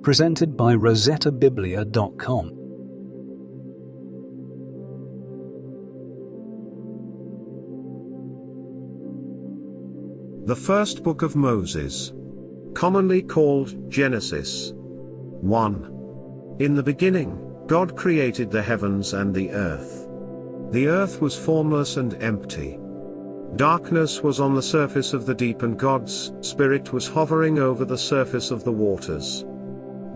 presented by rosettabiblia.com. The first book of Moses, commonly called Genesis. 1. In the beginning, God created the heavens and the earth. The earth was formless and empty. Darkness was on the surface of the deep, and God's Spirit was hovering over the surface of the waters.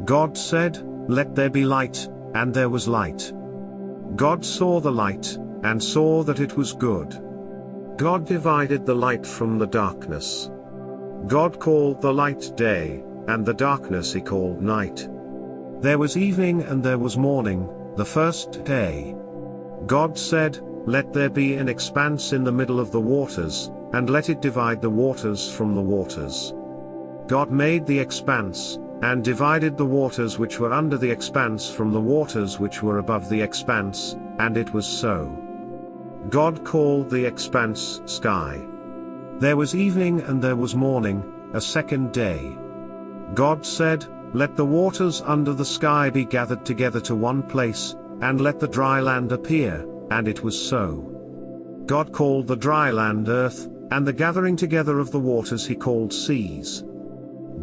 God said, "Let there be light," and there was light. God saw the light, and saw that it was good. God divided the light from the darkness. God called the light day, and the darkness he called night. There was evening and there was morning, the first day. God said, "Let there be an expanse in the middle of the waters, and let it divide the waters from the waters." God made the expanse, and divided the waters which were under the expanse from the waters which were above the expanse, and it was so. God called the expanse sky. There was evening and there was morning, a second day. God said, "Let the waters under the sky be gathered together to one place, and let the dry land appear," and it was so. God called the dry land earth, and the gathering together of the waters he called seas.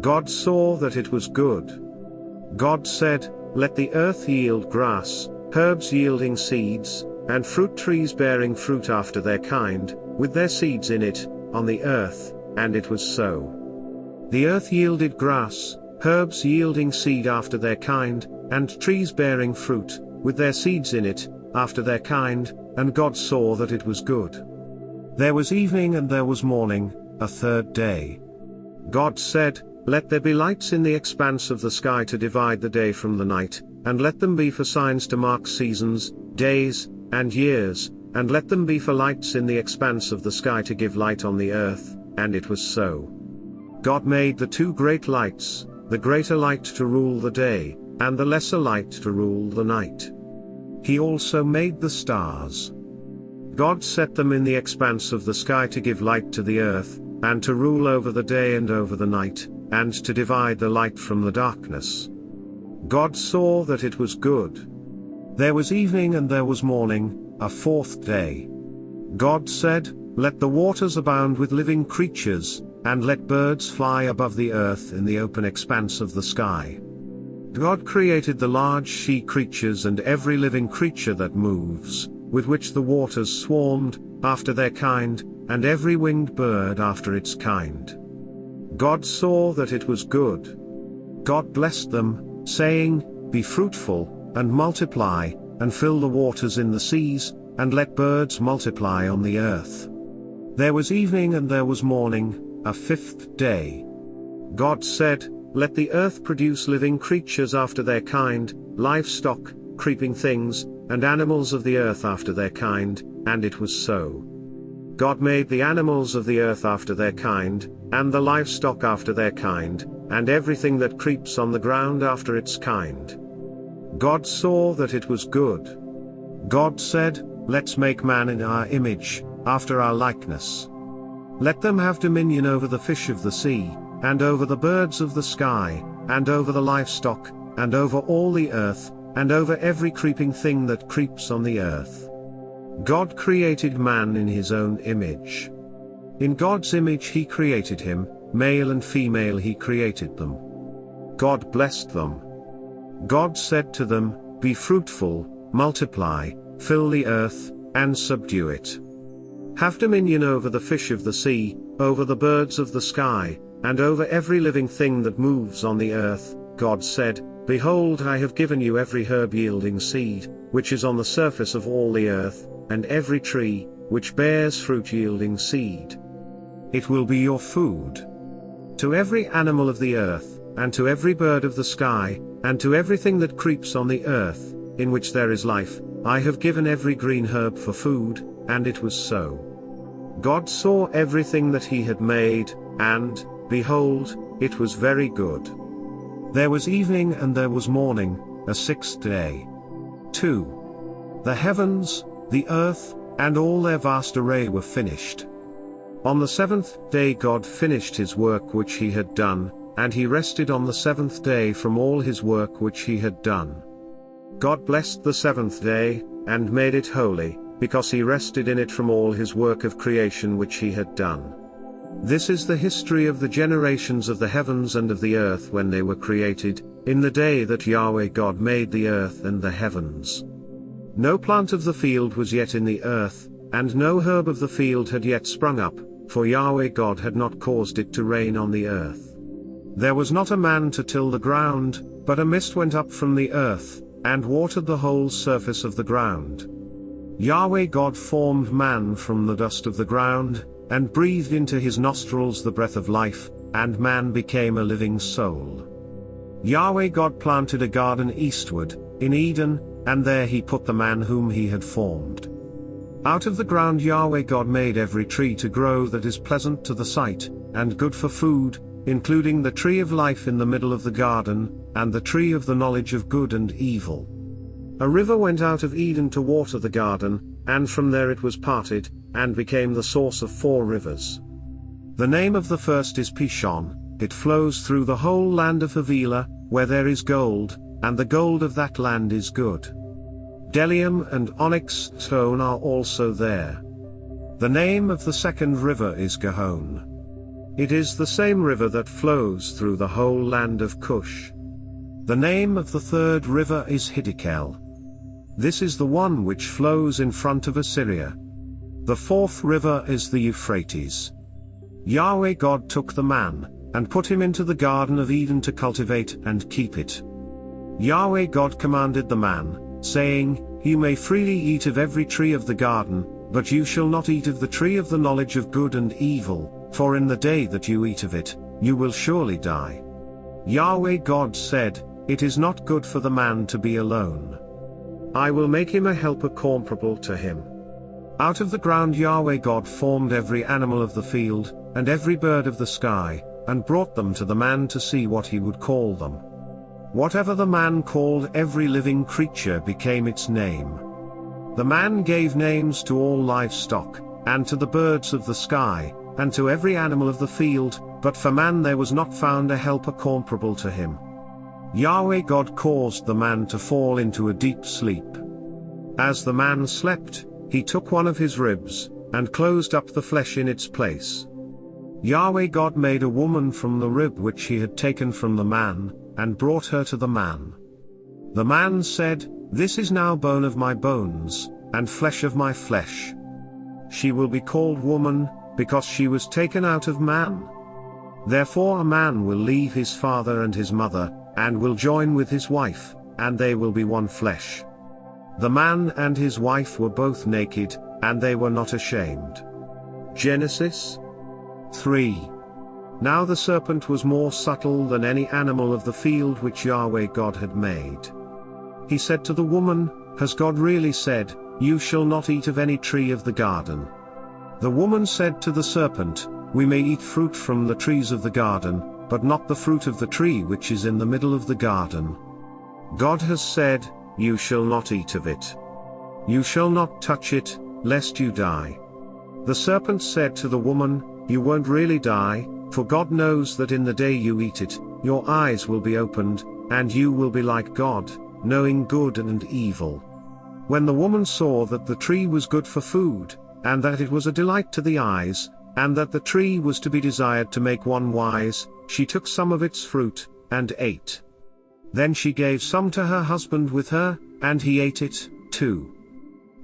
God saw that it was good. God said, "Let the earth yield grass, herbs yielding seeds, and fruit trees bearing fruit after their kind, with their seeds in it, on the earth," and it was so. The earth yielded grass, herbs yielding seed after their kind, and trees bearing fruit, with their seeds in it, after their kind, and God saw that it was good. There was evening and there was morning, a third day. God said, "Let there be lights in the expanse of the sky to divide the day from the night, and let them be for signs to mark seasons, days, and years, and let them be for lights in the expanse of the sky to give light on the earth," and it was so. God made the two great lights, the greater light to rule the day, and the lesser light to rule the night. He also made the stars. God set them in the expanse of the sky to give light to the earth, and to rule over the day and over the night, and to divide the light from the darkness. God saw that it was good. There was evening and there was morning, a fourth day. God said, "Let the waters abound with living creatures, and let birds fly above the earth in the open expanse of the sky." God created the large sea creatures and every living creature that moves, with which the waters swarmed, after their kind, and every winged bird after its kind. God saw that it was good. God blessed them, saying, "Be fruitful, and multiply, and fill the waters in the seas, and let birds multiply on the earth." There was evening and there was morning, a fifth day. God said, "Let the earth produce living creatures after their kind, livestock, creeping things, and animals of the earth after their kind," and it was so. God made the animals of the earth after their kind, and the livestock after their kind, and everything that creeps on the ground after its kind. God saw that it was good. God said, "Let's make man in our image, after our likeness. Let them have dominion over the fish of the sea, and over the birds of the sky, and over the livestock, and over all the earth, and over every creeping thing that creeps on the earth." God created man in his own image. In God's image he created him, male and female he created them. God blessed them. God said to them, "Be fruitful, multiply, fill the earth, and subdue it. Have dominion over the fish of the sea, over the birds of the sky, and over every living thing that moves on the earth." God said, "Behold, I have given you every herb yielding seed, which is on the surface of all the earth, and every tree, which bears fruit yielding seed. It will be your food. To every animal of the earth, and to every bird of the sky, and to everything that creeps on the earth, in which there is life, I have given every green herb for food," and it was so. God saw everything that he had made, and, behold, it was very good. There was evening and there was morning, a sixth day. 2. The heavens, the earth, and all their vast array were finished. On the seventh day God finished his work which he had done, and he rested on the seventh day from all his work which he had done. God blessed the seventh day, and made it holy, because he rested in it from all his work of creation which he had done. This is the history of the generations of the heavens and of the earth when they were created, in the day that Yahweh God made the earth and the heavens. No plant of the field was yet in the earth, and no herb of the field had yet sprung up, for Yahweh God had not caused it to rain on the earth. There was not a man to till the ground, but a mist went up from the earth, and watered the whole surface of the ground. Yahweh God formed man from the dust of the ground, and breathed into his nostrils the breath of life, and man became a living soul. Yahweh God planted a garden eastward, in Eden, and there he put the man whom he had formed. Out of the ground Yahweh God made every tree to grow that is pleasant to the sight, and good for food, including the tree of life in the middle of the garden, and the tree of the knowledge of good and evil. A river went out of Eden to water the garden, and from there it was parted, and became the source of 4 rivers. The name of the first is Pishon. It flows through the whole land of Havilah, where there is gold, and the gold of that land is good. Bdellium and onyx stone are also there. The name of the second river is Gihon. It is the same river that flows through the whole land of Cush. The name of the third river is Hiddekel. This is the one which flows in front of Assyria. The fourth river is the Euphrates. Yahweh God took the man, and put him into the Garden of Eden to cultivate and keep it. Yahweh God commanded the man, saying, You may freely eat of every tree of the garden, but you shall not eat of the tree of the knowledge of good and evil, for in the day that you eat of it, you will surely die. Yahweh God said, It is not good for the man to be alone. I will make him a helper comparable to him. Out of the ground Yahweh God formed every animal of the field, and every bird of the sky, and brought them to the man to see what he would call them. Whatever the man called every living creature became its name. The man gave names to all livestock, and to the birds of the sky, and to every animal of the field, but for man there was not found a helper comparable to him. Yahweh God caused the man to fall into a deep sleep. As the man slept, he took one of his ribs, and closed up the flesh in its place. Yahweh God made a woman from the rib which he had taken from the man, and brought her to the man. The man said, This is now bone of my bones, and flesh of my flesh. She will be called woman, because she was taken out of man. Therefore a man will leave his father and his mother, and will join with his wife, and they will be one flesh. The man and his wife were both naked, and they were not ashamed. Genesis 3. Now the serpent was more subtle than any animal of the field which Yahweh God had made. He said to the woman, Has God really said, You shall not eat of any tree of the garden? The woman said to the serpent, We may eat fruit from the trees of the garden, but not the fruit of the tree which is in the middle of the garden. God has said, You shall not eat of it. You shall not touch it, lest you die. The serpent said to the woman, You won't really die, for God knows that in the day you eat it, your eyes will be opened, and you will be like God, knowing good and evil. When the woman saw that the tree was good for food, and that it was a delight to the eyes, and that the tree was to be desired to make one wise, she took some of its fruit, and ate. Then she gave some to her husband with her, and he ate it, too.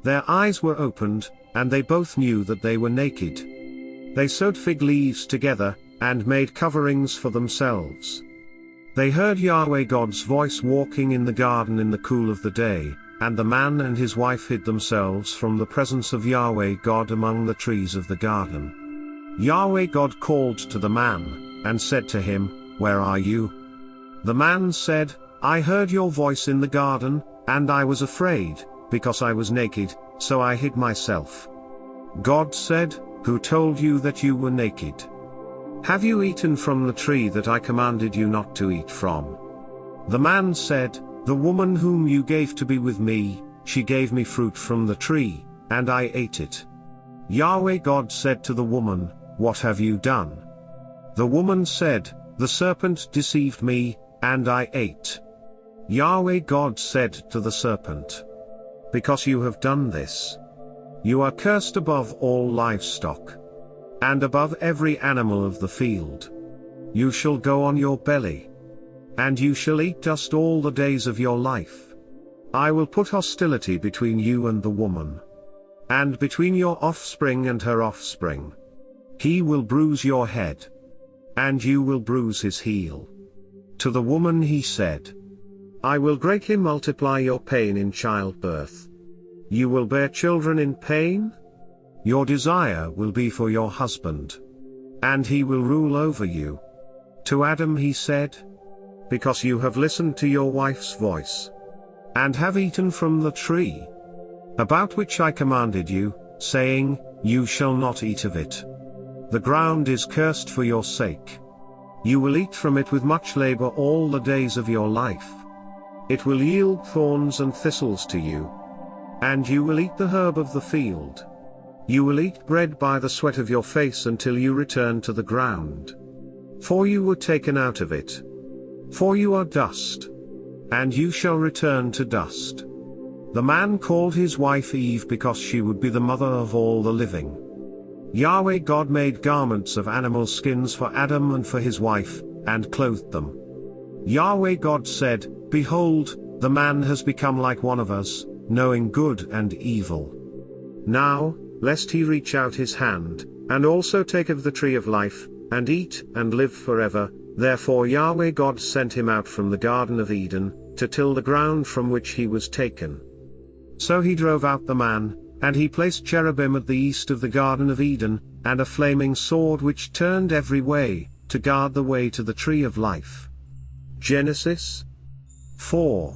Their eyes were opened, and they both knew that they were naked. They sewed fig leaves together, and made coverings for themselves. They heard Yahweh God's voice walking in the garden in the cool of the day, and the man and his wife hid themselves from the presence of Yahweh God among the trees of the garden. Yahweh God called to the man, and said to him, Where are you? The man said, I heard your voice in the garden, and I was afraid, because I was naked, so I hid myself. God said, Who told you that you were naked? Have you eaten from the tree that I commanded you not to eat from? The man said, The woman whom you gave to be with me, she gave me fruit from the tree, and I ate it. Yahweh God said to the woman, What have you done? The woman said, The serpent deceived me, and I ate. Yahweh God said to the serpent, because you have done this, you are cursed above all livestock, and above every animal of the field. You shall go on your belly, and you shall eat dust all the days of your life. I will put hostility between you and the woman, and between your offspring and her offspring. He will bruise your head, and you will bruise his heel. To the woman he said, I will greatly multiply your pain in childbirth. You will bear children in pain. Your desire will be for your husband, and he will rule over you. To Adam he said, because you have listened to your wife's voice, and have eaten from the tree about which I commanded you, saying, you shall not eat of it. The ground is cursed for your sake. You will eat from it with much labor all the days of your life. It will yield thorns and thistles to you, and you will eat the herb of the field. You will eat bread by the sweat of your face until you return to the ground. For you were taken out of it. For you are dust, and you shall return to dust. The man called his wife Eve because she would be the mother of all the living. Yahweh God made garments of animal skins for Adam and for his wife, and clothed them. Yahweh God said, behold, the man has become like one of us, knowing good and evil. Now, lest he reach out his hand, and also take of the tree of life, and eat, and live forever, therefore Yahweh God sent him out from the Garden of Eden, to till the ground from which he was taken. So he drove out the man, and he placed cherubim at the east of the Garden of Eden, and a flaming sword which turned every way, to guard the way to the tree of life. Genesis 4.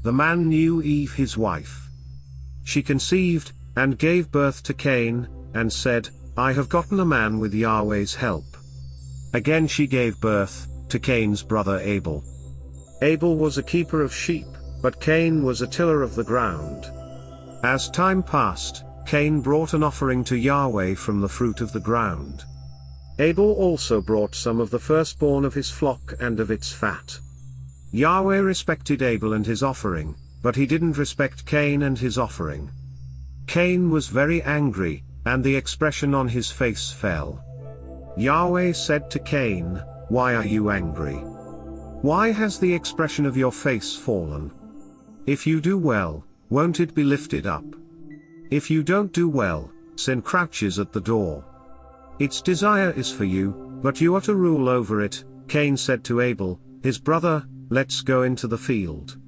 The man knew Eve his wife. She conceived, and gave birth to Cain, and said, I have gotten a man with Yahweh's help. Again she gave birth to Cain's brother Abel. Abel was a keeper of sheep, but Cain was a tiller of the ground. As time passed, Cain brought an offering to Yahweh from the fruit of the ground. Abel also brought some of the firstborn of his flock and of its fat. Yahweh respected Abel and his offering, but he didn't respect Cain and his offering. Cain was very angry, and the expression on his face fell. Yahweh said to Cain, why are you angry? Why has the expression of your face fallen? If you do well, won't it be lifted up? If you don't do well, sin crouches at the door. Its desire is for you, but you are to rule over it. Cain said to Abel, his brother, let's go into the field.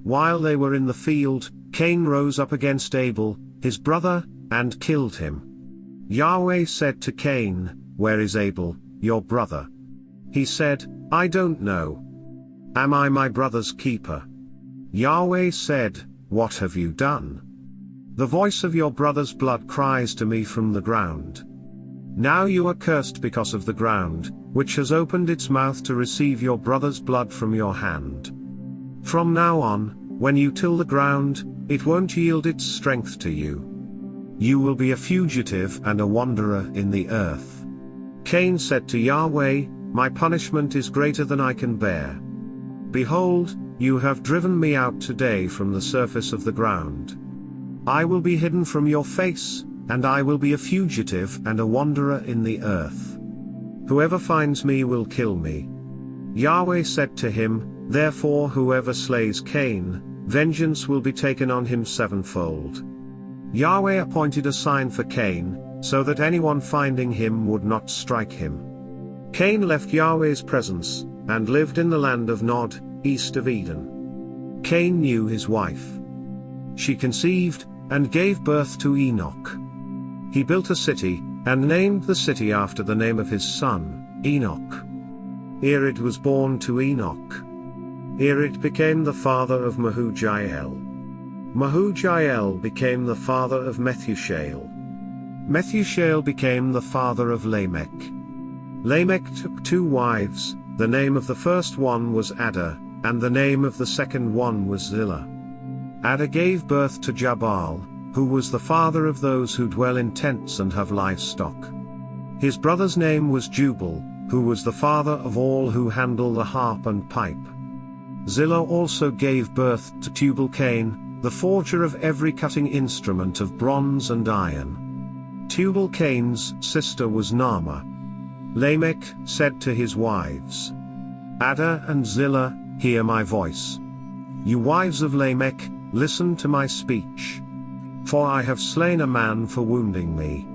While they were in the field, Cain rose up against Abel, his brother, and killed him. Yahweh said to Cain, where is Abel, your brother? He said, I don't know. Am I my brother's keeper? Yahweh said, what have you done? The voice of your brother's blood cries to me from the ground. Now you are cursed because of the ground, which has opened its mouth to receive your brother's blood from your hand. From now on, when you till the ground, it won't yield its strength to you. You will be a fugitive and a wanderer in the earth. Cain said to Yahweh, my punishment is greater than I can bear. Behold, you have driven me out today from the surface of the ground. I will be hidden from your face, and I will be a fugitive and a wanderer in the earth. Whoever finds me will kill me. Yahweh said to him, therefore whoever slays Cain, vengeance will be taken on him sevenfold. Yahweh appointed a sign for Cain, so that anyone finding him would not strike him. Cain left Yahweh's presence, and lived in the land of Nod, east of Eden. Cain knew his wife. She conceived, and gave birth to Enoch. He built a city, and named the city after the name of his son, Enoch. Irad was born to Enoch. Irad became the father of Mehujael. Mehujael became the father of Methushael. Methushael became the father of Lamech. Lamech took 2 wives, the name of the first one was Ada, and the name of the second one was Zillah. Ada gave birth to Jabal, who was the father of those who dwell in tents and have livestock. His brother's name was Jubal, who was the father of all who handle the harp and pipe. Zillah also gave birth to Tubal-Cain, the forger of every cutting instrument of bronze and iron. Tubal-Cain's sister was Naamah. Lamech said to his wives, Adah and Zillah, hear my voice. You wives of Lamech, listen to my speech. For I have slain a man for wounding me,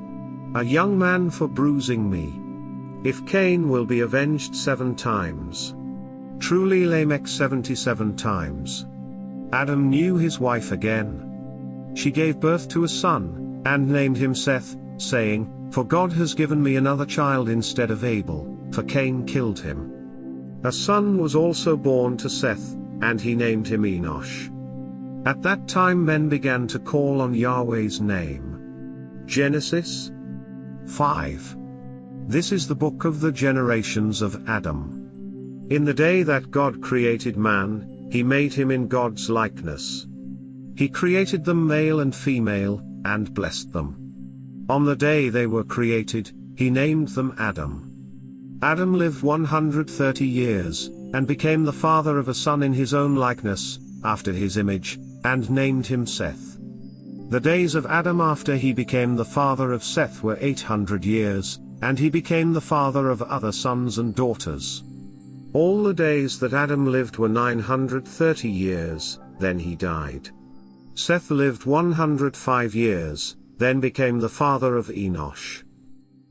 a young man for bruising me. If Cain will be avenged 7 times, truly Lamech 77 times. Adam knew his wife again. She gave birth to a son, and named him Seth, saying, For God has given me another child instead of Abel, for Cain killed him. A son was also born to Seth, and he named him Enosh. At that time men began to call on Yahweh's name. Genesis 5. This is the book of the generations of Adam. In the day that God created man, he made him in God's likeness. He created them male and female, and blessed them. On the day they were created, he named them Adam. Adam lived 130 years, and became the father of a son in his own likeness, after his image, and named him Seth. The days of Adam after he became the father of Seth were 800 years, and he became the father of other sons and daughters. All the days that Adam lived were 930 years, then he died. Seth lived 105 years, then became the father of Enosh.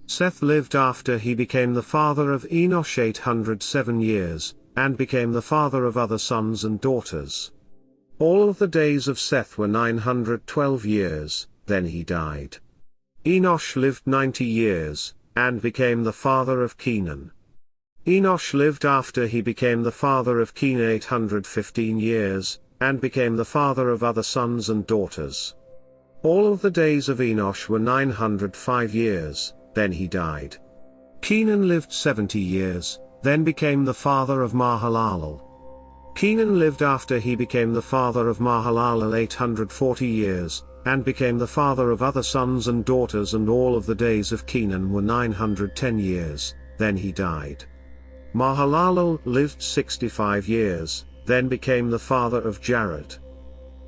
Seth lived after he became the father of Enosh 807 years, and became the father of other sons and daughters. All of the days of Seth were 912 years, then he died. Enosh lived 90 years, and became the father of Kenan. Enosh lived after he became the father of Kenan 815 years, and became the father of other sons and daughters. All of the days of Enosh were 905 years, then he died. Kenan lived 70 years, then became the father of Mahalalel. Kenan lived after he became the father of Mahalalel 840 years, and became the father of other sons and daughters, and all of the days of Kenan were 910 years, then he died. Mahalalel lived 65 years, then became the father of Jared.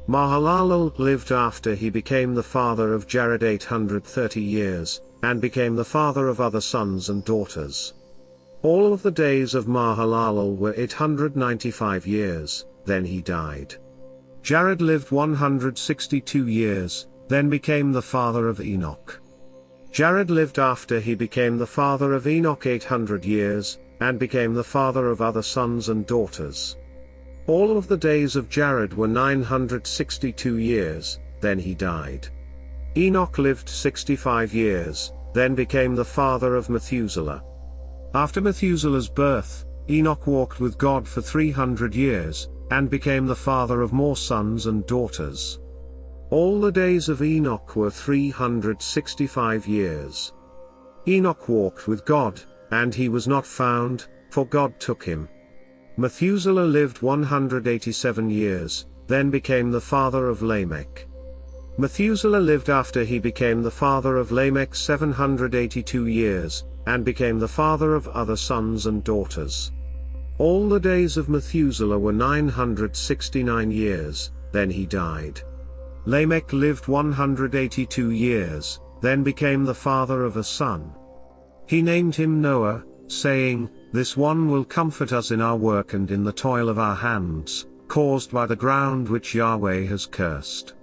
Mahalalel lived after he became the father of Jared 830 years, and became the father of other sons and daughters. All of the days of Mahalalel were 895 years, then he died. Jared lived 162 years, then became the father of Enoch. Jared lived after he became the father of Enoch 800 years, and became the father of other sons and daughters. All of the days of Jared were 962 years, then he died. Enoch lived 65 years, then became the father of Methuselah. After Methuselah's birth, Enoch walked with God for 300 years, and became the father of more sons and daughters. All the days of Enoch were 365 years. Enoch walked with God, and he was not found, for God took him. Methuselah lived 187 years, then became the father of Lamech. Methuselah lived after he became the father of Lamech 782 years, and became the father of other sons and daughters. All the days of Methuselah were 969 years, then he died. Lamech lived 182 years, then became the father of a son. He named him Noah, saying, This one will comfort us in our work and in the toil of our hands, caused by the ground which Yahweh has cursed.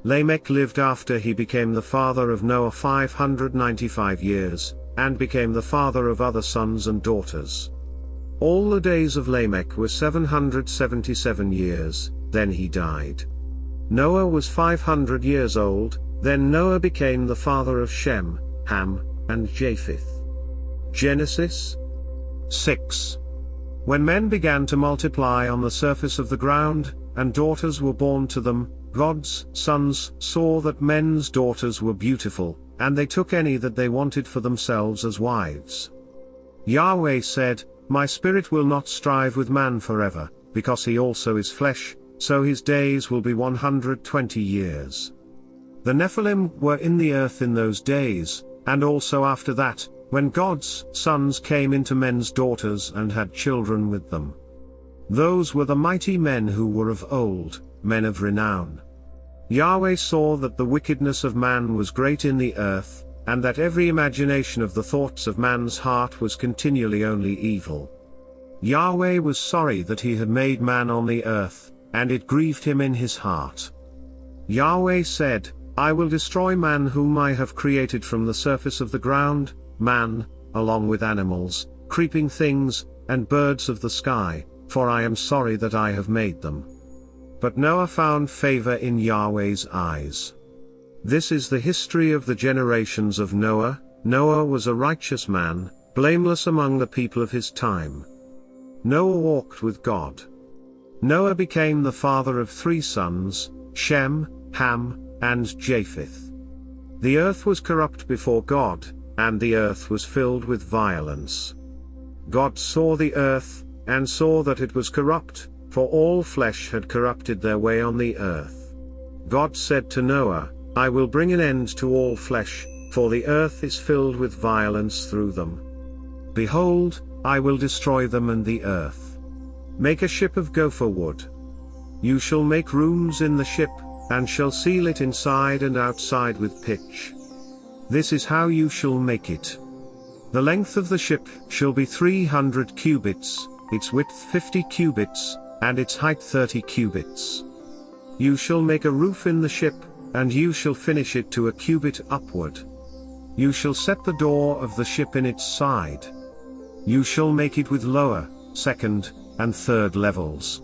Lamech lived after he became the father of Noah 595 years, and became the father of other sons and daughters. All the days of Lamech were 777 years, then he died. Noah was 500 years old, then Noah became the father of Shem, Ham, and Japheth. Genesis 6. When men began to multiply on the surface of the ground, and daughters were born to them, God's sons saw that men's daughters were beautiful, and they took any that they wanted for themselves as wives. Yahweh said, My spirit will not strive with man forever, because he also is flesh, so his days will be 120 years. The Nephilim were in the earth in those days, and also after that, when God's sons came into men's daughters and had children with them. Those were the mighty men who were of old, men of renown. Yahweh saw that the wickedness of man was great in the earth, and that every imagination of the thoughts of man's heart was continually only evil. Yahweh was sorry that he had made man on the earth, and it grieved him in his heart. Yahweh said, I will destroy man whom I have created from the surface of the ground, man, along with animals, creeping things, and birds of the sky, for I am sorry that I have made them. But Noah found favor in Yahweh's eyes. This is the history of the generations of Noah. Noah was a righteous man, blameless among the people of his time. Noah walked with God. Noah became the father of 3 sons, Shem, Ham, and Japheth. The earth was corrupt before God, and the earth was filled with violence. God saw the earth, and saw that it was corrupt, for all flesh had corrupted their way on the earth. God said to Noah, I will bring an end to all flesh, for the earth is filled with violence through them. Behold, I will destroy them and the earth. Make a ship of gopher wood. You shall make rooms in the ship, and shall seal it inside and outside with pitch. This is how you shall make it. The length of the ship shall be 300 cubits, its width 50 cubits, and its height 30 cubits. You shall make a roof in the ship, and you shall finish it to a cubit upward. You shall set the door of the ship in its side. You shall make it with lower, second, and third levels.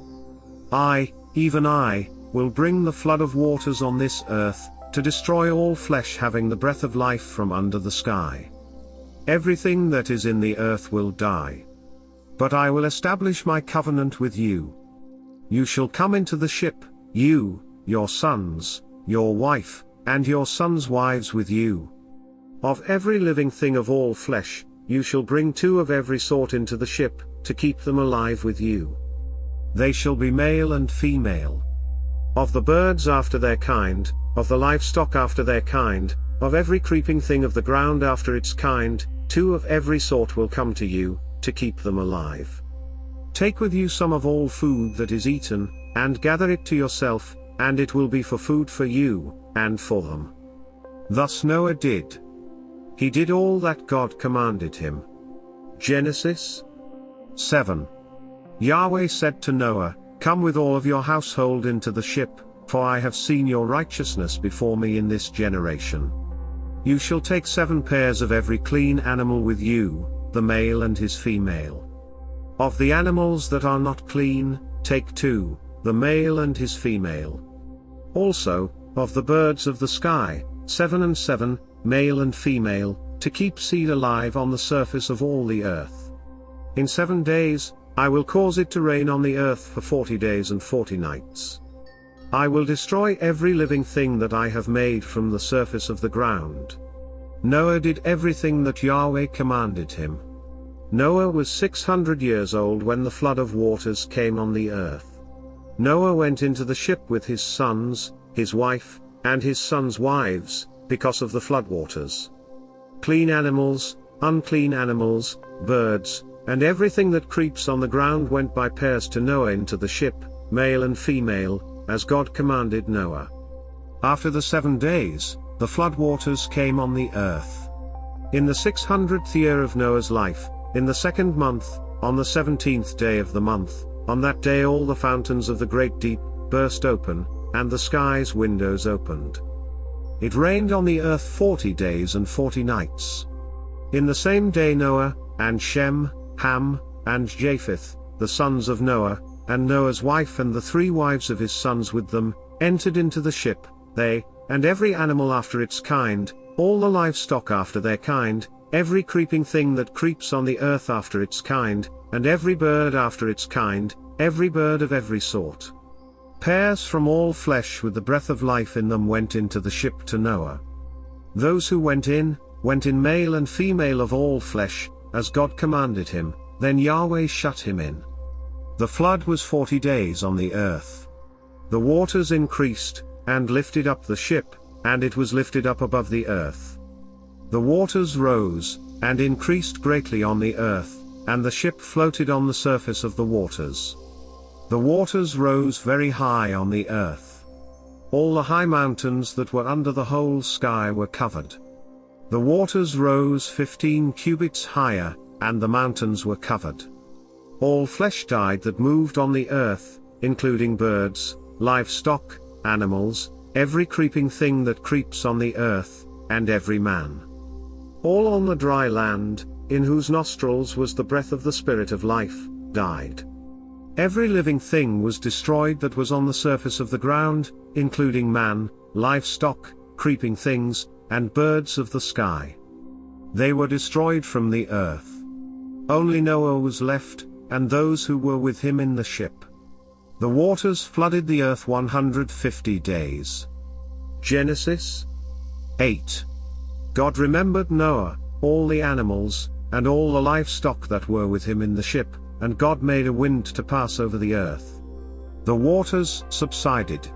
I, even I, will bring the flood of waters on this earth, to destroy all flesh having the breath of life from under the sky. Everything that is in the earth will die. But I will establish my covenant with you. You shall come into the ship, you, your sons, your wife, and your sons' wives with you. Of every living thing of all flesh, you shall bring 2 of every sort into the ship, to keep them alive with you. They shall be male and female. Of the birds after their kind, of the livestock after their kind, of every creeping thing of the ground after its kind, 2 of every sort will come to you, to keep them alive. Take with you some of all food that is eaten, and gather it to yourself, and it will be for food for you, and for them. Thus Noah did. He did all that God commanded him. Genesis 7. Yahweh said to Noah, Come with all of your household into the ship, for I have seen your righteousness before me in this generation. You shall take 7 pairs of every clean animal with you, the male and his female. Of the animals that are not clean, take 2, the male and his female. Also, of the birds of the sky, 7 and 7, male and female, to keep seed alive on the surface of all the earth. In 7 days, I will cause it to rain on the earth for 40 days and 40 nights. I will destroy every living thing that I have made from the surface of the ground. Noah did everything that Yahweh commanded him. Noah was 600 years old when the flood of waters came on the earth. Noah went into the ship with his sons, his wife, and his sons' wives, because of the floodwaters. Clean animals, unclean animals, birds, and everything that creeps on the ground went by pairs to Noah into the ship, male and female, as God commanded Noah. After the 7 days, the floodwaters came on the earth. In the 600th year of Noah's life, in the 2nd month, on the 17th day of the month, on that day all the fountains of the great deep burst open, and the sky's windows opened. It rained on the earth 40 days and 40 nights. In the same day Noah, and Shem, Ham, and Japheth, the sons of Noah, and Noah's wife and the 3 wives of his sons with them, entered into the ship, they, and every animal after its kind, all the livestock after their kind, every creeping thing that creeps on the earth after its kind, and every bird after its kind, every bird of every sort. Pairs from all flesh with the breath of life in them went into the ship to Noah. Those who went in male and female of all flesh, as God commanded him, then Yahweh shut him in. The flood was 40 days on the earth. The waters increased, and lifted up the ship, and it was lifted up above the earth. The waters rose, and increased greatly on the earth, and the ship floated on the surface of the waters. The waters rose very high on the earth. All the high mountains that were under the whole sky were covered. The waters rose 15 cubits higher, and the mountains were covered. All flesh died that moved on the earth, including birds, livestock, animals, every creeping thing that creeps on the earth, and every man. All on the dry land, in whose nostrils was the breath of the Spirit of life, died. Every living thing was destroyed that was on the surface of the ground, including man, livestock, creeping things, and birds of the sky. They were destroyed from the earth. Only Noah was left, and those who were with him in the ship. The waters flooded the earth 150 days. Genesis 8. God remembered Noah, all the animals, and all the livestock that were with him in the ship, and God made a wind to pass over the earth. The waters subsided.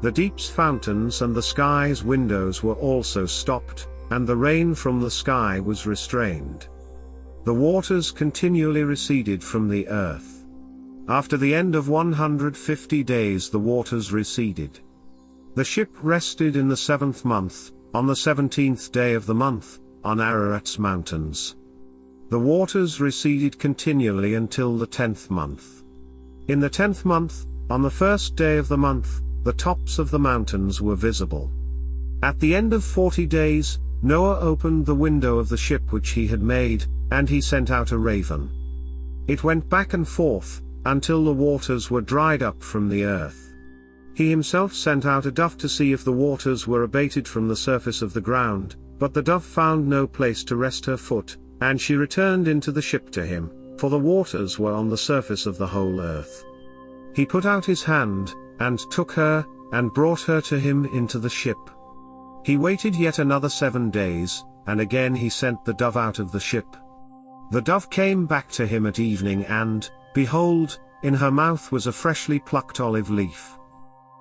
The deep's fountains and the sky's windows were also stopped, and the rain from the sky was restrained. The waters continually receded from the earth. After the end of 150 days the waters receded. The ship rested in the 7th month, on the 17th day of the month, on Ararat's mountains. The waters receded continually until the 10th month. In the 10th month, on the 1st day of the month, the tops of the mountains were visible. At the end of 40 days, Noah opened the window of the ship which he had made, and he sent out a raven. It went back and forth, until the waters were dried up from the earth. He himself sent out a dove to see if the waters were abated from the surface of the ground, but the dove found no place to rest her foot, and she returned into the ship to him, for the waters were on the surface of the whole earth. He put out his hand, and took her, and brought her to him into the ship. He waited yet another 7 days, and again he sent the dove out of the ship. The dove came back to him at evening and, behold, in her mouth was a freshly plucked olive leaf.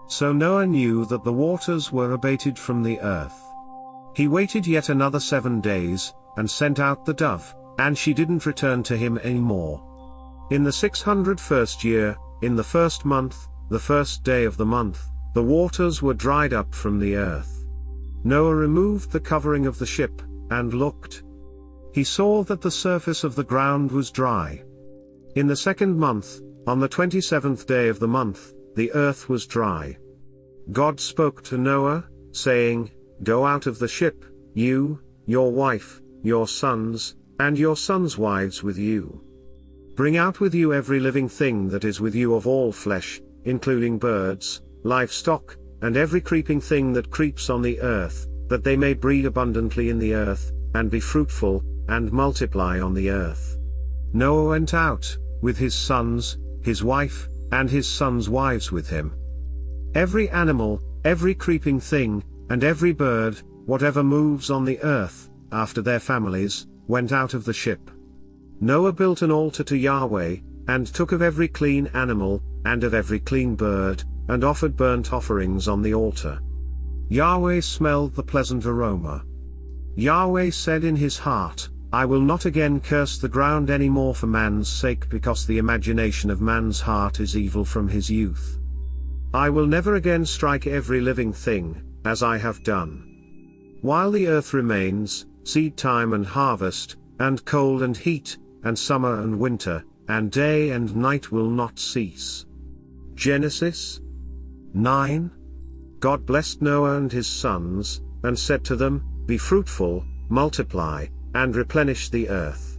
So Noah knew that the waters were abated from the earth. He waited yet another 7 days, and sent out the dove, and she didn't return to him any more. In the 601st year, in the 1st month, the 1st day of the month, the waters were dried up from the earth. Noah removed the covering of the ship, and looked. He saw that the surface of the ground was dry. In the 2nd month, on the 27th day of the month, the earth was dry. God spoke to Noah, saying, "Go out of the ship, you, your wife, your sons, and your sons' wives with you. Bring out with you every living thing that is with you of all flesh, including birds, livestock, and every creeping thing that creeps on the earth, that they may breed abundantly in the earth, and be fruitful, and multiply on the earth." Noah went out, with his sons, his wife, and his sons' wives with him. Every animal, every creeping thing, and every bird, whatever moves on the earth, after their families, went out of the ship. Noah built an altar to Yahweh, and took of every clean animal, and of every clean bird, and offered burnt offerings on the altar. Yahweh smelled the pleasant aroma. Yahweh said in his heart, "I will not again curse the ground any more for man's sake, because the imagination of man's heart is evil from his youth. I will never again strike every living thing, as I have done. While the earth remains, seed time and harvest, and cold and heat, and summer and winter, and day and night will not cease." Genesis 9. God blessed Noah and his sons, and said to them, "Be fruitful, multiply, and replenish the earth.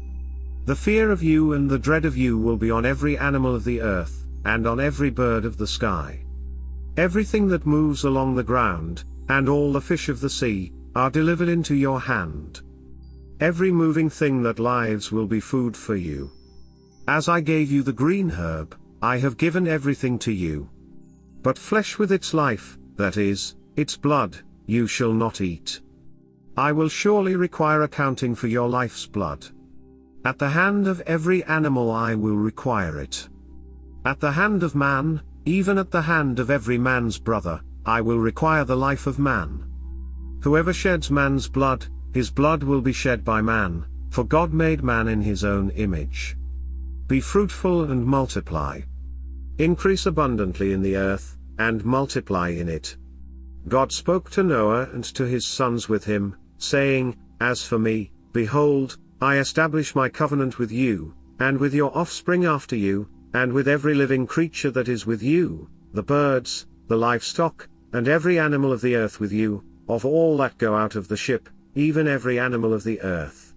The fear of you and the dread of you will be on every animal of the earth, and on every bird of the sky. Everything that moves along the ground, and all the fish of the sea, are delivered into your hand. Every moving thing that lives will be food for you. As I gave you the green herb, I have given everything to you. But flesh with its life, that is, its blood, you shall not eat. I will surely require accounting for your life's blood. At the hand of every animal I will require it. At the hand of man, even at the hand of every man's brother, I will require the life of man. Whoever sheds man's blood, his blood will be shed by man, For God made man in his own image. Be fruitful and multiply. Increase abundantly in the earth, and multiply in it. God spoke to Noah and to his sons with him, saying, As for me, behold, I establish my covenant with you, and with your offspring after you, and with every living creature that is with you, the birds, the livestock, and every animal of the earth with you, of all that go out of the ship, even every animal of the earth.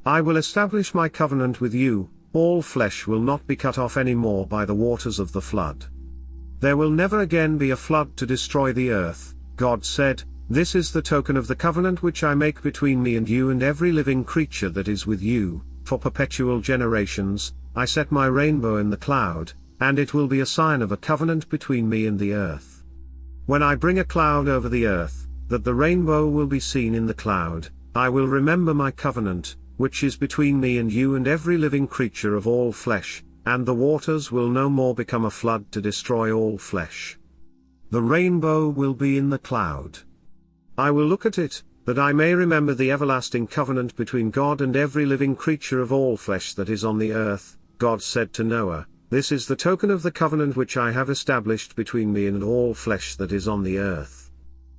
I will establish my covenant with you, all flesh will not be cut off any more by the waters of the flood. There will never again be a flood to destroy the earth, God said. This is the token of the covenant which I make between me and you and every living creature that is with you, for perpetual generations. I set my rainbow in the cloud, and it will be a sign of a covenant between me and the earth. When I bring a cloud over the earth, that the rainbow will be seen in the cloud, I will remember my covenant, which is between me and you and every living creature of all flesh, and the waters will no more become a flood to destroy all flesh. The rainbow will be in the cloud. I will look at it, that I may remember the everlasting covenant between God and every living creature of all flesh that is on the earth. God said to Noah, This is the token of the covenant which I have established between me and all flesh that is on the earth.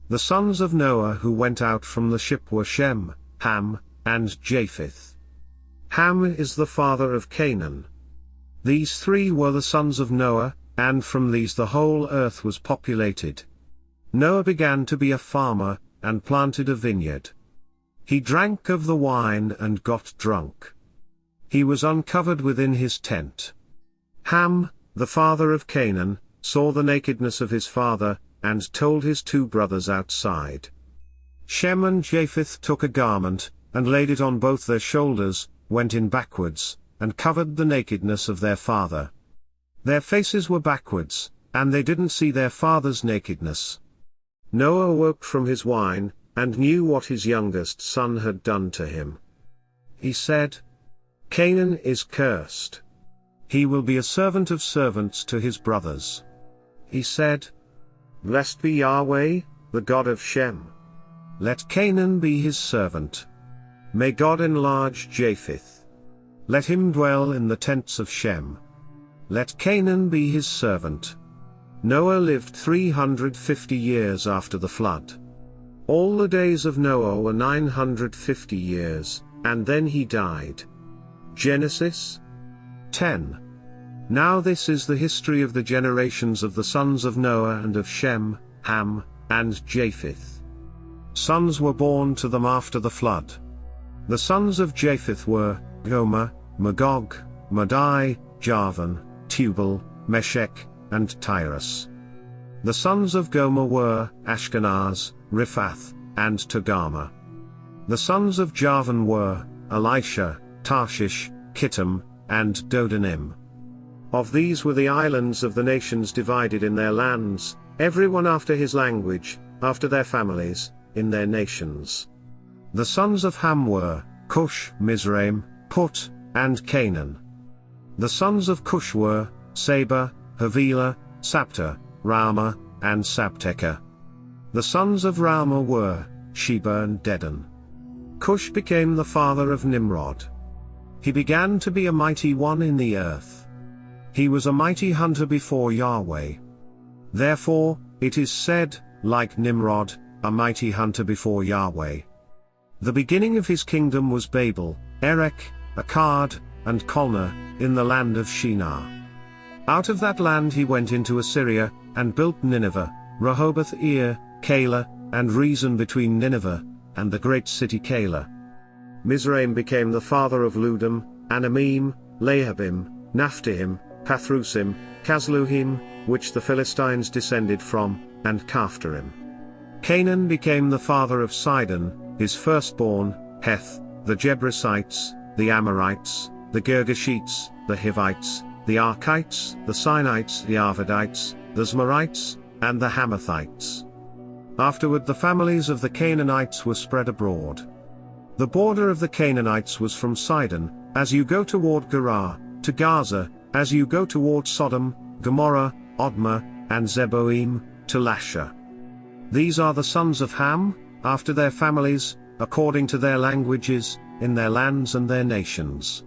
The sons of Noah who went out from the ship were Shem, Ham, and Japheth. Ham is the father of Canaan. These three were the sons of Noah, and from these the whole earth was populated. Noah began to be a farmer, and planted a vineyard. He drank of the wine and got drunk. He was uncovered within his tent. Ham, the father of Canaan, saw the nakedness of his father, and told his two brothers outside. Shem and Japheth took a garment, and laid it on both their shoulders, went in backwards, and covered the nakedness of their father. Their faces were backwards, and they didn't see their father's nakedness. Noah awoke from his wine, and knew what his youngest son had done to him. He said, Canaan is cursed. He will be a servant of servants to his brothers. He said, Blessed be Yahweh, the God of Shem. Let Canaan be his servant. May God enlarge Japheth. Let him dwell in the tents of Shem. Let Canaan be his servant. Noah lived 350 years after the flood. All the days of Noah were 950 years, and then he died. Genesis 10. Now this is the history of the generations of the sons of Noah and of Shem, Ham, and Japheth. Sons were born to them after the flood. The sons of Japheth were Gomer, Magog, Madai, Javan, Tubal, Meshech, and Tyrus. The sons of Gomer were Ashkenaz, Riphath, and Togarmah. The sons of Javan were Elisha, Tarshish, Kittim, and Dodanim. Of these were the islands of the nations divided in their lands, everyone after his language, after their families, in their nations. The sons of Ham were Cush, Mizraim, Put, and Canaan. The sons of Cush were Seba, Havilah, Sapta, Raamah, and Sabteca. The sons of Raamah were Sheba and Dedan. Cush became the father of Nimrod. He began to be a mighty one in the earth. He was a mighty hunter before Yahweh. Therefore, it is said, like Nimrod, a mighty hunter before Yahweh. The beginning of his kingdom was Babel, Erech, Akkad, and Calneh, in the land of Shinar. Out of that land he went into Assyria, and built Nineveh, Rehoboth-ir, Calah, and Rezin between Nineveh, and the great city Calah. Mizraim became the father of Ludum, Anamim, Lehabim, Naphtuhim, Pathrusim, Casluhim, which the Philistines descended from, and Caphtorim. Canaan became the father of Sidon, his firstborn, Heth, the Jebusites, the Amorites, the Girgashites, the Hivites, the Archites, the Sinites, the Arvadites, the Zmarites, and the Hamathites. Afterward the families of the Canaanites were spread abroad. The border of the Canaanites was from Sidon, as you go toward Gerar, to Gaza, as you go toward Sodom, Gomorrah, Odmah, and Zeboim, to Lasha. These are the sons of Ham, after their families, according to their languages, in their lands and their nations.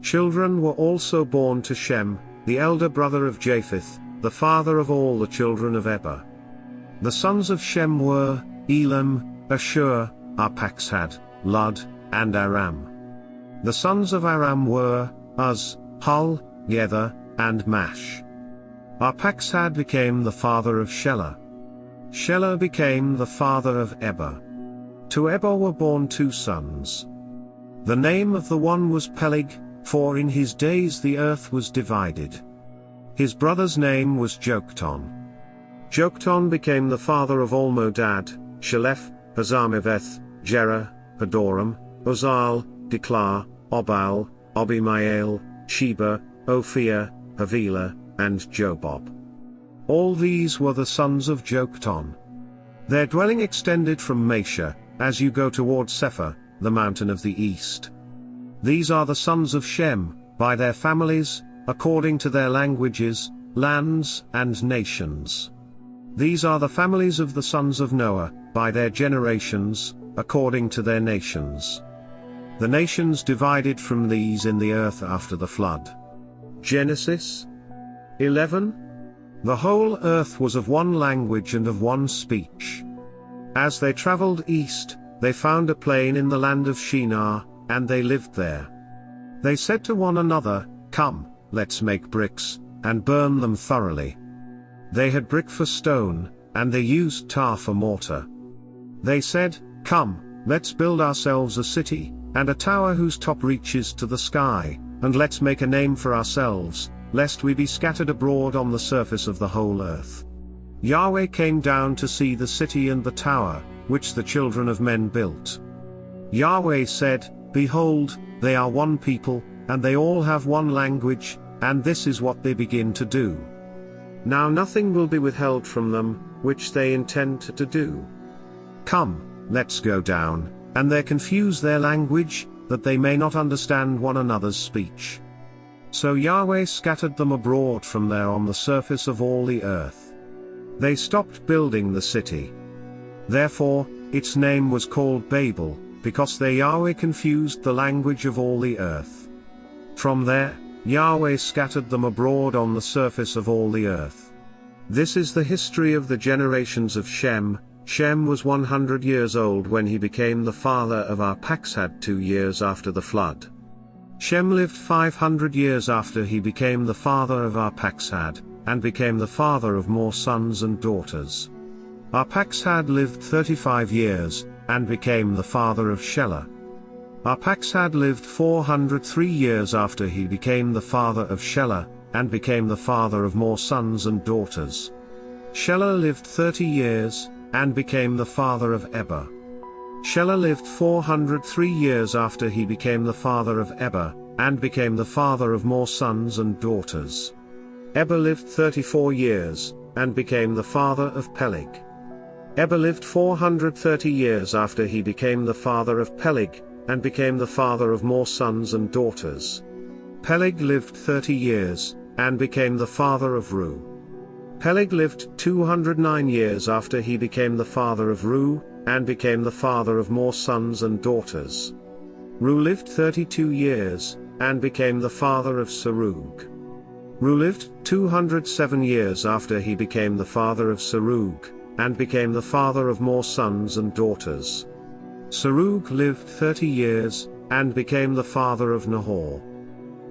Children were also born to Shem, the elder brother of Japheth, the father of all the children of Eber. The sons of Shem were, Elam, Ashur, Arphaxad, Lud, and Aram. The sons of Aram were, Uz, Hul, Gether, and Mash. Arphaxad became the father of Shelah. Shelah became the father of Eber. To Eber were born 2 sons. The name of the one was Peleg, for in his days the earth was divided. His brother's name was Joktan. Joktan became the father of Almodad, Shelef, Hazarmaveth, Jerah, Hadoram, Uzal, Diklah, Obal, Obimael, Sheba, Ophir, Havilah, and Jobab. All these were the sons of Joktan. Their dwelling extended from Mesha, as you go toward Sephar, the mountain of the east. These are the sons of Shem, by their families, according to their languages, lands, and nations. These are the families of the sons of Noah, by their generations, according to their nations. The nations divided from these in the earth after the flood. Genesis 11. The whole earth was of one language and of one speech. As they traveled east, they found a plain in the land of Shinar, and they lived there. They said to one another, "Come, let's make bricks, and burn them thoroughly." They had brick for stone, and they used tar for mortar. They said, "Come, let's build ourselves a city, and a tower whose top reaches to the sky, and let's make a name for ourselves, lest we be scattered abroad on the surface of the whole earth." Yahweh came down to see the city and the tower, which the children of men built. Yahweh said, "Behold, they are one people, and they all have one language, and this is what they begin to do. Now nothing will be withheld from them, which they intend to do. Come, let's go down, and there confuse their language, that they may not understand one another's speech." So Yahweh scattered them abroad from there on the surface of all the earth. They stopped building the city. Therefore, its name was called Babel, because there Yahweh confused the language of all the earth. From there, Yahweh scattered them abroad on the surface of all the earth. This is the history of the generations of Shem. Shem was 100 years old when he became the father of Arphaxad 2 years after the flood. Shem lived 500 years after he became the father of Arphaxad, and became the father of more sons and daughters. Arphaxad lived 35 years, and became the father of Shelah. Arphaxad lived 403 years after he became the father of Shelah, and became the father of more sons and daughters. Shelah lived 30 years, and became the father of Eber. Shelah lived 403 years after he became the father of Eber, and became the father of more sons and daughters. Eber lived 34 years, and became the father of Peleg. Eber lived 430 years after he became the father of Peleg, and became the father of more sons and daughters. Peleg lived 30 years, and became the father of Ru. Peleg lived 209 years after he became the father of Ru, and became the father of more sons and daughters. Ru lived 32 years, and became the father of Serug. Ru lived 207 years after he became the father of Serug, and became the father of more sons and daughters. Serug lived 30 years, and became the father of Nahor.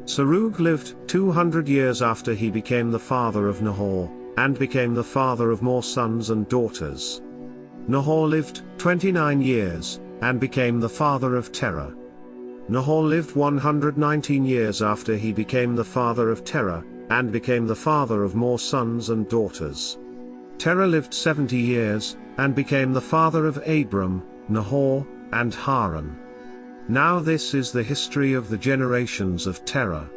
Serug lived 200 years after he became the father of Nahor, and became the father of more sons and daughters. Nahor lived 29 years, and became the father of Terah. Nahor lived 119 years after he became the father of Terah, and became the father of more sons and daughters. Terah lived 70 years, and became the father of Abram, Nahor, and Haran. Now this is the history of the generations of Terah.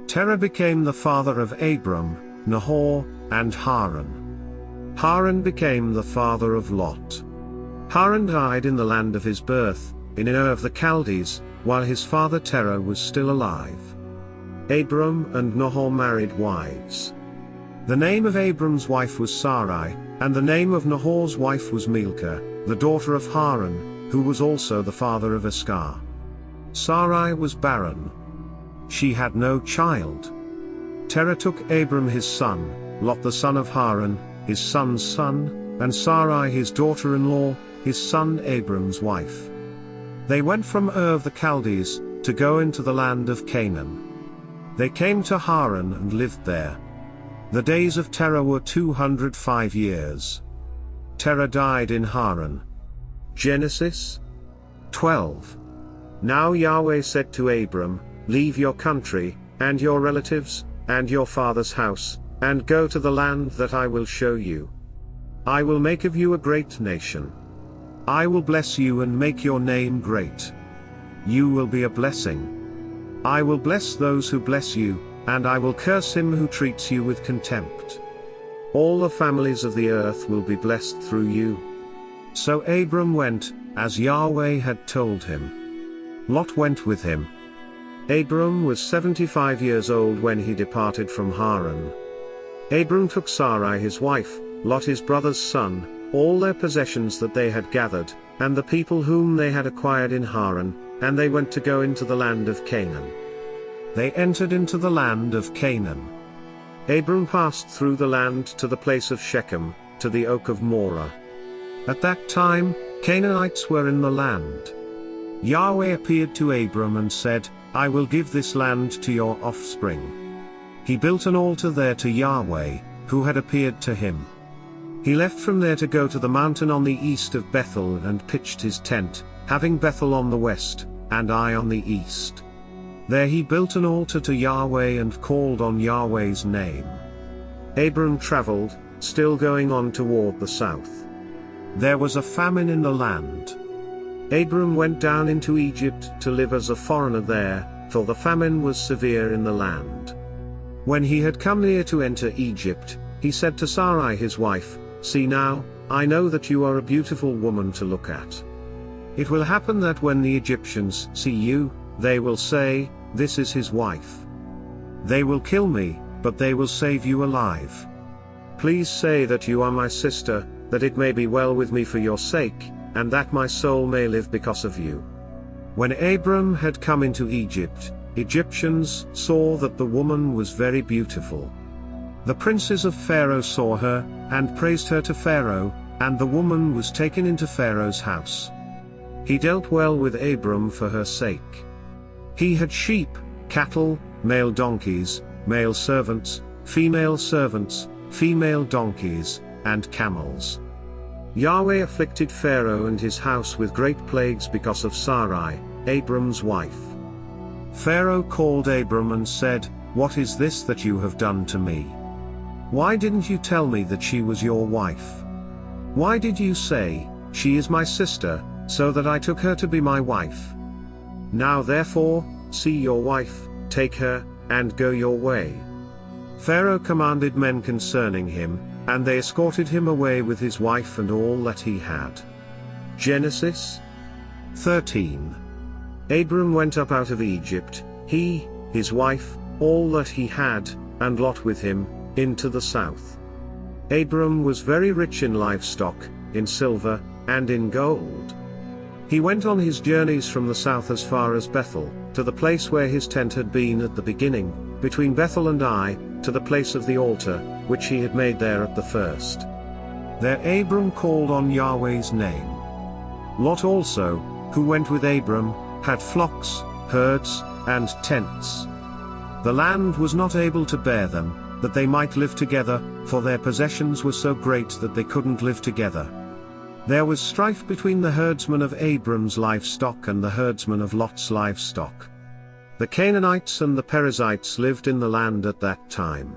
Terah became the father of Abram, Nahor, and Haran. Haran became the father of Lot. Haran died in the land of his birth, in Ur of the Chaldees, while his father Terah was still alive. Abram and Nahor married wives. The name of Abram's wife was Sarai, and the name of Nahor's wife was Milcah, the daughter of Haran, who was also the father of Iscah. Sarai was barren. She had no child. Terah took Abram his son, Lot the son of Haran, his son's son, and Sarai his daughter-in-law, his son Abram's wife. They went from Ur of the Chaldees, to go into the land of Canaan. They came to Haran and lived there. The days of Terah were 205 years. Terah died in Haran. Genesis 12. Now Yahweh said to Abram, "Leave your country, and your relatives, and your father's house, and go to the land that I will show you. I will make of you a great nation. I will bless you and make your name great. You will be a blessing. I will bless those who bless you, and I will curse him who treats you with contempt. All the families of the earth will be blessed through you." So Abram went, as Yahweh had told him. Lot went with him. Abram was 75 years old when he departed from Haran. Abram took Sarai his wife, Lot his brother's son, all their possessions that they had gathered, and the people whom they had acquired in Haran, and they went to go into the land of Canaan. They entered into the land of Canaan. Abram passed through the land to the place of Shechem, to the oak of Moreh. At that time, Canaanites were in the land. Yahweh appeared to Abram and said, "I will give this land to your offspring." He built an altar there to Yahweh, who had appeared to him. He left from there to go to the mountain on the east of Bethel and pitched his tent, having Bethel on the west, and Ai on the east. There he built an altar to Yahweh and called on Yahweh's name. Abram traveled, still going on toward the south. There was a famine in the land. Abram went down into Egypt to live as a foreigner there, for the famine was severe in the land. When he had come near to enter Egypt, he said to Sarai his wife, "See now, I know that you are a beautiful woman to look at. It will happen that when the Egyptians see you, they will say, 'This is his wife.' They will kill me, but they will save you alive. Please say that you are my sister, that it may be well with me for your sake, and that my soul may live because of you." When Abram had come into Egypt, Egyptians saw that the woman was very beautiful. The princes of Pharaoh saw her, and praised her to Pharaoh, and the woman was taken into Pharaoh's house. He dealt well with Abram for her sake. He had sheep, cattle, male donkeys, male servants, female donkeys, and camels. Yahweh afflicted Pharaoh and his house with great plagues because of Sarai, Abram's wife. Pharaoh called Abram and said, "What is this that you have done to me? Why didn't you tell me that she was your wife? Why did you say, 'She is my sister,' so that I took her to be my wife? Now therefore, see your wife, take her, and go your way." Pharaoh commanded men concerning him, and they escorted him away with his wife and all that he had. Genesis 13. Abram went up out of Egypt, he, his wife, all that he had, and Lot with him, into the south. Abram was very rich in livestock, in silver, and in gold. He went on his journeys from the south as far as Bethel, to the place where his tent had been at the beginning, between Bethel and Ai, to the place of the altar, which he had made there at the first. There Abram called on Yahweh's name. Lot also, who went with Abram, had flocks, herds, and tents. The land was not able to bear them, that they might live together, for their possessions were so great that they couldn't live together. There was strife between the herdsmen of Abram's livestock and the herdsmen of Lot's livestock. The Canaanites and the Perizzites lived in the land at that time.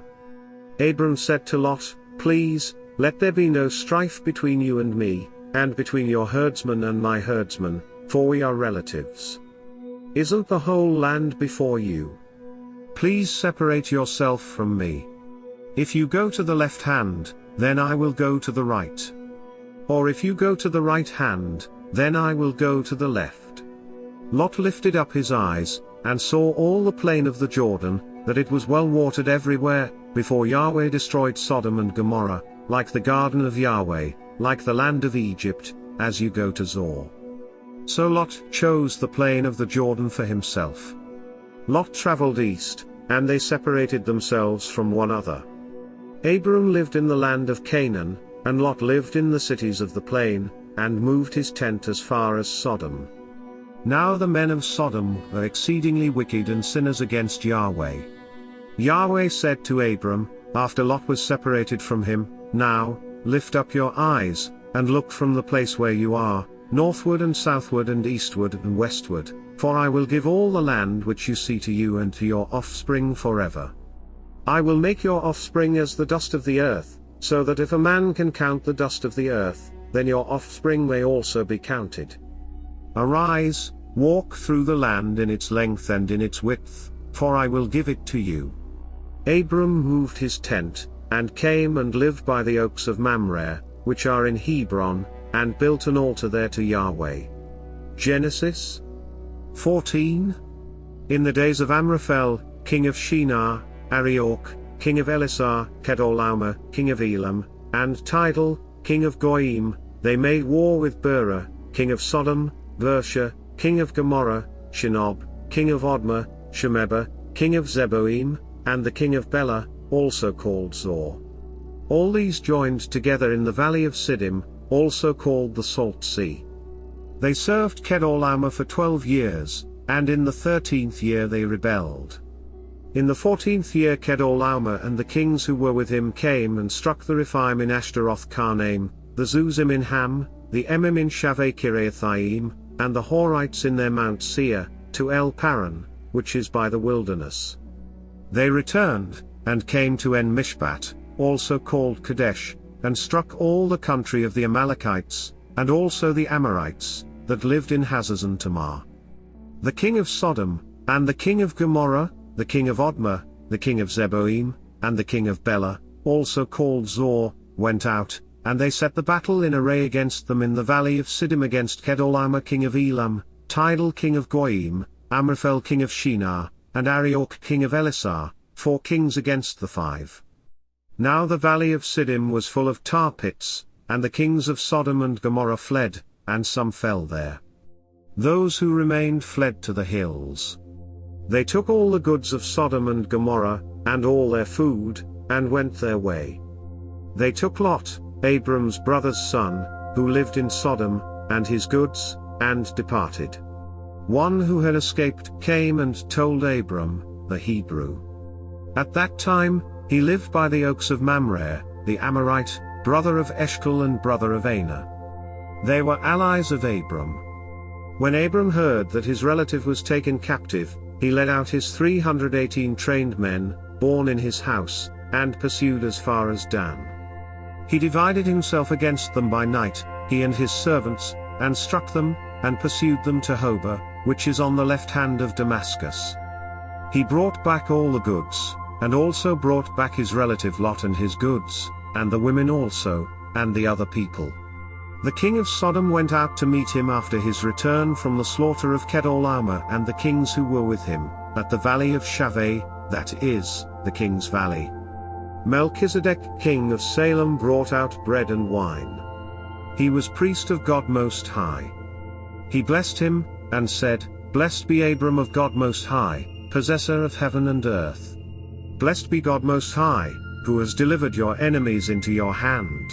Abram said to Lot, "Please, let there be no strife between you and me, and between your herdsmen and my herdsmen, for we are relatives. Isn't the whole land before you? Please separate yourself from me. If you go to the left hand, then I will go to the right. Or if you go to the right hand, then I will go to the left." Lot lifted up his eyes, and saw all the plain of the Jordan, that it was well watered everywhere, before Yahweh destroyed Sodom and Gomorrah, like the garden of Yahweh, like the land of Egypt, as you go to Zoar. So Lot chose the plain of the Jordan for himself. Lot traveled east, and they separated themselves from one another. Abram lived in the land of Canaan, and Lot lived in the cities of the plain, and moved his tent as far as Sodom. Now the men of Sodom were exceedingly wicked and sinners against Yahweh. Yahweh said to Abram, after Lot was separated from him, "Now, lift up your eyes, and look from the place where you are, northward and southward and eastward and westward, for I will give all the land which you see to you and to your offspring forever. I will make your offspring as the dust of the earth, so that if a man can count the dust of the earth, then your offspring may also be counted. Arise, walk through the land in its length and in its width, for I will give it to you." Abram moved his tent, and came and lived by the oaks of Mamre, which are in Hebron, and built an altar there to Yahweh. Genesis 14. In the days of Amraphel, king of Shinar, Arioch, king of Elisar, Kedorlaomer, king of Elam, and Tidal, king of Goyim, they made war with Bera, king of Sodom, Bersha, king of Gomorrah, Shinob, king of Odma, Shemeba, king of Zeboim, and the king of Bela, also called Zor. All these joined together in the valley of Siddim, also called the Salt Sea. They served Kedorlaomer for 12 years, and in the 13th year they rebelled. In the 14th year Kedorlaomer and the kings who were with him came and struck the Rephaim in Ashtaroth Karnaim, the Zuzim in Ham, the Emim in Shaveh Kiriathaim, and the Horites in their Mount Seir, to El Paran, which is by the wilderness. They returned, and came to En Mishpat, also called Kadesh, and struck all the country of the Amalekites, and also the Amorites, that lived in Hazazon Tamar. The king of Sodom, and the king of Gomorrah, the king of Odma, the king of Zeboim, and the king of Bela, also called Zor, went out, and they set the battle in array against them in the valley of Siddim against Kedorlaomer king of Elam, Tidal king of Goyim, Amraphel king of Shinar, and Arioch king of Elisar, 4 kings against the 5. Now the valley of Siddim was full of tar pits, and the kings of Sodom and Gomorrah fled, and some fell there. Those who remained fled to the hills. They took all the goods of Sodom and Gomorrah, and all their food, and went their way. They took Lot, Abram's brother's son, who lived in Sodom, and his goods, and departed. One who had escaped came and told Abram, the Hebrew. At that time, he lived by the oaks of Mamre, the Amorite, brother of Eshcol and brother of Aner. They were allies of Abram. When Abram heard that his relative was taken captive, he led out his 318 trained men, born in his house, and pursued as far as Dan. He divided himself against them by night, he and his servants, and struck them, and pursued them to Hobah, which is on the left hand of Damascus. He brought back all the goods, and also brought back his relative Lot and his goods, and the women also, and the other people. The king of Sodom went out to meet him after his return from the slaughter of Kedorlaomer and the kings who were with him, at the valley of Shaveh, that is, the king's valley. Melchizedek king of Salem brought out bread and wine. He was priest of God Most High. He blessed him, and said, "Blessed be Abram of God Most High, possessor of heaven and earth. Blessed be God Most High, who has delivered your enemies into your hand."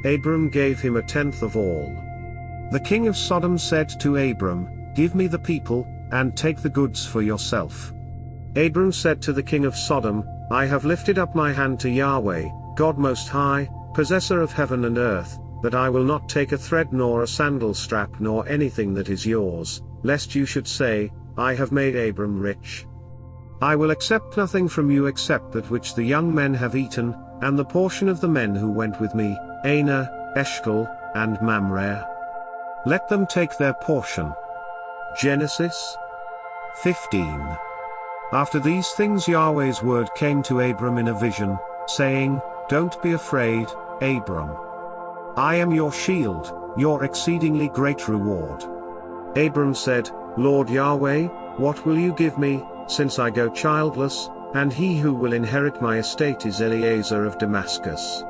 Abram gave him 1/10 of all. The king of Sodom said to Abram, "Give me the people, and take the goods for yourself." Abram said to the king of Sodom, "I have lifted up my hand to Yahweh, God Most High, possessor of heaven and earth, that I will not take a thread nor a sandal strap nor anything that is yours, lest you should say, I have made Abram rich. I will accept nothing from you except that which the young men have eaten, and the portion of the men who went with me, Aner, Eshcol, and Mamre. Let them take their portion." Genesis 15. After these things Yahweh's word came to Abram in a vision, saying, "Don't be afraid, Abram. I am your shield, your exceedingly great reward." Abram said, "Lord Yahweh, what will you give me, since I go childless, and he who will inherit my estate is Eliezer of Damascus?"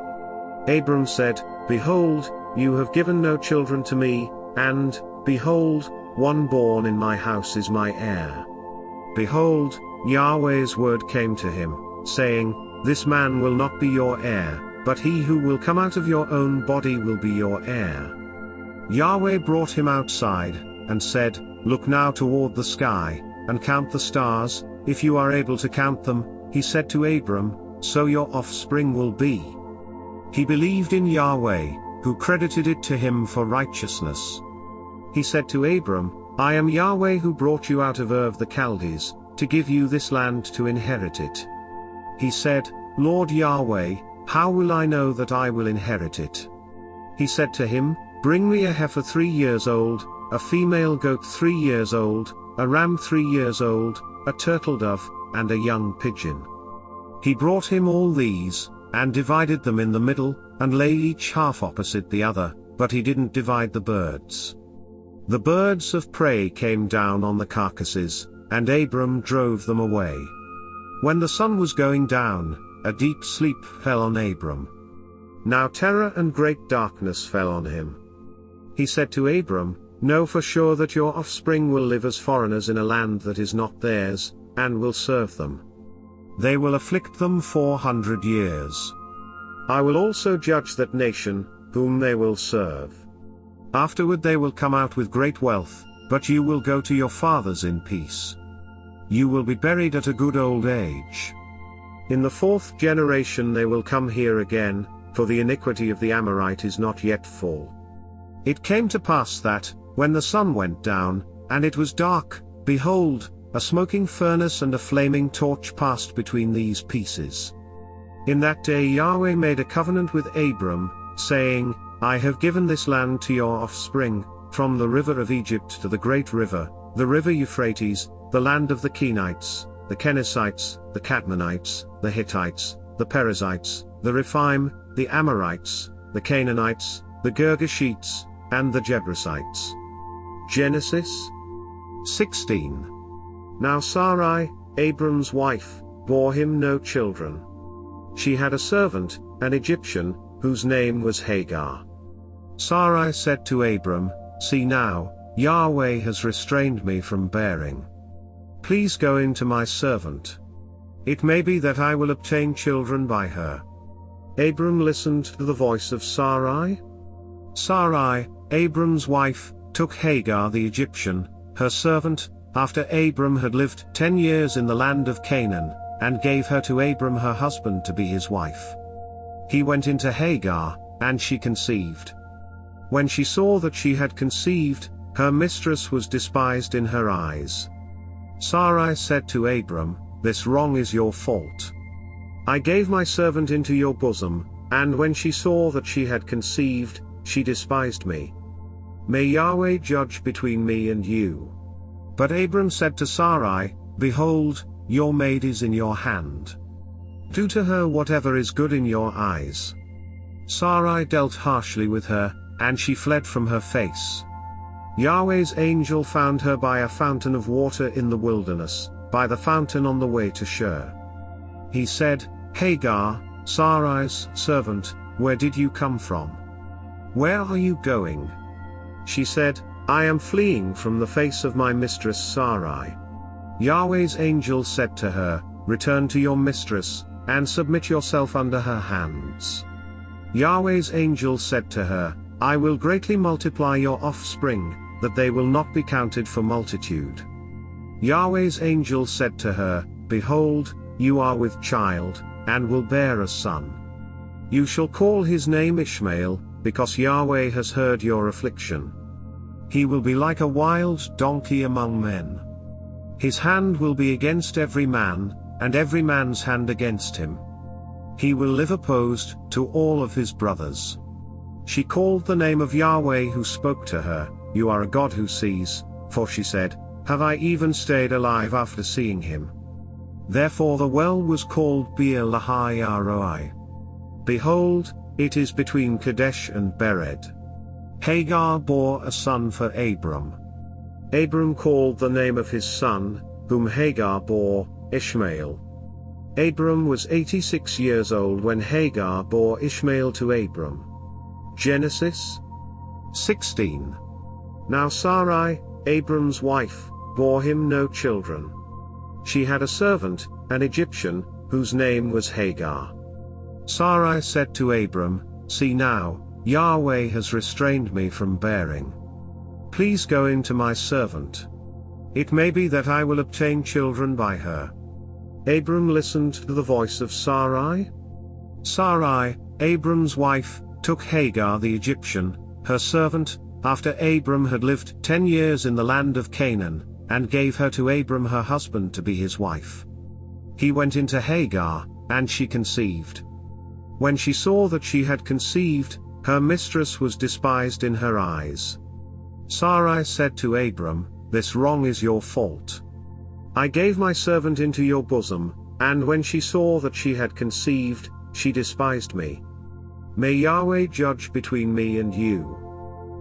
Abram said, "Behold, you have given no children to me, and, Behold, one born in my house is my heir. Behold, Yahweh's word came to him, saying, This man will not be your heir, but he who will come out of your own body will be your heir. Yahweh brought him outside, and said, Look now toward the sky, and count the stars, if you are able to count them. He said to Abram, So your offspring will be. He believed in Yahweh, who credited it to him for righteousness. He said to Abram, I am Yahweh who brought you out of Ur of the Chaldees, to give you this land to inherit it. He said, Lord Yahweh, how will I know that I will inherit it? He said to him, Bring me a heifer 3 years old, a female goat 3 years old, a ram 3 years old, a turtle dove, and a young pigeon. He brought him all these, and divided them in the middle, and laid each half opposite the other, but he didn't divide the birds. The birds of prey came down on the carcasses, and Abram drove them away. When the sun was going down, a deep sleep fell on Abram. Now terror and great darkness fell on him. He said to Abram, Know for sure that your offspring will live as foreigners in a land that is not theirs, and will serve them. They will afflict them 400 years. I will also judge that nation, whom they will serve. Afterward they will come out with great wealth, but you will go to your fathers in peace. You will be buried at a good old age. In the 4th generation they will come here again, for the iniquity of the Amorite is not yet full. It came to pass that, when the sun went down, and it was dark, behold, a smoking furnace and a flaming torch passed between these pieces. In that day Yahweh made a covenant with Abram, saying, I have given this land to your offspring, from the river of Egypt to the great river, the river Euphrates, the land of the Kenites, the Kenizzites, the Cadmonites, the Hittites, the Perizzites, the Rephaim, the Amorites, the Canaanites, the Girgashites, and the Jebusites. Genesis 16. Now Sarai, Abram's wife, bore him no children. She had a servant, an Egyptian, whose name was Hagar. Sarai said to Abram, See now, Yahweh has restrained me from bearing. Please go in to my servant. It may be that I will obtain children by her. Abram listened to the voice of Sarai. Sarai, Abram's wife, took Hagar the Egyptian, her servant, after Abram had lived 10 years in the land of Canaan, and gave her to Abram her husband to be his wife. He went into Hagar, and she conceived. When she saw that she had conceived, her mistress was despised in her eyes. Sarai said to Abram, This wrong is your fault. I gave my servant into your bosom, and when she saw that she had conceived, she despised me. May Yahweh judge between me and you. But Abram said to Sarai, Behold, your maid is in your hand. Do to her whatever is good in your eyes. Sarai dealt harshly with her, and she fled from her face. Yahweh's angel found her by a fountain of water in the wilderness, by the fountain on the way to Shur. He said, Hagar, Sarai's servant, where did you come from? Where are you going? She said, I am fleeing from the face of my mistress Sarai. Yahweh's angel said to her, Return to your mistress, and submit yourself under her hands. Yahweh's angel said to her, I will greatly multiply your offspring, that they will not be counted for multitude. Yahweh's angel said to her, Behold, you are with child, and will bear a son. You shall call his name Ishmael, because Yahweh has heard your affliction. He will be like a wild donkey among men. His hand will be against every man, and every man's hand against him. He will live opposed to all of his brothers. She called the name of Yahweh who spoke to her, You are a God who sees, for she said, Have I even stayed alive after seeing him? Therefore the well was called Beer Lahai Roi. Behold, it is between Kadesh and Bered. Hagar bore a son for Abram. Abram called the name of his son, whom Hagar bore, Ishmael. Abram was 86 years old when Hagar bore Ishmael to Abram. Genesis 16. Now Sarai, Abram's wife, bore him no children. She had a servant, an Egyptian, whose name was Hagar. Sarai said to Abram, "See now, Yahweh has restrained me from bearing. Please go in to my servant. It may be that I will obtain children by her." Abram listened to the voice of Sarai. Sarai, Abram's wife, took Hagar the Egyptian, her servant, after Abram had lived 10 years in the land of Canaan, and gave her to Abram her husband to be his wife. He went into Hagar, and she conceived. When she saw that she had conceived, her mistress was despised in her eyes. Sarai said to Abram, "This wrong is your fault. I gave my servant into your bosom, and when she saw that she had conceived, she despised me. May Yahweh judge between me and you."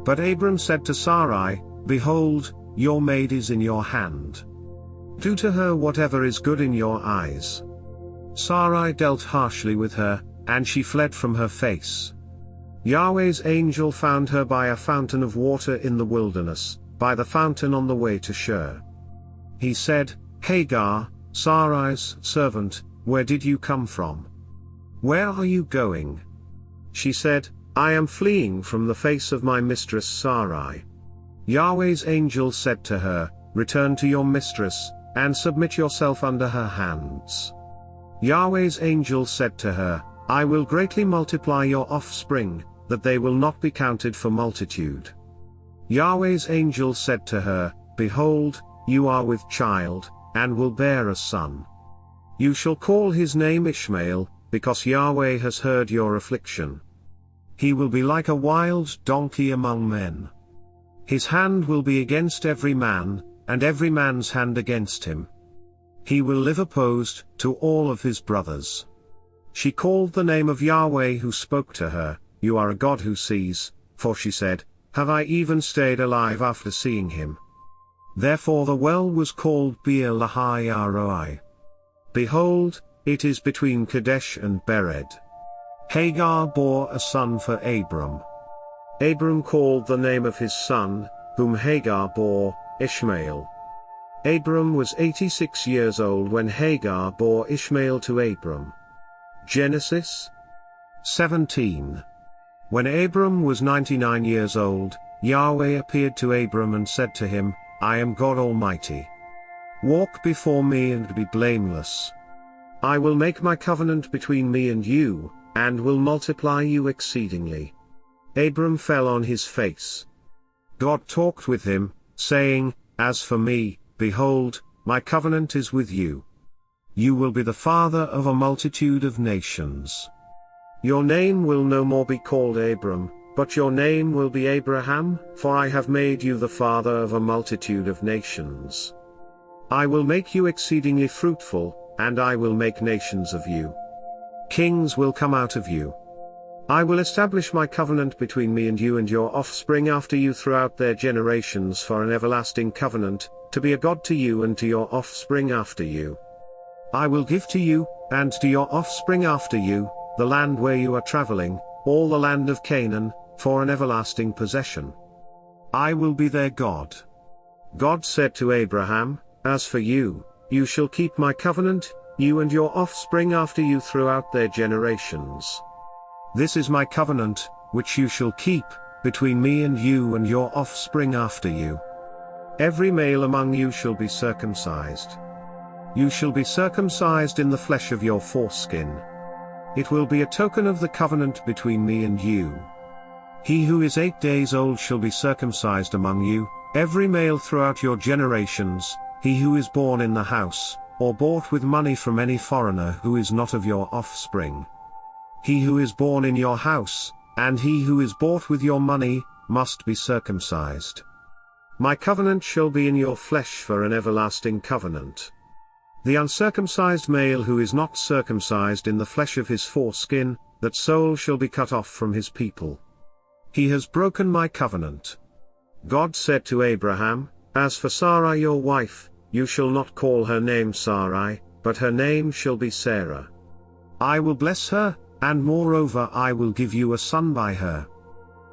But Abram said to Sarai, "Behold, your maid is in your hand. Do to her whatever is good in your eyes." Sarai dealt harshly with her, and she fled from her face. Yahweh's angel found her by a fountain of water in the wilderness, by the fountain on the way to Shur. He said, "Hagar, Sarai's servant, where did you come from? Where are you going?" She said, "I am fleeing from the face of my mistress Sarai." Yahweh's angel said to her, "Return to your mistress, and submit yourself under her hands." Yahweh's angel said to her, "I will greatly multiply your offspring, that they will not be counted for multitude." Yahweh's angel said to her, "Behold, you are with child, and will bear a son. You shall call his name Ishmael, because Yahweh has heard your affliction. He will be like a wild donkey among men. His hand will be against every man, and every man's hand against him. He will live opposed to all of his brothers." She called the name of Yahweh who spoke to her, "You are a God who sees," for she said, "Have I even stayed alive after seeing him?" Therefore the well was called Beer Lahai Roi. Behold, it is between Kadesh and Bered. Hagar bore a son for Abram. Abram called the name of his son, whom Hagar bore, Ishmael. Abram was 86 years old when Hagar bore Ishmael to Abram. Genesis 17. When Abram was 99 years old, Yahweh appeared to Abram and said to him, "I am God Almighty. Walk before me and be blameless. I will make my covenant between me and you, and will multiply you exceedingly." Abram fell on his face. God talked with him, saying, "As for me, behold, my covenant is with you. You will be the father of a multitude of nations. Your name will no more be called Abram, but your name will be Abraham, for I have made you the father of a multitude of nations. I will make you exceedingly fruitful, and I will make nations of you. Kings will come out of you. I will establish my covenant between me and you and your offspring after you throughout their generations for an everlasting covenant, to be a God to you and to your offspring after you. I will give to you, and to your offspring after you, the land where you are traveling, all the land of Canaan, for an everlasting possession. I will be their God." God said to Abraham, "As for you, you shall keep my covenant, you and your offspring after you throughout their generations. This is my covenant, which you shall keep, between me and you and your offspring after you. Every male among you shall be circumcised. You shall be circumcised in the flesh of your foreskin. It will be a token of the covenant between me and you. He who is 8 days old shall be circumcised among you, every male throughout your generations, he who is born in the house, or bought with money from any foreigner who is not of your offspring. He who is born in your house, and he who is bought with your money, must be circumcised. My covenant shall be in your flesh for an everlasting covenant. The uncircumcised male who is not circumcised in the flesh of his foreskin, that soul shall be cut off from his people. He has broken my covenant." God said to Abraham, "As for Sarai your wife, you shall not call her name Sarai, but her name shall be Sarah. I will bless her, and moreover I will give you a son by her.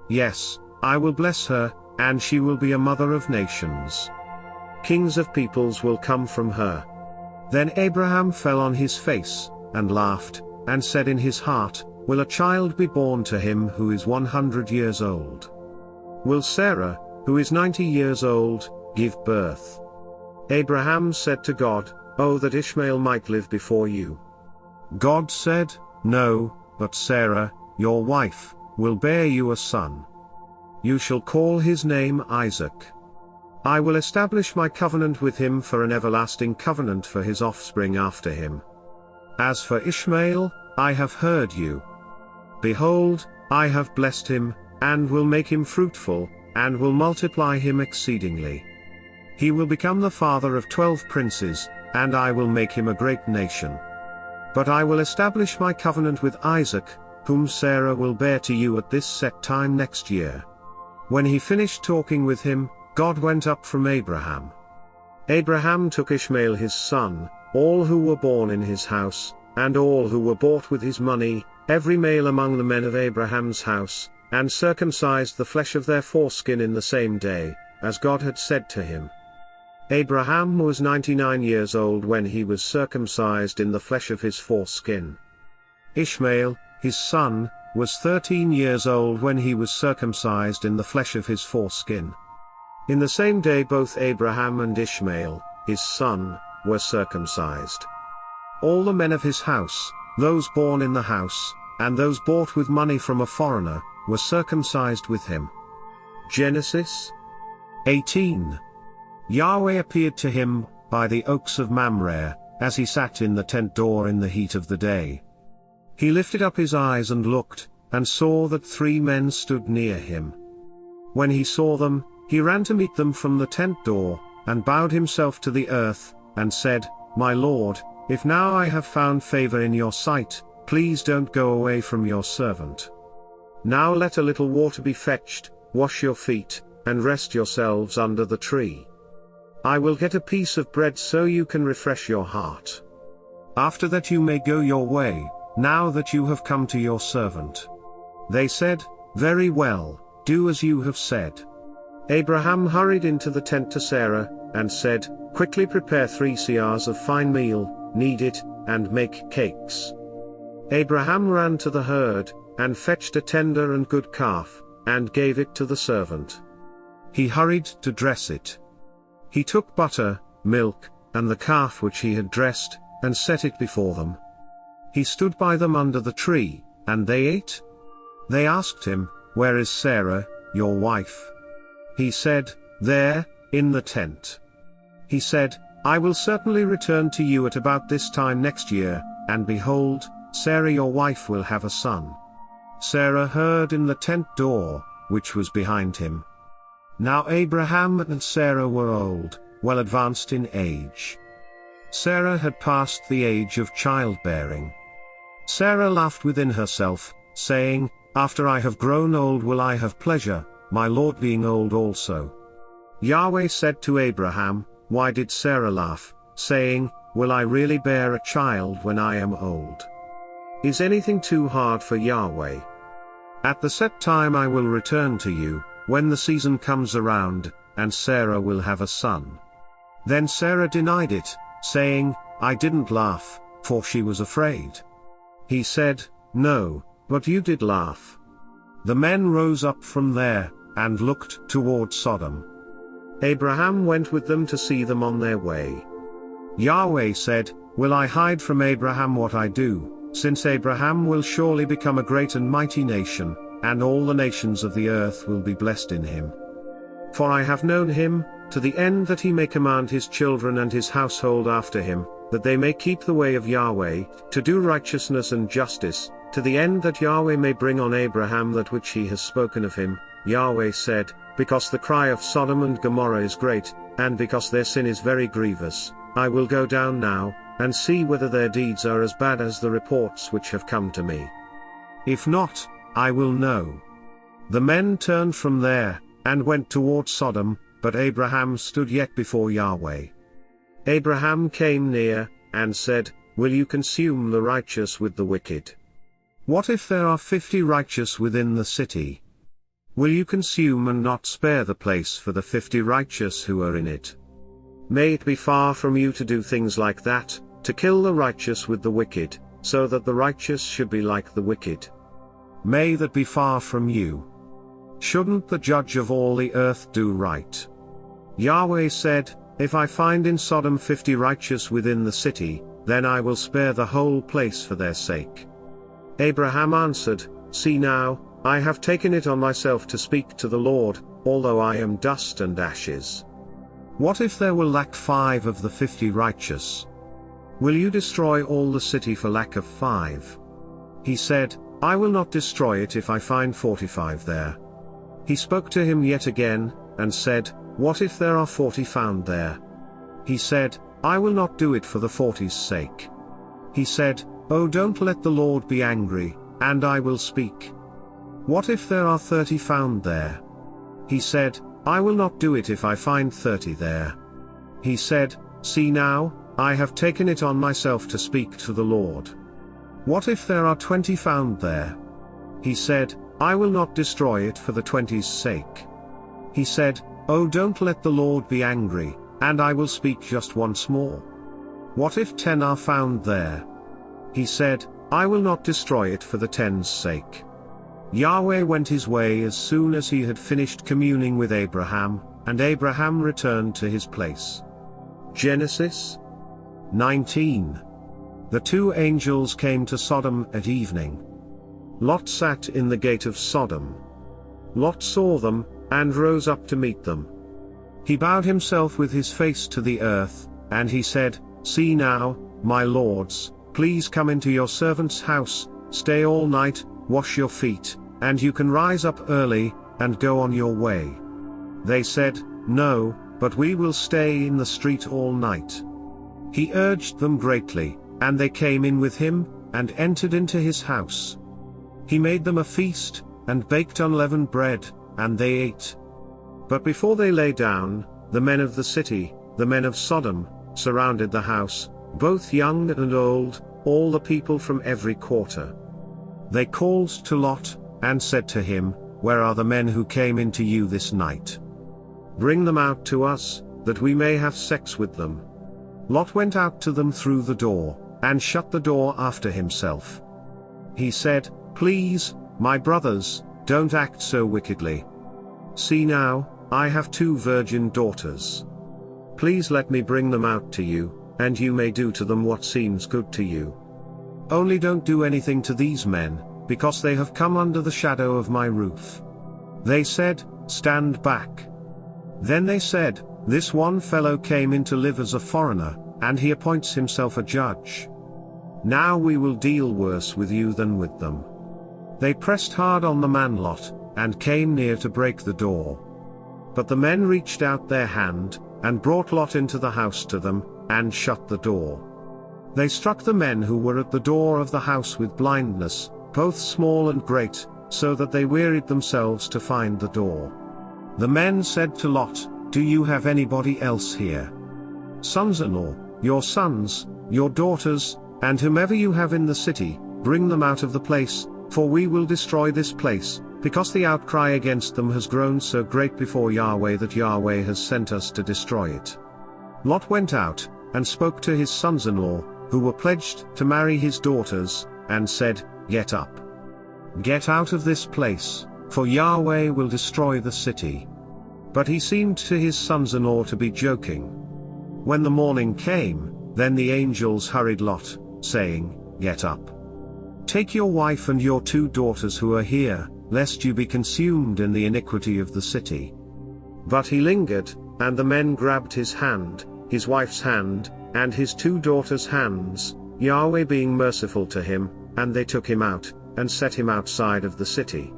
Yes, I will bless her, and she will be a mother of nations. Kings of peoples will come from her. Then Abraham fell on his face, and laughed, and said in his heart, Will a child be born to him who is 100 years old? Will Sarah, who is 90 years old, give birth? Abraham said to God, Oh, that Ishmael might live before you. God said, No, but Sarah, your wife, will bear you a son. You shall call his name Isaac. I will establish my covenant with him for an everlasting covenant for his offspring after him. As for Ishmael, I have heard you. Behold, I have blessed him, and will make him fruitful, and will multiply him exceedingly. He will become the father of 12 princes, and I will make him a great nation. But I will establish my covenant with Isaac, whom Sarah will bear to you at this set time next year. When he finished talking with him, God went up from Abraham. Abraham took Ishmael his son, all who were born in his house, and all who were bought with his money, every male among the men of Abraham's house, and circumcised the flesh of their foreskin in the same day, as God had said to him. Abraham was 99 years old when he was circumcised in the flesh of his foreskin. Ishmael, his son, was 13 years old when he was circumcised in the flesh of his foreskin. In the same day both Abraham and Ishmael, his son, were circumcised. All the men of his house, those born in the house, and those bought with money from a foreigner, were circumcised with him. Genesis 18. Yahweh appeared to him by the oaks of Mamre, as he sat in the tent door in the heat of the day. He lifted up his eyes and looked, and saw that 3 men stood near him. When he saw them, he ran to meet them from the tent door, and bowed himself to the earth, and said, My Lord, if now I have found favor in your sight, please don't go away from your servant. Now let a little water be fetched, wash your feet, and rest yourselves under the tree. I will get a piece of bread so you can refresh your heart. After that you may go your way, now that you have come to your servant. They said, Very well, do as you have said. Abraham hurried into the tent to Sarah, and said, Quickly prepare 3 seahs of fine meal, knead it, and make cakes. Abraham ran to the herd, and fetched a tender and good calf, and gave it to the servant. He hurried to dress it. He took butter, milk, and the calf which he had dressed, and set it before them. He stood by them under the tree, and they ate. They asked him, Where is Sarah, your wife? He said, There, in the tent. He said, I will certainly return to you at about this time next year, and behold, Sarah your wife will have a son. Sarah heard in the tent door, which was behind him. Now Abraham and Sarah were old, well advanced in age. Sarah had passed the age of childbearing. Sarah laughed within herself, saying, After I have grown old will I have pleasure, my Lord being old also. Yahweh said to Abraham, Why did Sarah laugh, saying, Will I really bear a child when I am old? Is anything too hard for Yahweh? At the set time I will return to you, when the season comes around, and Sarah will have a son. Then Sarah denied it, saying, I didn't laugh, for she was afraid. He said, No, but you did laugh. The men rose up from there, and looked toward Sodom. Abraham went with them to see them on their way. Yahweh said, Will I hide from Abraham what I do, since Abraham will surely become a great and mighty nation, and all the nations of the earth will be blessed in him. For I have known him, to the end that he may command his children and his household after him, that they may keep the way of Yahweh, to do righteousness and justice, to the end that Yahweh may bring on Abraham that which he has spoken of him. Yahweh said, Because the cry of Sodom and Gomorrah is great, and because their sin is very grievous, I will go down now, and see whether their deeds are as bad as the reports which have come to me. If not, I will know. The men turned from there, and went toward Sodom, but Abraham stood yet before Yahweh. Abraham came near, and said, Will you consume the righteous with the wicked? What if there are 50 righteous within the city? Will you consume and not spare the place for the 50 righteous who are in it? May it be far from you to do things like that, to kill the righteous with the wicked, so that the righteous should be like the wicked. May that be far from you. Shouldn't the judge of all the earth do right? Yahweh said, if I find in Sodom 50 righteous within the city, then I will spare the whole place for their sake. Abraham answered, see now, I have taken it on myself to speak to the Lord, although I am dust and ashes. What if there will lack 5 of the 50 righteous? Will you destroy all the city for lack of 5? He said, I will not destroy it if I find 45 there. He spoke to him yet again, and said, what if there are 40 found there? He said, I will not do it for the 40's sake. He said, oh, don't let the Lord be angry, and I will speak. What if there are 30 found there? He said, I will not do it if I find 30 there. He said, see now, I have taken it on myself to speak to the Lord. What if there are 20 found there? He said, I will not destroy it for the 20's sake. He said, oh, don't let the Lord be angry, and I will speak just once more. What if 10 are found there? He said, I will not destroy it for the 10's sake. Yahweh went his way as soon as he had finished communing with Abraham, and Abraham returned to his place. Genesis 19. The 2 angels came to Sodom at evening. Lot sat in the gate of Sodom. Lot saw them, and rose up to meet them. He bowed himself with his face to the earth, and he said, see now, my lords, please come into your servant's house, stay all night, wash your feet, and you can rise up early, and go on your way. They said, no, but we will stay in the street all night. He urged them greatly, and they came in with him, and entered into his house. He made them a feast, and baked unleavened bread, and they ate. But before they lay down, the men of the city, the men of Sodom, surrounded the house, both young and old, all the people from every quarter. They called to Lot, and said to him, where are the men who came into you this night? Bring them out to us, that we may have sex with them. Lot went out to them through the door, and shut the door after himself. He said, please, my brothers, don't act so wickedly. See now, I have 2 virgin daughters. Please let me bring them out to you, and you may do to them what seems good to you. Only don't do anything to these men, because they have come under the shadow of my roof. They said, stand back. Then they said, this one fellow came in to live as a foreigner, and he appoints himself a judge. Now we will deal worse with you than with them. They pressed hard on the man Lot, and came near to break the door. But the men reached out their hand, and brought Lot into the house to them, and shut the door. They struck the men who were at the door of the house with blindness, both small and great, so that they wearied themselves to find the door. The men said to Lot, do you have anybody else here? Sons-in-law, your sons, your daughters, and whomever you have in the city, bring them out of the place, for we will destroy this place, because the outcry against them has grown so great before Yahweh that Yahweh has sent us to destroy it. Lot went out, and spoke to his sons-in-law, who were pledged to marry his daughters, and said, get up. Get out of this place, for Yahweh will destroy the city. But he seemed to his sons-in-law to be joking. When the morning came, then the angels hurried Lot, saying, get up. Take your wife and your 2 daughters who are here, lest you be consumed in the iniquity of the city. But he lingered, and the men grabbed his hand, his wife's hand, and his 2 daughters' hands, Yahweh being merciful to him, and they took him out, and set him outside of the city.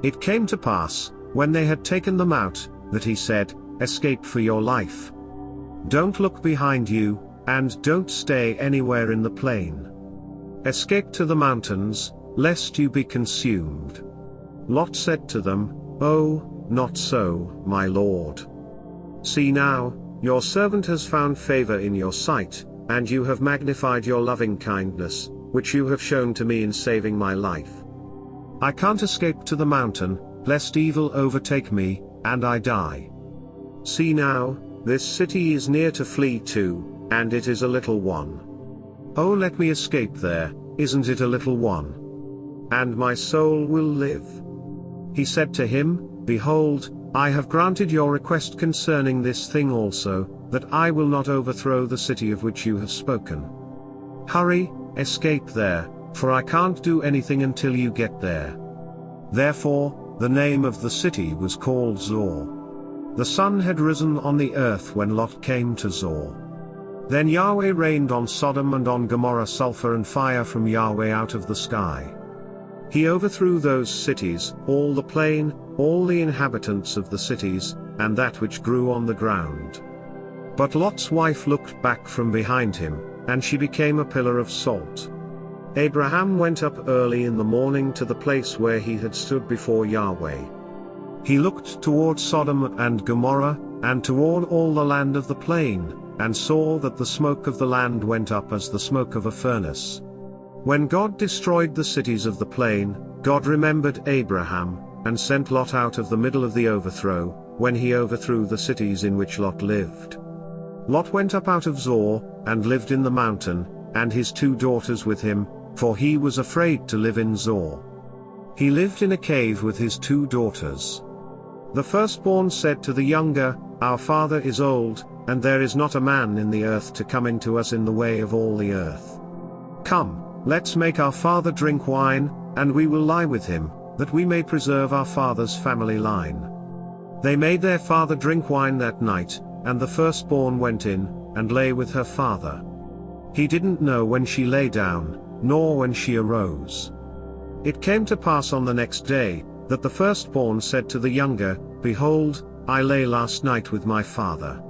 It came to pass, when they had taken them out, that he said, escape for your life. Don't look behind you, and don't stay anywhere in the plain. Escape to the mountains, lest you be consumed. Lot said to them, oh, not so, my lord. See now, your servant has found favor in your sight, and you have magnified your loving kindness, which you have shown to me in saving my life. I can't escape to the mountain, lest evil overtake me, and I die. See now, this city is near to flee to, and it is a little one. Oh, let me escape there, isn't it a little one? And my soul will live. He said to him, Behold, I have granted your request concerning this thing also, that I will not overthrow the city of which you have spoken. Hurry, escape there, for I can't do anything until you get there. Therefore, the name of the city was called Zoar. The sun had risen on the earth when Lot came to Zoar. Then Yahweh rained on Sodom and on Gomorrah sulfur and fire from Yahweh out of the sky. He overthrew those cities, all the plain, all the inhabitants of the cities, and that which grew on the ground. But Lot's wife looked back from behind him, and she became a pillar of salt. Abraham went up early in the morning to the place where he had stood before Yahweh. He looked toward Sodom and Gomorrah, and toward all the land of the plain, and saw that the smoke of the land went up as the smoke of a furnace. When God destroyed the cities of the plain, God remembered Abraham, and sent Lot out of the middle of the overthrow, when he overthrew the cities in which Lot lived. Lot went up out of Zoar, and lived in the mountain, and his 2 daughters with him, for he was afraid to live in Zoar. He lived in a cave with his 2 daughters. The firstborn said to the younger, Our father is old, and there is not a man in the earth to come into us in the way of all the earth. Come, let's make our father drink wine, and we will lie with him, that we may preserve our father's family line. They made their father drink wine that night, and the firstborn went in, and lay with her father. He didn't know when she lay down, nor when she arose. It came to pass on the next day, that the firstborn said to the younger, Behold, I lay last night with my father.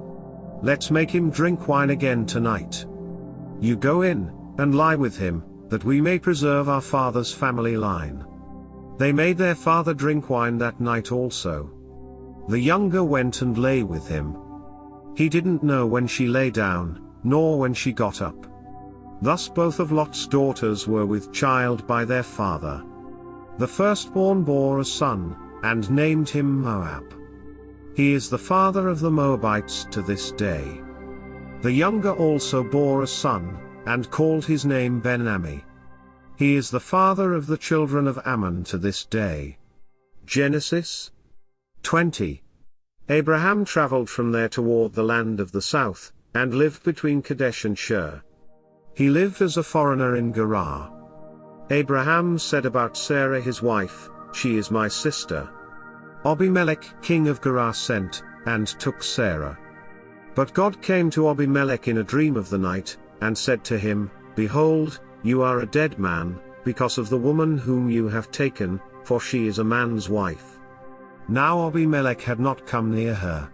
Let's make him drink wine again tonight. You go in, and lie with him, that we may preserve our father's family line. They made their father drink wine that night also. The younger went and lay with him. He didn't know when she lay down, nor when she got up. Thus both of Lot's daughters were with child by their father. The firstborn bore a son, and named him Moab. He is the father of the Moabites to this day. The younger also bore a son, and called his name Ben-Ammi. He is the father of the children of Ammon to this day. Genesis 20. Abraham traveled from there toward the land of the south, and lived between Kadesh and Shur. He lived as a foreigner in Gerar. Abraham said about Sarah his wife, She is my sister. Abimelech king of Gerar sent, and took Sarah. But God came to Abimelech in a dream of the night, and said to him, Behold, you are a dead man, because of the woman whom you have taken, for she is a man's wife. Now Abimelech had not come near her.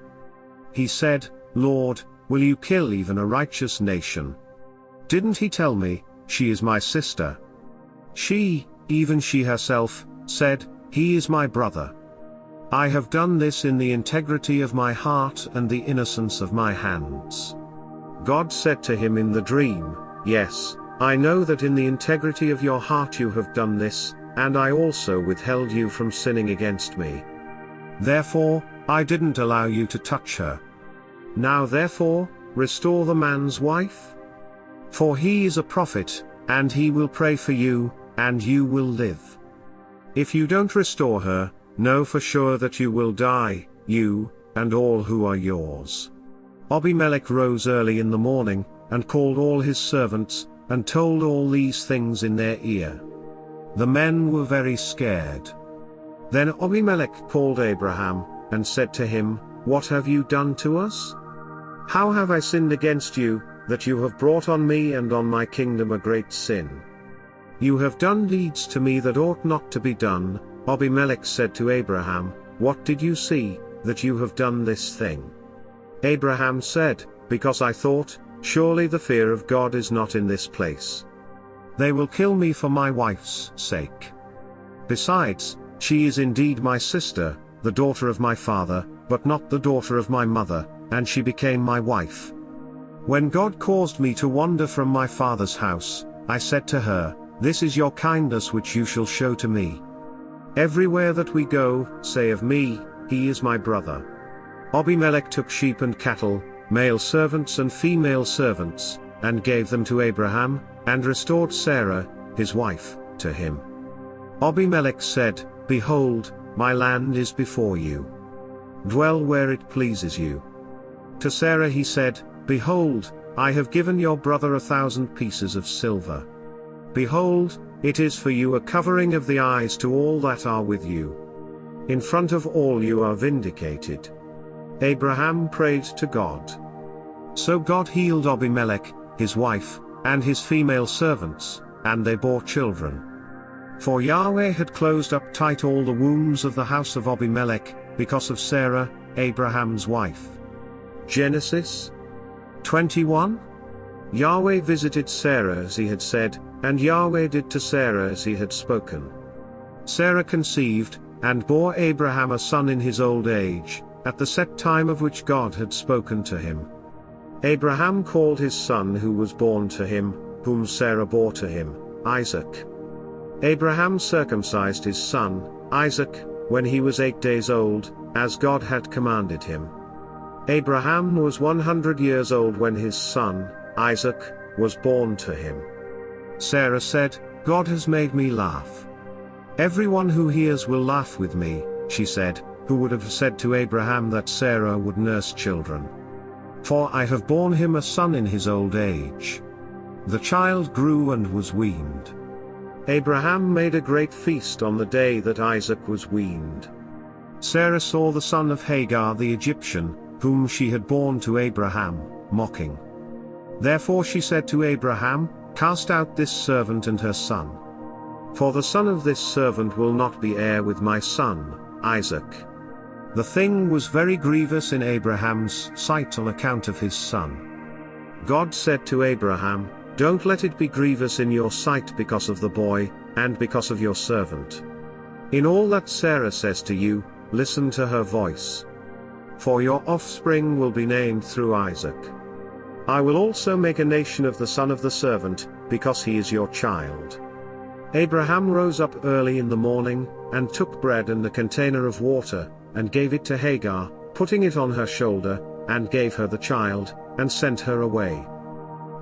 He said, Lord, will you kill even a righteous nation? Didn't he tell me, She is my sister? She, even she herself, said, He is my brother. I have done this in the integrity of my heart and the innocence of my hands. God said to him in the dream, Yes, I know that in the integrity of your heart you have done this, and I also withheld you from sinning against me. Therefore, I didn't allow you to touch her. Now therefore, restore the man's wife? For he is a prophet, and he will pray for you, and you will live. If you don't restore her, know for sure that you will die, you, and all who are yours. Abimelech rose early in the morning, and called all his servants, and told all these things in their ear. The men were very scared. Then Abimelech called Abraham, and said to him, What have you done to us? How have I sinned against you, that you have brought on me and on my kingdom a great sin? You have done deeds to me that ought not to be done. Abimelech said to Abraham, What did you see, that you have done this thing? Abraham said, Because I thought, surely the fear of God is not in this place. They will kill me for my wife's sake. Besides, she is indeed my sister, the daughter of my father, but not the daughter of my mother, and she became my wife. When God caused me to wander from my father's house, I said to her, This is your kindness which you shall show to me. Everywhere that we go, say of me, he is my brother. Abimelech took sheep and cattle, male servants and female servants, and gave them to Abraham, and restored Sarah, his wife, to him. Abimelech said, Behold, my land is before you. Dwell where it pleases you. To Sarah he said, Behold, I have given your brother 1,000 pieces of silver. Behold, it is for you a covering of the eyes to all that are with you. In front of all you are vindicated. Abraham prayed to God. So God healed Abimelech, his wife, and his female servants, and they bore children. For Yahweh had closed up tight all the wombs of the house of Abimelech, because of Sarah, Abraham's wife. Genesis 21. Yahweh visited Sarah as he had said, and Yahweh did to Sarah as he had spoken. Sarah conceived, and bore Abraham a son in his old age, at the set time of which God had spoken to him. Abraham called his son who was born to him, whom Sarah bore to him, Isaac. Abraham circumcised his son, Isaac, when he was 8 days old, as God had commanded him. Abraham was 100 years old when his son, Isaac, was born to him. Sarah said, God has made me laugh. Everyone who hears will laugh with me, she said, who would have said to Abraham that Sarah would nurse children. For I have borne him a son in his old age. The child grew and was weaned. Abraham made a great feast on the day that Isaac was weaned. Sarah saw the son of Hagar the Egyptian, whom she had borne to Abraham, mocking. Therefore she said to Abraham, Cast out this servant and her son. For the son of this servant will not be heir with my son, Isaac. The thing was very grievous in Abraham's sight on account of his son. God said to Abraham, Don't let it be grievous in your sight because of the boy, and because of your servant. In all that Sarah says to you, listen to her voice. For your offspring will be named through Isaac. I will also make a nation of the son of the servant, because he is your child. Abraham rose up early in the morning, and took bread and a container of water, and gave it to Hagar, putting it on her shoulder, and gave her the child, and sent her away.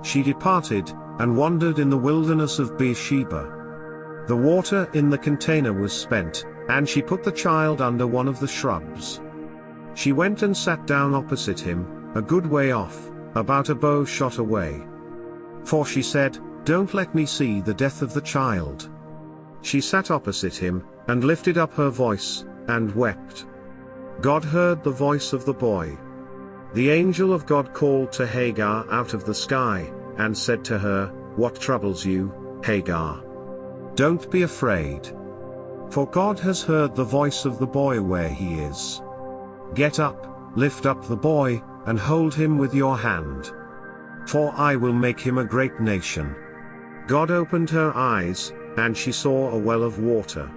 She departed, and wandered in the wilderness of Beersheba. The water in the container was spent, and she put the child under one of the shrubs. She went and sat down opposite him, a good way off, about a bow shot away. For she said, Don't let me see the death of the child. She sat opposite him, and lifted up her voice, and wept. God heard the voice of the boy. The angel of God called to Hagar out of the sky, and said to her, What troubles you, Hagar? Don't be afraid. For God has heard the voice of the boy where he is. Get up, lift up the boy, and hold him with your hand. For I will make him a great nation. God opened her eyes, and she saw a well of water.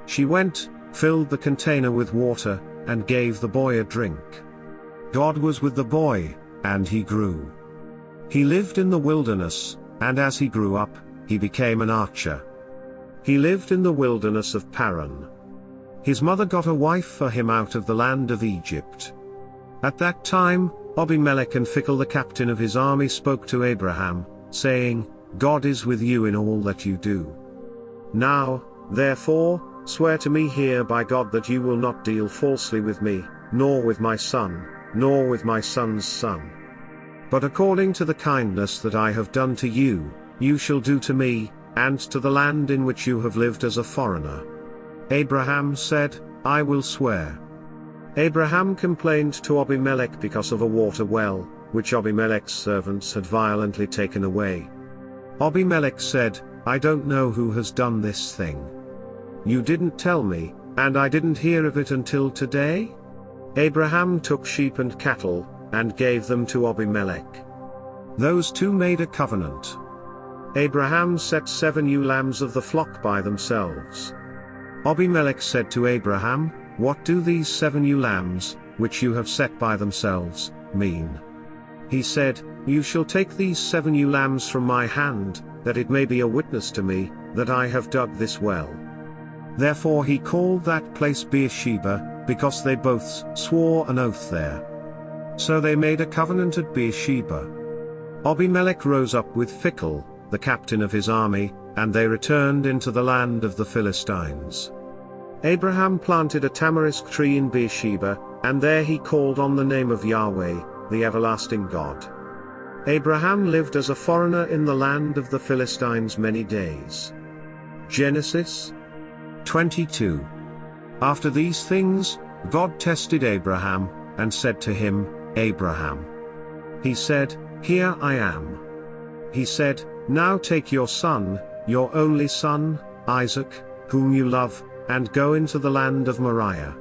She went, filled the container with water, and gave the boy a drink. God was with the boy, and he grew. He lived in the wilderness, and as he grew up, he became an archer. He lived in the wilderness of Paran. His mother got a wife for him out of the land of Egypt. At that time, Abimelech and Phicol the captain of his army spoke to Abraham, saying, God is with you in all that you do. Now, therefore, swear to me here by God that you will not deal falsely with me, nor with my son, nor with my son's son. But according to the kindness that I have done to you, you shall do to me, and to the land in which you have lived as a foreigner. Abraham said, I will swear. Abraham complained to Abimelech because of a water well, which Abimelech's servants had violently taken away. Abimelech said, I don't know who has done this thing. You didn't tell me, and I didn't hear of it until today? Abraham took sheep and cattle, and gave them to Abimelech. Those two made a covenant. Abraham set 7 ewe lambs of the flock by themselves. Abimelech said to Abraham, What do these 7 ewe lambs, which you have set by themselves, mean? He said, You shall take these 7 ewe lambs from my hand, that it may be a witness to me, that I have dug this well. Therefore he called that place Beersheba, because they both swore an oath there. So they made a covenant at Beersheba. Abimelech rose up with Phicol, the captain of his army, and they returned into the land of the Philistines. Abraham planted a tamarisk tree in Beersheba, and there he called on the name of Yahweh, the everlasting God. Abraham lived as a foreigner in the land of the Philistines many days. Genesis 22. After these things, God tested Abraham, and said to him, Abraham. He said, Here I am. He said, Now take your son, your only son, Isaac, whom you love, and go into the land of Moriah.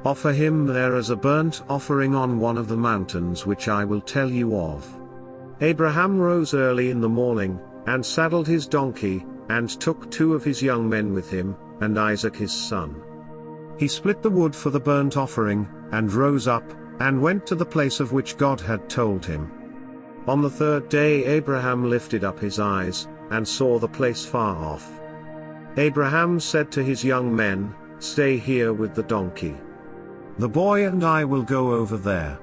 Offer him there as a burnt offering on one of the mountains which I will tell you of. Abraham rose early in the morning, and saddled his donkey, and took 2 of his young men with him, and Isaac his son. He split the wood for the burnt offering, and rose up, and went to the place of which God had told him. On the 3rd day Abraham lifted up his eyes, and saw the place far off. Abraham said to his young men, Stay here with the donkey. The boy and I will go over there.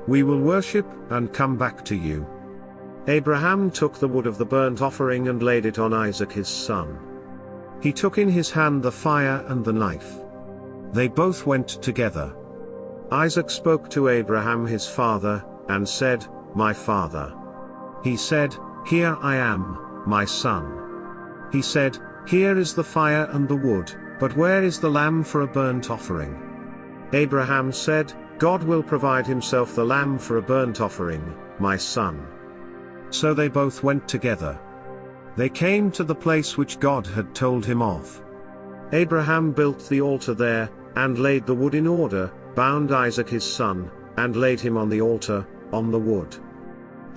We will worship, and come back to you. Abraham took the wood of the burnt offering and laid it on Isaac his son. He took in his hand the fire and the knife. They both went together. Isaac spoke to Abraham his father, and said, My father. He said, Here I am, my son. He said, Here is the fire and the wood, but where is the lamb for a burnt offering? Abraham said, God will provide himself the lamb for a burnt offering, my son. So they both went together. They came to the place which God had told him of. Abraham built the altar there, and laid the wood in order, bound Isaac his son, and laid him on the altar, on the wood.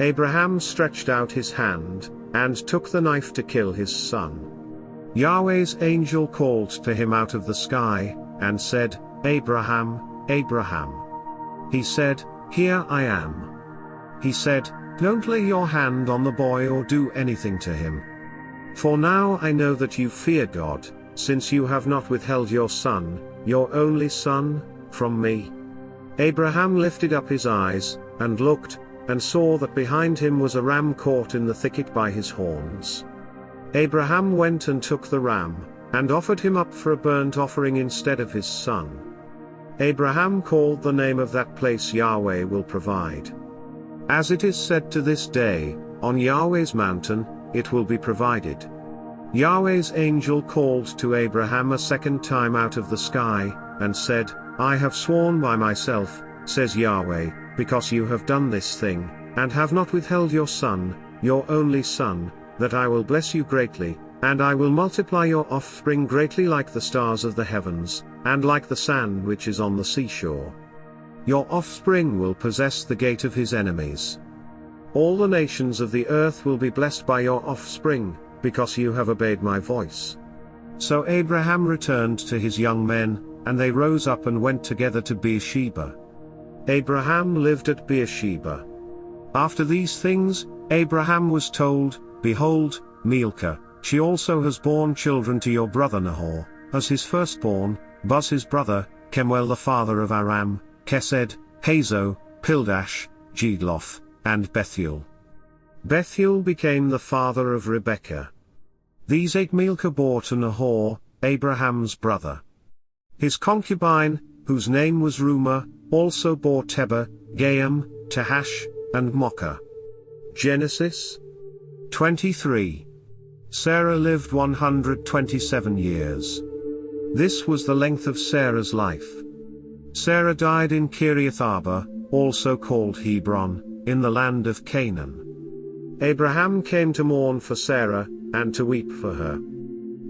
Abraham stretched out his hand, and took the knife to kill his son. Yahweh's angel called to him out of the sky, and said, Abraham, Abraham. He said, Here I am. He said, Don't lay your hand on the boy or do anything to him. For now I know that you fear God, since you have not withheld your son, your only son, from me. Abraham lifted up his eyes, and looked, and saw that behind him was a ram caught in the thicket by his horns. Abraham went and took the ram, and offered him up for a burnt offering instead of his son. Abraham called the name of that place Yahweh will provide. As it is said to this day, on Yahweh's mountain, it will be provided. Yahweh's angel called to Abraham a second time out of the sky, and said, I have sworn by myself, says Yahweh, because you have done this thing, and have not withheld your son, your only son, that I will bless you greatly, and I will multiply your offspring greatly like the stars of the heavens, and like the sand which is on the seashore. Your offspring will possess the gate of his enemies. All the nations of the earth will be blessed by your offspring, because you have obeyed my voice. So Abraham returned to his young men, and they rose up and went together to Beersheba. Abraham lived at Beersheba. After these things, Abraham was told, Behold, Milcah, she also has borne children to your brother Nahor, as his firstborn, Buz his brother, Kemuel the father of Aram, Kesed, Hazo, Pildash, Jedloth, and Bethuel. Bethuel became the father of Rebekah. These 8 Milcah bore to Nahor, Abraham's brother. His concubine, whose name was Reumah, also bore Tebah, Gaam, Tahash, and Mocha. Genesis 23. Sarah lived 127 years. This was the length of Sarah's life. Sarah died in Kiriath Arba, also called Hebron, in the land of Canaan. Abraham came to mourn for Sarah, and to weep for her.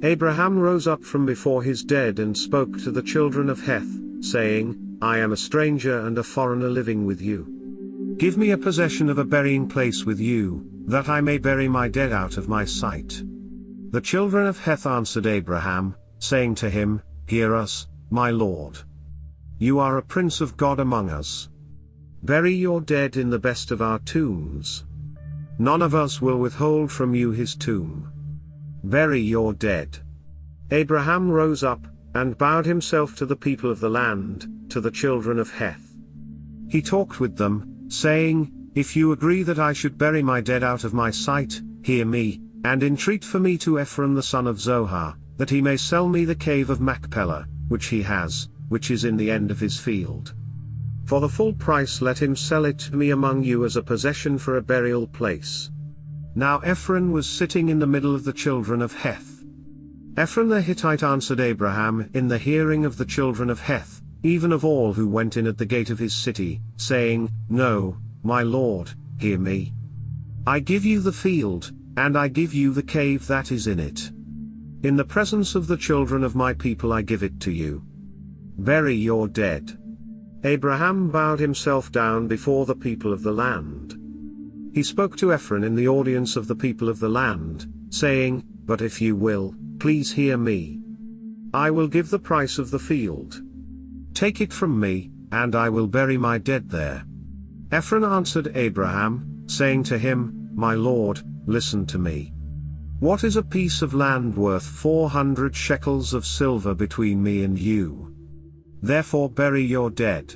Abraham rose up from before his dead and spoke to the children of Heth, saying, I am a stranger and a foreigner living with you. Give me a possession of a burying place with you, that I may bury my dead out of my sight. The children of Heth answered Abraham, saying to him, Hear us, my lord. You are a prince of God among us. Bury your dead in the best of our tombs. None of us will withhold from you his tomb. Bury your dead. Abraham rose up, and bowed himself to the people of the land, to the children of Heth. He talked with them, saying, If you agree that I should bury my dead out of my sight, hear me, and entreat for me to Ephron the son of Zohar, that he may sell me the cave of Machpelah, which he has, which is in the end of his field. For the full price let him sell it to me among you as a possession for a burial place. Now Ephron was sitting in the middle of the children of Heth. Ephron the Hittite answered Abraham in the hearing of the children of Heth, even of all who went in at the gate of his city, saying, No, my lord, hear me. I give you the field, and I give you the cave that is in it. In the presence of the children of my people I give it to you. Bury your dead. Abraham bowed himself down before the people of the land. He spoke to Ephron in the audience of the people of the land, saying, But if you will, please hear me. I will give the price of the field. Take it from me, and I will bury my dead there. Ephron answered Abraham, saying to him, My lord, listen to me. What is a piece of land worth 400 shekels of silver between me and you? Therefore bury your dead.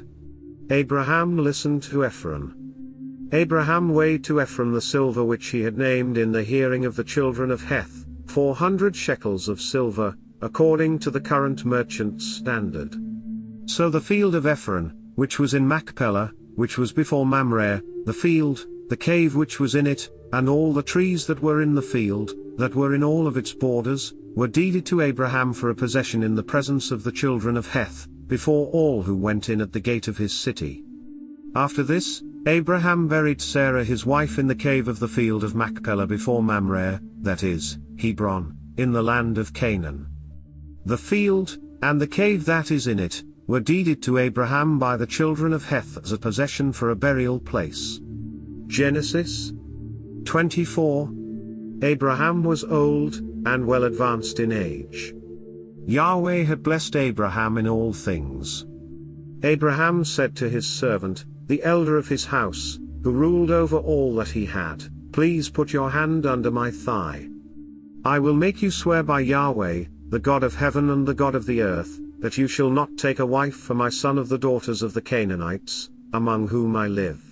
Abraham listened to Ephron. Abraham weighed to Ephron the silver which he had named in the hearing of the children of Heth, 400 shekels of silver, according to the current merchant's standard. So the field of Ephron, which was in Machpelah, which was before Mamre, the field, the cave which was in it, and all the trees that were in the field, that were in all of its borders, were deeded to Abraham for a possession in the presence of the children of Heth, before all who went in at the gate of his city. After this, Abraham buried Sarah his wife in the cave of the field of Machpelah before Mamre, that is, Hebron, in the land of Canaan. The field, and the cave that is in it, were deeded to Abraham by the children of Heth as a possession for a burial place. Genesis 24. Abraham was old, and well advanced in age. Yahweh had blessed Abraham in all things. Abraham said to his servant, the elder of his house, who ruled over all that he had, Please put your hand under my thigh. I will make you swear by Yahweh, the God of heaven and the God of the earth, that you shall not take a wife for my son of the daughters of the Canaanites, among whom I live.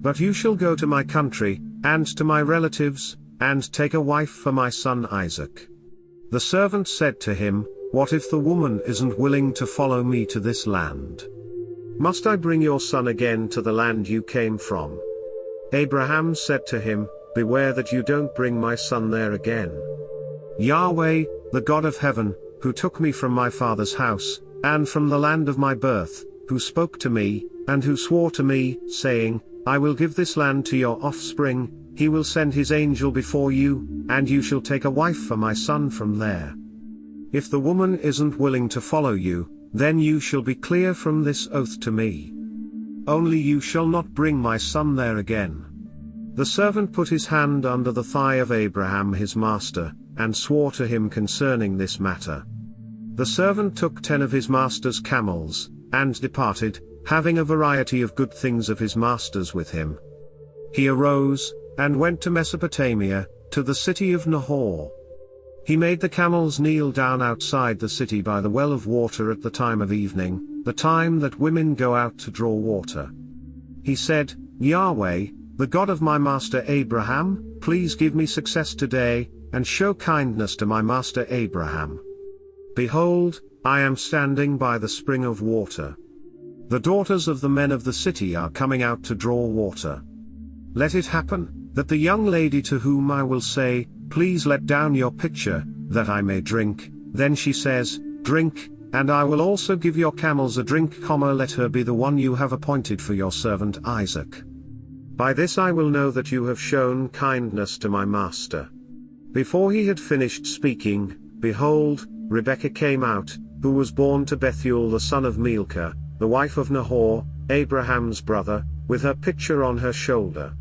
But you shall go to my country, and to my relatives, and take a wife for my son Isaac. The servant said to him, What if the woman isn't willing to follow me to this land? Must I bring your son again to the land you came from? Abraham said to him, Beware that you don't bring my son there again. Yahweh, the God of heaven, who took me from my father's house, and from the land of my birth, who spoke to me, and who swore to me, saying, I will give this land to your offspring, he will send his angel before you, and you shall take a wife for my son from there. If the woman isn't willing to follow you, then you shall be clear from this oath to me. Only you shall not bring my son there again. The servant put his hand under the thigh of Abraham his master, and swore to him concerning this matter. The servant took 10 of his master's camels, and departed, having a variety of good things of his master's with him. He arose, and went to Mesopotamia, to the city of Nahor. He made the camels kneel down outside the city by the well of water at the time of evening, the time that women go out to draw water. He said, Yahweh, the God of my master Abraham, please give me success today, and show kindness to my master Abraham. Behold, I am standing by the spring of water. The daughters of the men of the city are coming out to draw water. Let it happen, that the young lady to whom I will say, Please let down your pitcher, that I may drink, then she says, Drink, and I will also give your camels a drink, let her be the one you have appointed for your servant Isaac. By this I will know that you have shown kindness to my master. Before he had finished speaking, behold, Rebekah came out, who was born to Bethuel the son of Milcah, the wife of Nahor, Abraham's brother, with her pitcher on her shoulder.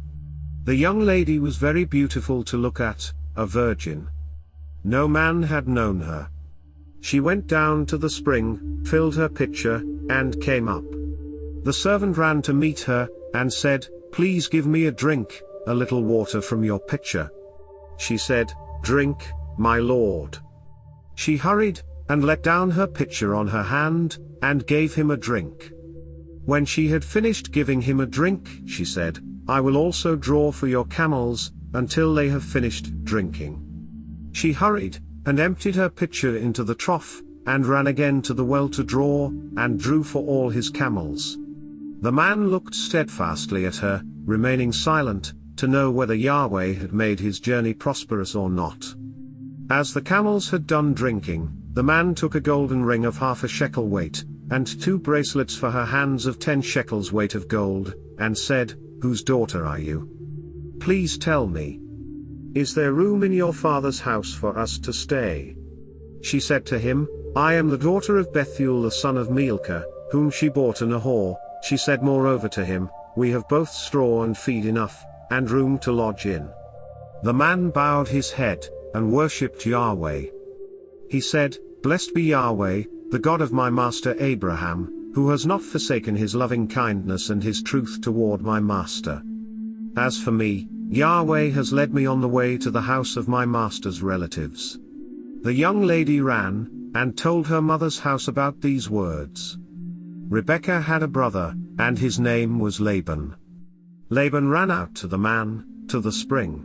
The young lady was very beautiful to look at, a virgin. No man had known her. She went down to the spring, filled her pitcher, and came up. The servant ran to meet her, and said, Please give me a drink, a little water from your pitcher. She said, Drink, my lord. She hurried, and let down her pitcher on her hand, and gave him a drink. When she had finished giving him a drink, she said, "I will also draw for your camels, until they have finished drinking." She hurried, and emptied her pitcher into the trough, and ran again to the well to draw, and drew for all his camels. The man looked steadfastly at her, remaining silent, to know whether Yahweh had made his journey prosperous or not. As the camels had done drinking, the man took a golden ring of 1/2 shekel weight, and 2 bracelets for her hands of 10 shekels weight of gold, and said, "Whose daughter are you? Please tell me. Is there room in your father's house for us to stay?" She said to him, "I am the daughter of Bethuel the son of Milcah, whom she bore to Nahor." She said moreover to him, "We have both straw and feed enough, and room to lodge in." The man bowed his head, and worshipped Yahweh. He said, "Blessed be Yahweh, the God of my master Abraham, who has not forsaken his loving kindness and his truth toward my master. As for me, Yahweh has led me on the way to the house of my master's relatives." The young lady ran, and told her mother's house about these words. Rebekah had a brother, and his name was Laban. Laban ran out to the man, to the spring.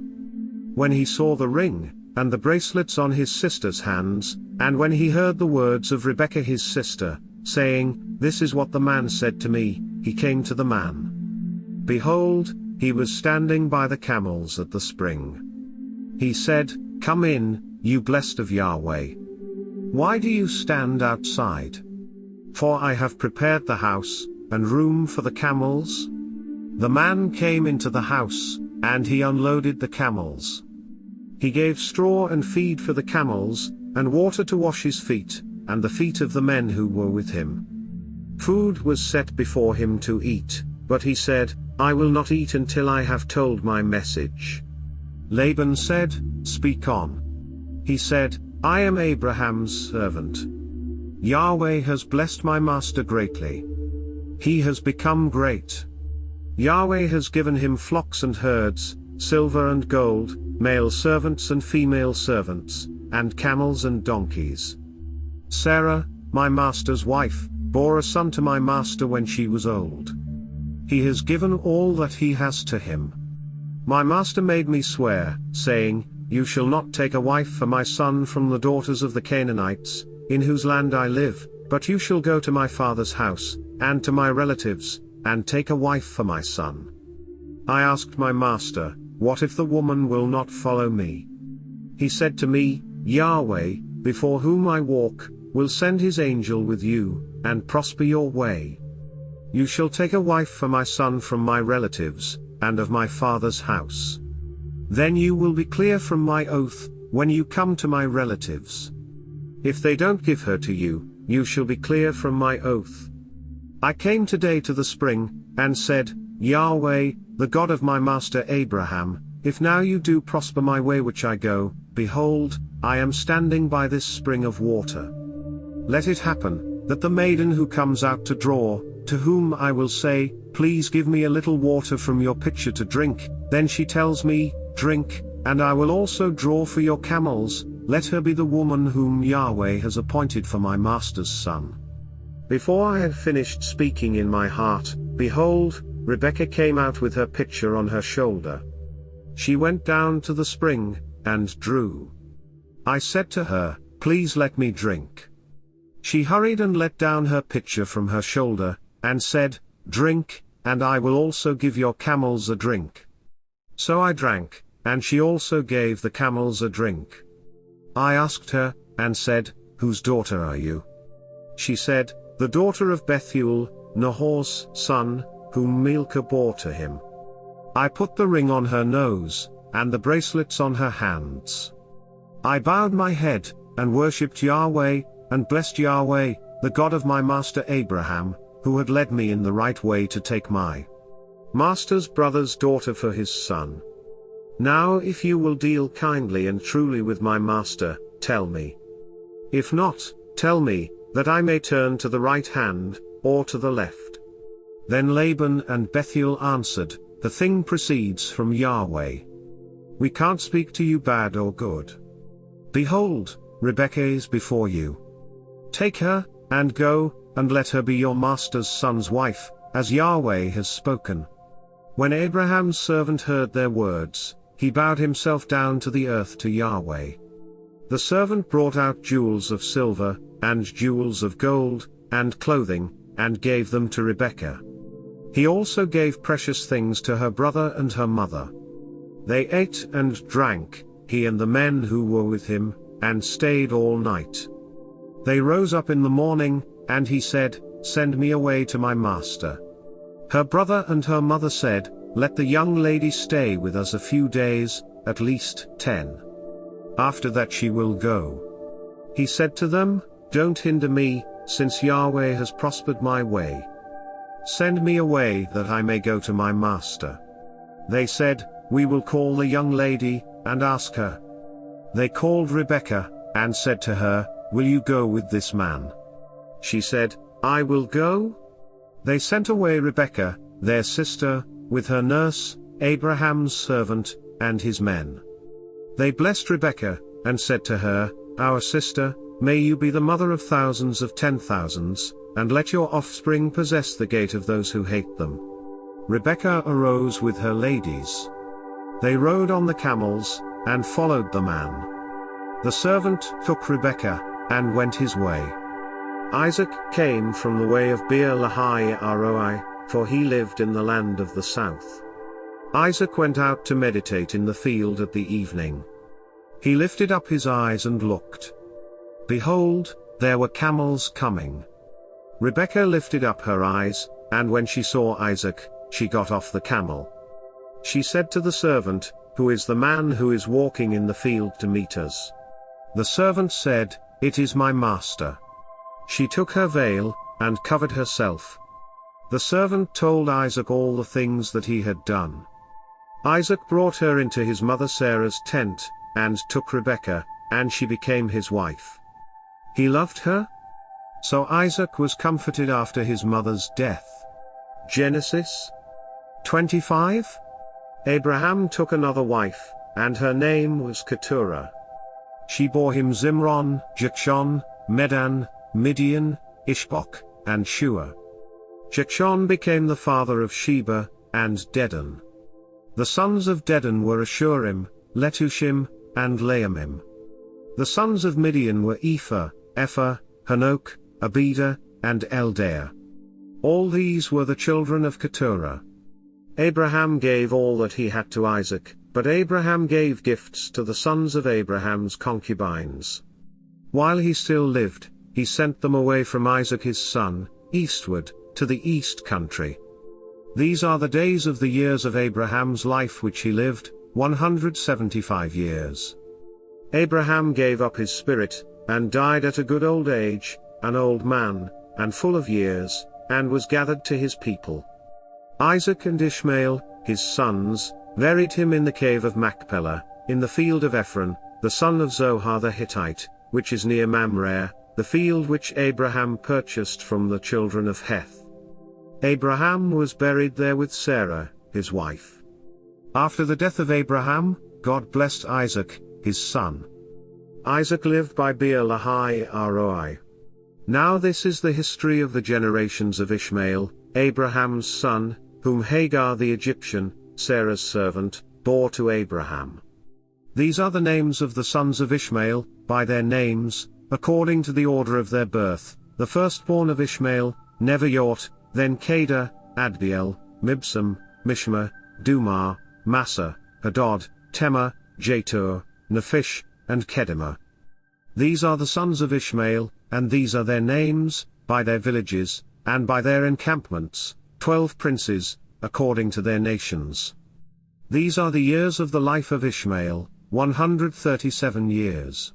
When he saw the ring, and the bracelets on his sister's hands, and when he heard the words of Rebekah his sister, saying, "This is what the man said to me," he came to the man. Behold, he was standing by the camels at the spring. He said, "Come in, you blessed of Yahweh. Why do you stand outside? For I have prepared the house, and room for the camels." The man came into the house, and he unloaded the camels. He gave straw and feed for the camels, and water to wash his feet, and the feet of the men who were with him. Food was set before him to eat, but he said, "I will not eat until I have told my message." Laban said, "Speak on." He said, "I am Abraham's servant. Yahweh has blessed my master greatly. He has become great. Yahweh has given him flocks and herds, silver and gold, male servants and female servants, and camels and donkeys. Sarah, my master's wife, bore a son to my master when she was old. He has given all that he has to him. My master made me swear, saying, 'You shall not take a wife for my son from the daughters of the Canaanites, in whose land I live, but you shall go to my father's house, and to my relatives, and take a wife for my son.' I asked my master, 'What if the woman will not follow me?' He said to me, 'Yahweh, before whom I walk, will send his angel with you, and prosper your way. You shall take a wife for my son from my relatives, and of my father's house. Then you will be clear from my oath, when you come to my relatives. If they don't give her to you, you shall be clear from my oath.' I came today to the spring, and said, 'Yahweh, the God of my master Abraham, if now you do prosper my way which I go, behold, I am standing by this spring of water. Let it happen, that the maiden who comes out to draw, to whom I will say, Please give me a little water from your pitcher to drink, then she tells me, Drink, and I will also draw for your camels, let her be the woman whom Yahweh has appointed for my master's son.' Before I had finished speaking in my heart, behold, Rebekah came out with her pitcher on her shoulder. She went down to the spring, and drew. I said to her, Please let me drink. She hurried and let down her pitcher from her shoulder, and said, Drink, and I will also give your camels a drink. So I drank, and she also gave the camels a drink. I asked her, and said, Whose daughter are you? She said, The daughter of Bethuel, Nahor's son, whom Milcah bore to him. I put the ring on her nose, and the bracelets on her hands. I bowed my head, and worshipped Yahweh, and blessed Yahweh, the God of my master Abraham, who had led me in the right way to take my master's brother's daughter for his son. Now if you will deal kindly and truly with my master, tell me. If not, tell me, that I may turn to the right hand, or to the left. Then Laban and Bethuel answered, The thing proceeds from Yahweh. We can't speak to you bad or good. Behold, Rebekah is before you. Take her, and go, and let her be your master's son's wife, as Yahweh has spoken." When Abraham's servant heard their words, he bowed himself down to the earth to Yahweh. The servant brought out jewels of silver, and jewels of gold, and clothing, and gave them to Rebekah. He also gave precious things to her brother and her mother. They ate and drank, he and the men who were with him, and stayed all night. They rose up in the morning, and he said, "Send me away to my master." Her brother and her mother said, "Let the young lady stay with us a few days, at least 10. After that she will go." He said to them, "Don't hinder me, since Yahweh has prospered my way. Send me away that I may go to my master." They said, "We will call the young lady, and ask her." They called Rebekah, and said to her, "Will you go with this man?" She said, "I will go." They sent away Rebekah, their sister, with her nurse, Abraham's servant, and his men. They blessed Rebekah, and said to her, "Our sister, may you be the mother of thousands of 10,000s, and let your offspring possess the gate of those who hate them." Rebekah arose with her ladies. They rode on the camels, and followed the man. The servant took Rebekah, and went his way. Isaac came from the way of Beer-lahai-roi, for he lived in the land of the south. Isaac went out to meditate in the field at the evening. He lifted up his eyes and looked. Behold, there were camels coming. Rebekah lifted up her eyes, and when she saw Isaac, she got off the camel. She said to the servant, "Who is the man who is walking in the field to meet us?" The servant said, "It is my master." She took her veil, and covered herself. The servant told Isaac all the things that he had done. Isaac brought her into his mother Sarah's tent, and took Rebekah, and she became his wife. He loved her. So Isaac was comforted after his mother's death. Genesis 25. Abraham took another wife, and her name was Keturah. She bore him Zimron, Jokshon, Medan, Midian, Ishbak, and Shua. Jokshon became the father of Sheba, and Dedan. The sons of Dedan were Ashurim, Letushim, and Laamim. The sons of Midian were Ephah, Hanok, Abida, and Eldaah. All these were the children of Keturah. Abraham gave all that he had to Isaac, but Abraham gave gifts to the sons of Abraham's concubines. While he still lived, he sent them away from Isaac his son, eastward, to the east country. These are the days of the years of Abraham's life which he lived, 175 years. Abraham gave up his spirit, and died at a good old age, an old man, and full of years, and was gathered to his people. Isaac and Ishmael, his sons, buried him in the cave of Machpelah, in the field of Ephron, the son of Zohar the Hittite, which is near Mamre, the field which Abraham purchased from the children of Heth. Abraham was buried there with Sarah, his wife. After the death of Abraham, God blessed Isaac, his son. Isaac lived by Beer-lahai-roi. Now this is the history of the generations of Ishmael, Abraham's son, whom Hagar the Egyptian, Sarah's servant, bore to Abraham. These are the names of the sons of Ishmael, by their names, according to the order of their birth: the firstborn of Ishmael, Nebaioth, then Kedar, Adbeel, Mibsam, Mishma, Dumah, Massa, Hadad, Tema, Jetur, Nephish, and Kedemah. These are the sons of Ishmael, and these are their names, by their villages, and by their encampments, 12 princes, according to their nations. These are the years of the life of Ishmael, 137 years.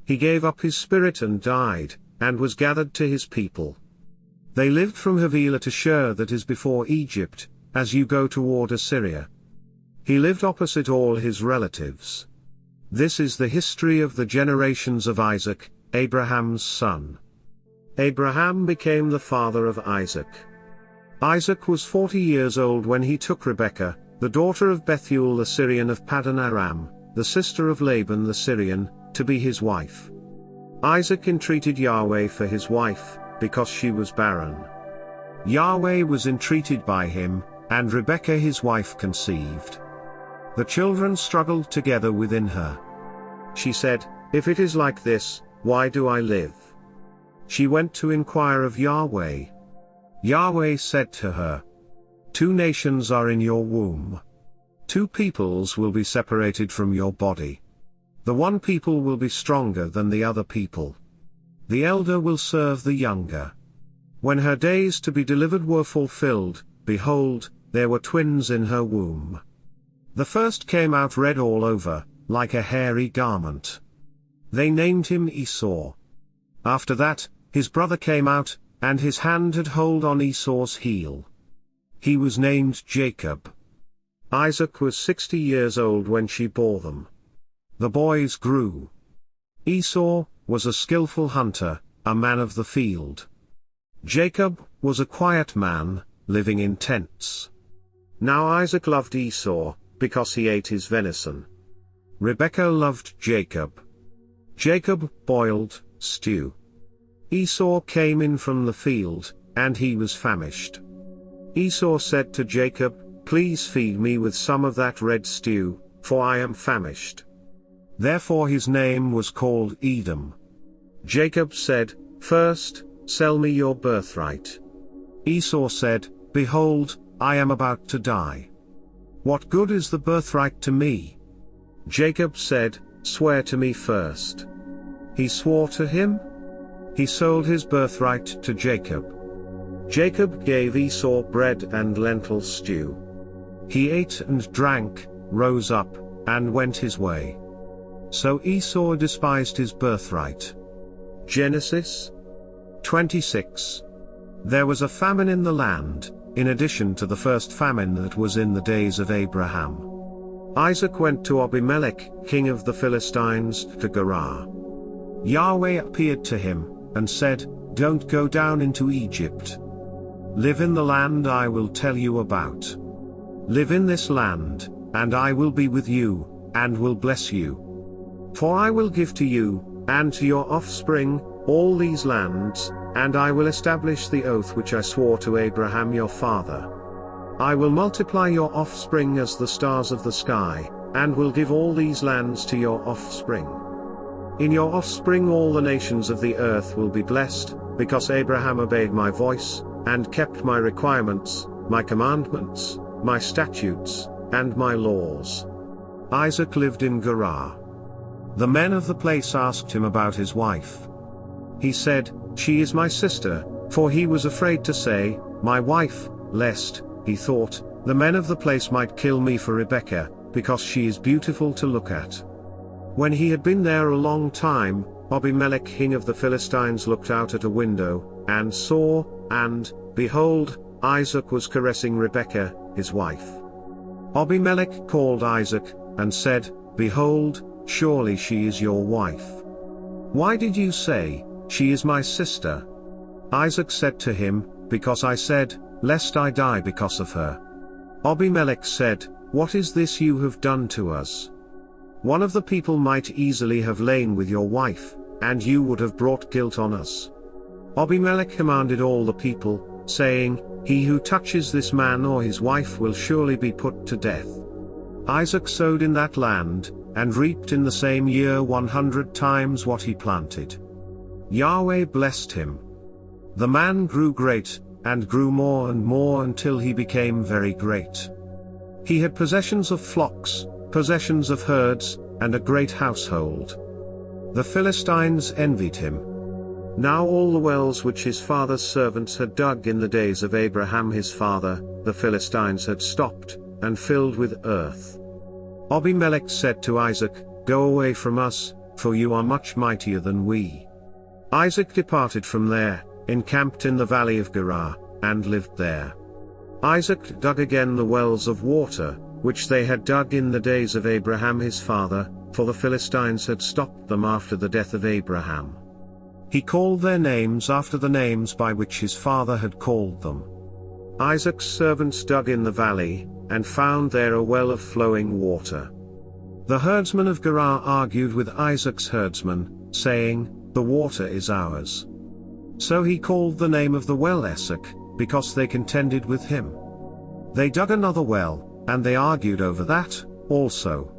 He gave up his spirit and died, and was gathered to his people. They lived from Havilah to Shur, that is before Egypt, as you go toward Assyria. He lived opposite all his relatives. This is the history of the generations of Isaac, Abraham's son. Abraham became the father of Isaac. Isaac was 40 years old when he took Rebekah, the daughter of Bethuel the Syrian of Paddan Aram, the sister of Laban the Syrian, to be his wife. Isaac entreated Yahweh for his wife, because she was barren. Yahweh was entreated by him, and Rebekah his wife conceived. The children struggled together within her. She said, "If it is like this, why do I live?" She went to inquire of Yahweh. Yahweh said to her, "Two nations are in your womb. Two peoples will be separated from your body. The one people will be stronger than the other people. The elder will serve the younger." When her days to be delivered were fulfilled, behold, there were twins in her womb. The first came out red all over, like a hairy garment. They named him Esau. After that, his brother came out, and his hand had hold on Esau's heel. He was named Jacob. Isaac was 60 years old when she bore them. The boys grew. Esau was a skillful hunter, a man of the field. Jacob was a quiet man, living in tents. Now Isaac loved Esau, because he ate his venison. Rebekah loved Jacob. Jacob boiled stew. Esau came in from the field, and he was famished. Esau said to Jacob, "Please feed me with some of that red stew, for I am famished." Therefore his name was called Edom. Jacob said, "First, sell me your birthright." Esau said, "Behold, I am about to die. What good is the birthright to me?" Jacob said, "Swear to me first." He swore to him. He sold his birthright to Jacob. Jacob gave Esau bread and lentil stew. He ate and drank, rose up, and went his way. So Esau despised his birthright. Genesis 26. There was a famine in the land, in addition to the first famine that was in the days of Abraham. Isaac went to Abimelech, king of the Philistines, to Gerar. Yahweh appeared to him, and said, "Don't go down into Egypt. Live in the land I will tell you about. Live in this land, and I will be with you, and will bless you. For I will give to you, and to your offspring, all these lands, and I will establish the oath which I swore to Abraham your father. I will multiply your offspring as the stars of the sky, and will give all these lands to your offspring. In your offspring all the nations of the earth will be blessed, because Abraham obeyed my voice, and kept my requirements, my commandments, my statutes, and my laws." Isaac lived in Gerar. The men of the place asked him about his wife. He said, "She is my sister," for he was afraid to say, "My wife," lest, he thought, the men of the place might kill me for Rebekah, because she is beautiful to look at. When he had been there a long time, Abimelech king of the Philistines looked out at a window, and saw, and, behold, Isaac was caressing Rebekah, his wife. Abimelech called Isaac, and said, "Behold, surely she is your wife. Why did you say, 'She is my sister'?" Isaac said to him, "Because I said, lest I die because of her." Abimelech said, "What is this you have done to us? One of the people might easily have lain with your wife, and you would have brought guilt on us." Abimelech commanded all the people, saying, "He who touches this man or his wife will surely be put to death." Isaac sowed in that land, and reaped in the same year 100 times what he planted. Yahweh blessed him. The man grew great, and grew more and more until he became very great. He had possessions of flocks, possessions of herds, and a great household. The Philistines envied him. Now all the wells which his father's servants had dug in the days of Abraham his father, the Philistines had stopped, and filled with earth. Abimelech said to Isaac, "Go away from us, for you are much mightier than we." Isaac departed from there, encamped in the valley of Gerar, and lived there. Isaac dug again the wells of water, which they had dug in the days of Abraham his father, for the Philistines had stopped them after the death of Abraham. He called their names after the names by which his father had called them. Isaac's servants dug in the valley, and found there a well of flowing water. The herdsmen of Gerar argued with Isaac's herdsmen, saying, the water is ours. So he called the name of the well Esek, because they contended with him. They dug another well, and they argued over that, also.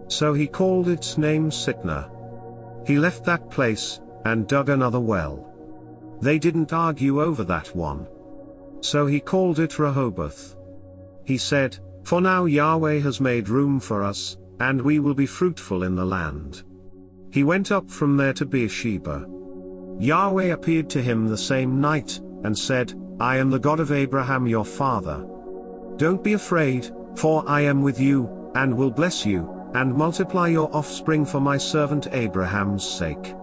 So he called its name Sitnah. He left that place, and dug another well. They didn't argue over that one. So he called it Rehoboth. He said, "For now Yahweh has made room for us, and we will be fruitful in the land." He went up from there to Beersheba. Yahweh appeared to him the same night, and said, "I am the God of Abraham your father. Don't be afraid, for I am with you, and will bless you, and multiply your offspring for my servant Abraham's sake."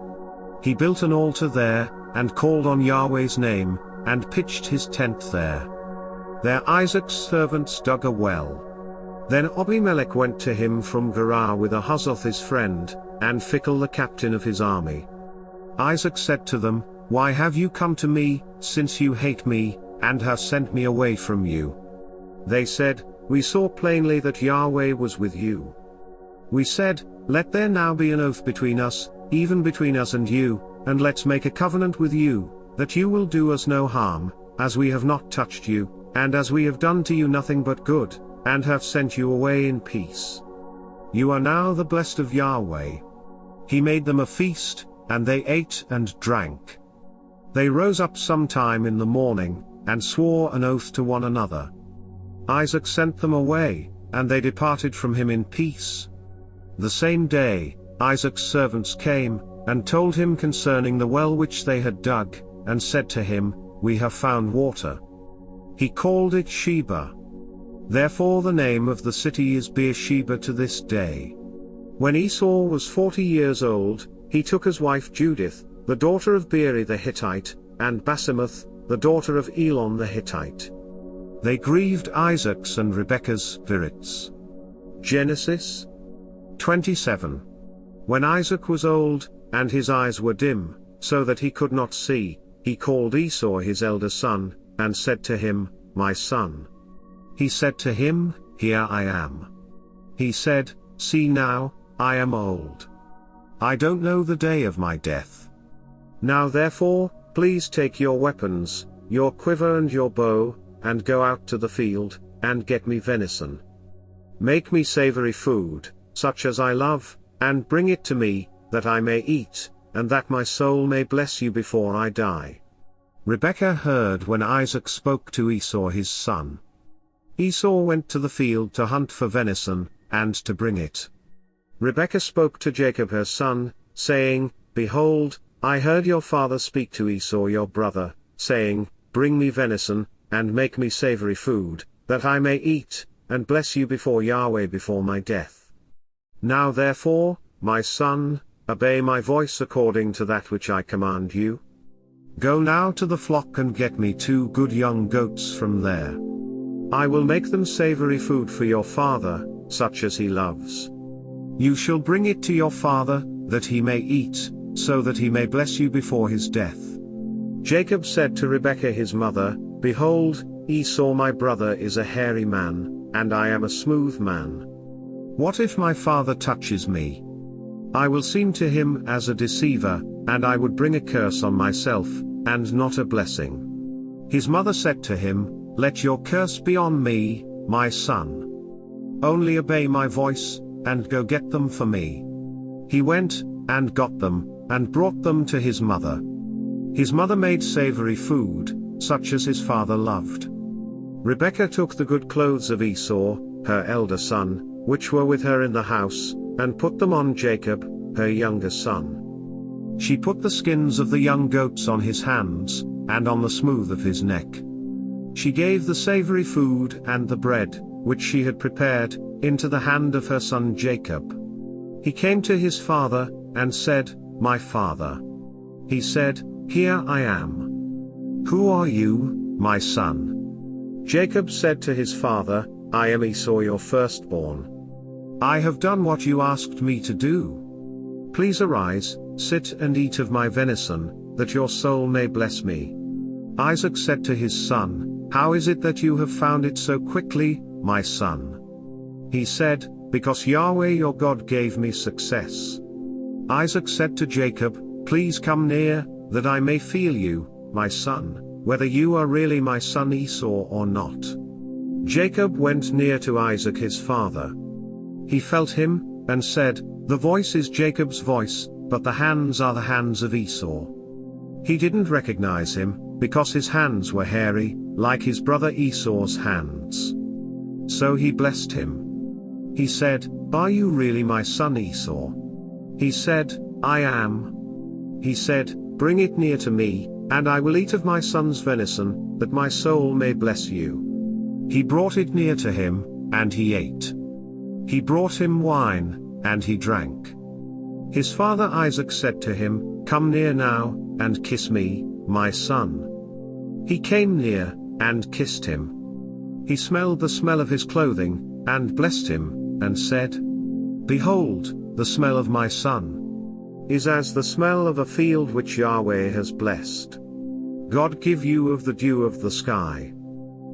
He built an altar there, and called on Yahweh's name, and pitched his tent there. There Isaac's servants dug a well. Then Abimelech went to him from Gerar with Ahuzzath his friend, and Phicol the captain of his army. Isaac said to them, "Why have you come to me, since you hate me, and have sent me away from you?" They said, "We saw plainly that Yahweh was with you." We said, "Let there now be an oath between us, even between us and you, and let's make a covenant with you, that you will do us no harm, as we have not touched you, and as we have done to you nothing but good, and have sent you away in peace. You are now the blessed of Yahweh." He made them a feast, and they ate and drank. They rose up sometime in the morning, and swore an oath to one another. Isaac sent them away, and they departed from him in peace. The same day, Isaac's servants came, and told him concerning the well which they had dug, and said to him, "We have found water." He called it Sheba. Therefore the name of the city is Beersheba to this day. When Esau was 40 years old, he took as wife Judith, the daughter of Beeri the Hittite, and Basemath, the daughter of Elon the Hittite. They grieved Isaac's and Rebekah's spirits. Genesis 27. When Isaac was old, and his eyes were dim, so that he could not see, he called Esau his elder son, and said to him, "My son." He said to him, "Here I am." He said, "See now, I am old. I don't know the day of my death. Now therefore, please take your weapons, your quiver and your bow, and go out to the field, and get me venison. Make me savory food, such as I love, and bring it to me, that I may eat, and that my soul may bless you before I die." Rebekah heard when Isaac spoke to Esau his son. Esau went to the field to hunt for venison, and to bring it. Rebekah spoke to Jacob her son, saying, "Behold, I heard your father speak to Esau your brother, saying, Bring me venison, and make me savory food, that I may eat, and bless you before Yahweh before my death. Now therefore, my son, obey my voice according to that which I command you. Go now to the flock and get me 2 good young goats from there. I will make them savory food for your father, such as he loves. You shall bring it to your father, that he may eat, so that he may bless you before his death." Jacob said to Rebekah his mother, "Behold, Esau my brother is a hairy man, and I am a smooth man. What if my father touches me? I will seem to him as a deceiver, and I would bring a curse on myself, and not a blessing." His mother said to him, "Let your curse be on me, my son. Only obey my voice, and go get them for me." He went, and got them, and brought them to his mother. His mother made savory food, such as his father loved. Rebekah took the good clothes of Esau, her elder son, which were with her in the house, and put them on Jacob, her younger son. She put the skins of the young goats on his hands, and on the smooth of his neck. She gave the savory food and the bread, which she had prepared, into the hand of her son Jacob. He came to his father, and said, "My father." He said, "Here I am." "Who are you, my son?" Jacob said to his father, "I am Esau your firstborn. I have done what you asked me to do. Please arise, sit and eat of my venison, that your soul may bless me." Isaac said to his son, "How is it that you have found it so quickly, my son?" He said, "Because Yahweh your God gave me success." Isaac said to Jacob, Please come near, that I may feel you, my son, whether you are really my son Esau or not. Jacob went near to Isaac his father. He felt him, and said, The voice is Jacob's voice, but the hands are the hands of Esau. He didn't recognize him, because his hands were hairy, like his brother Esau's hands. So he blessed him. He said, Are you really my son Esau? He said, I am. He said, Bring it near to me, and I will eat of my son's venison, that my soul may bless you. He brought it near to him, and he ate. He brought him wine, and he drank. His father Isaac said to him, Come near now, and kiss me, my son. He came near, and kissed him. He smelled the smell of his clothing, and blessed him, and said, Behold, the smell of my son is as the smell of a field which Yahweh has blessed. God give you of the dew of the sky,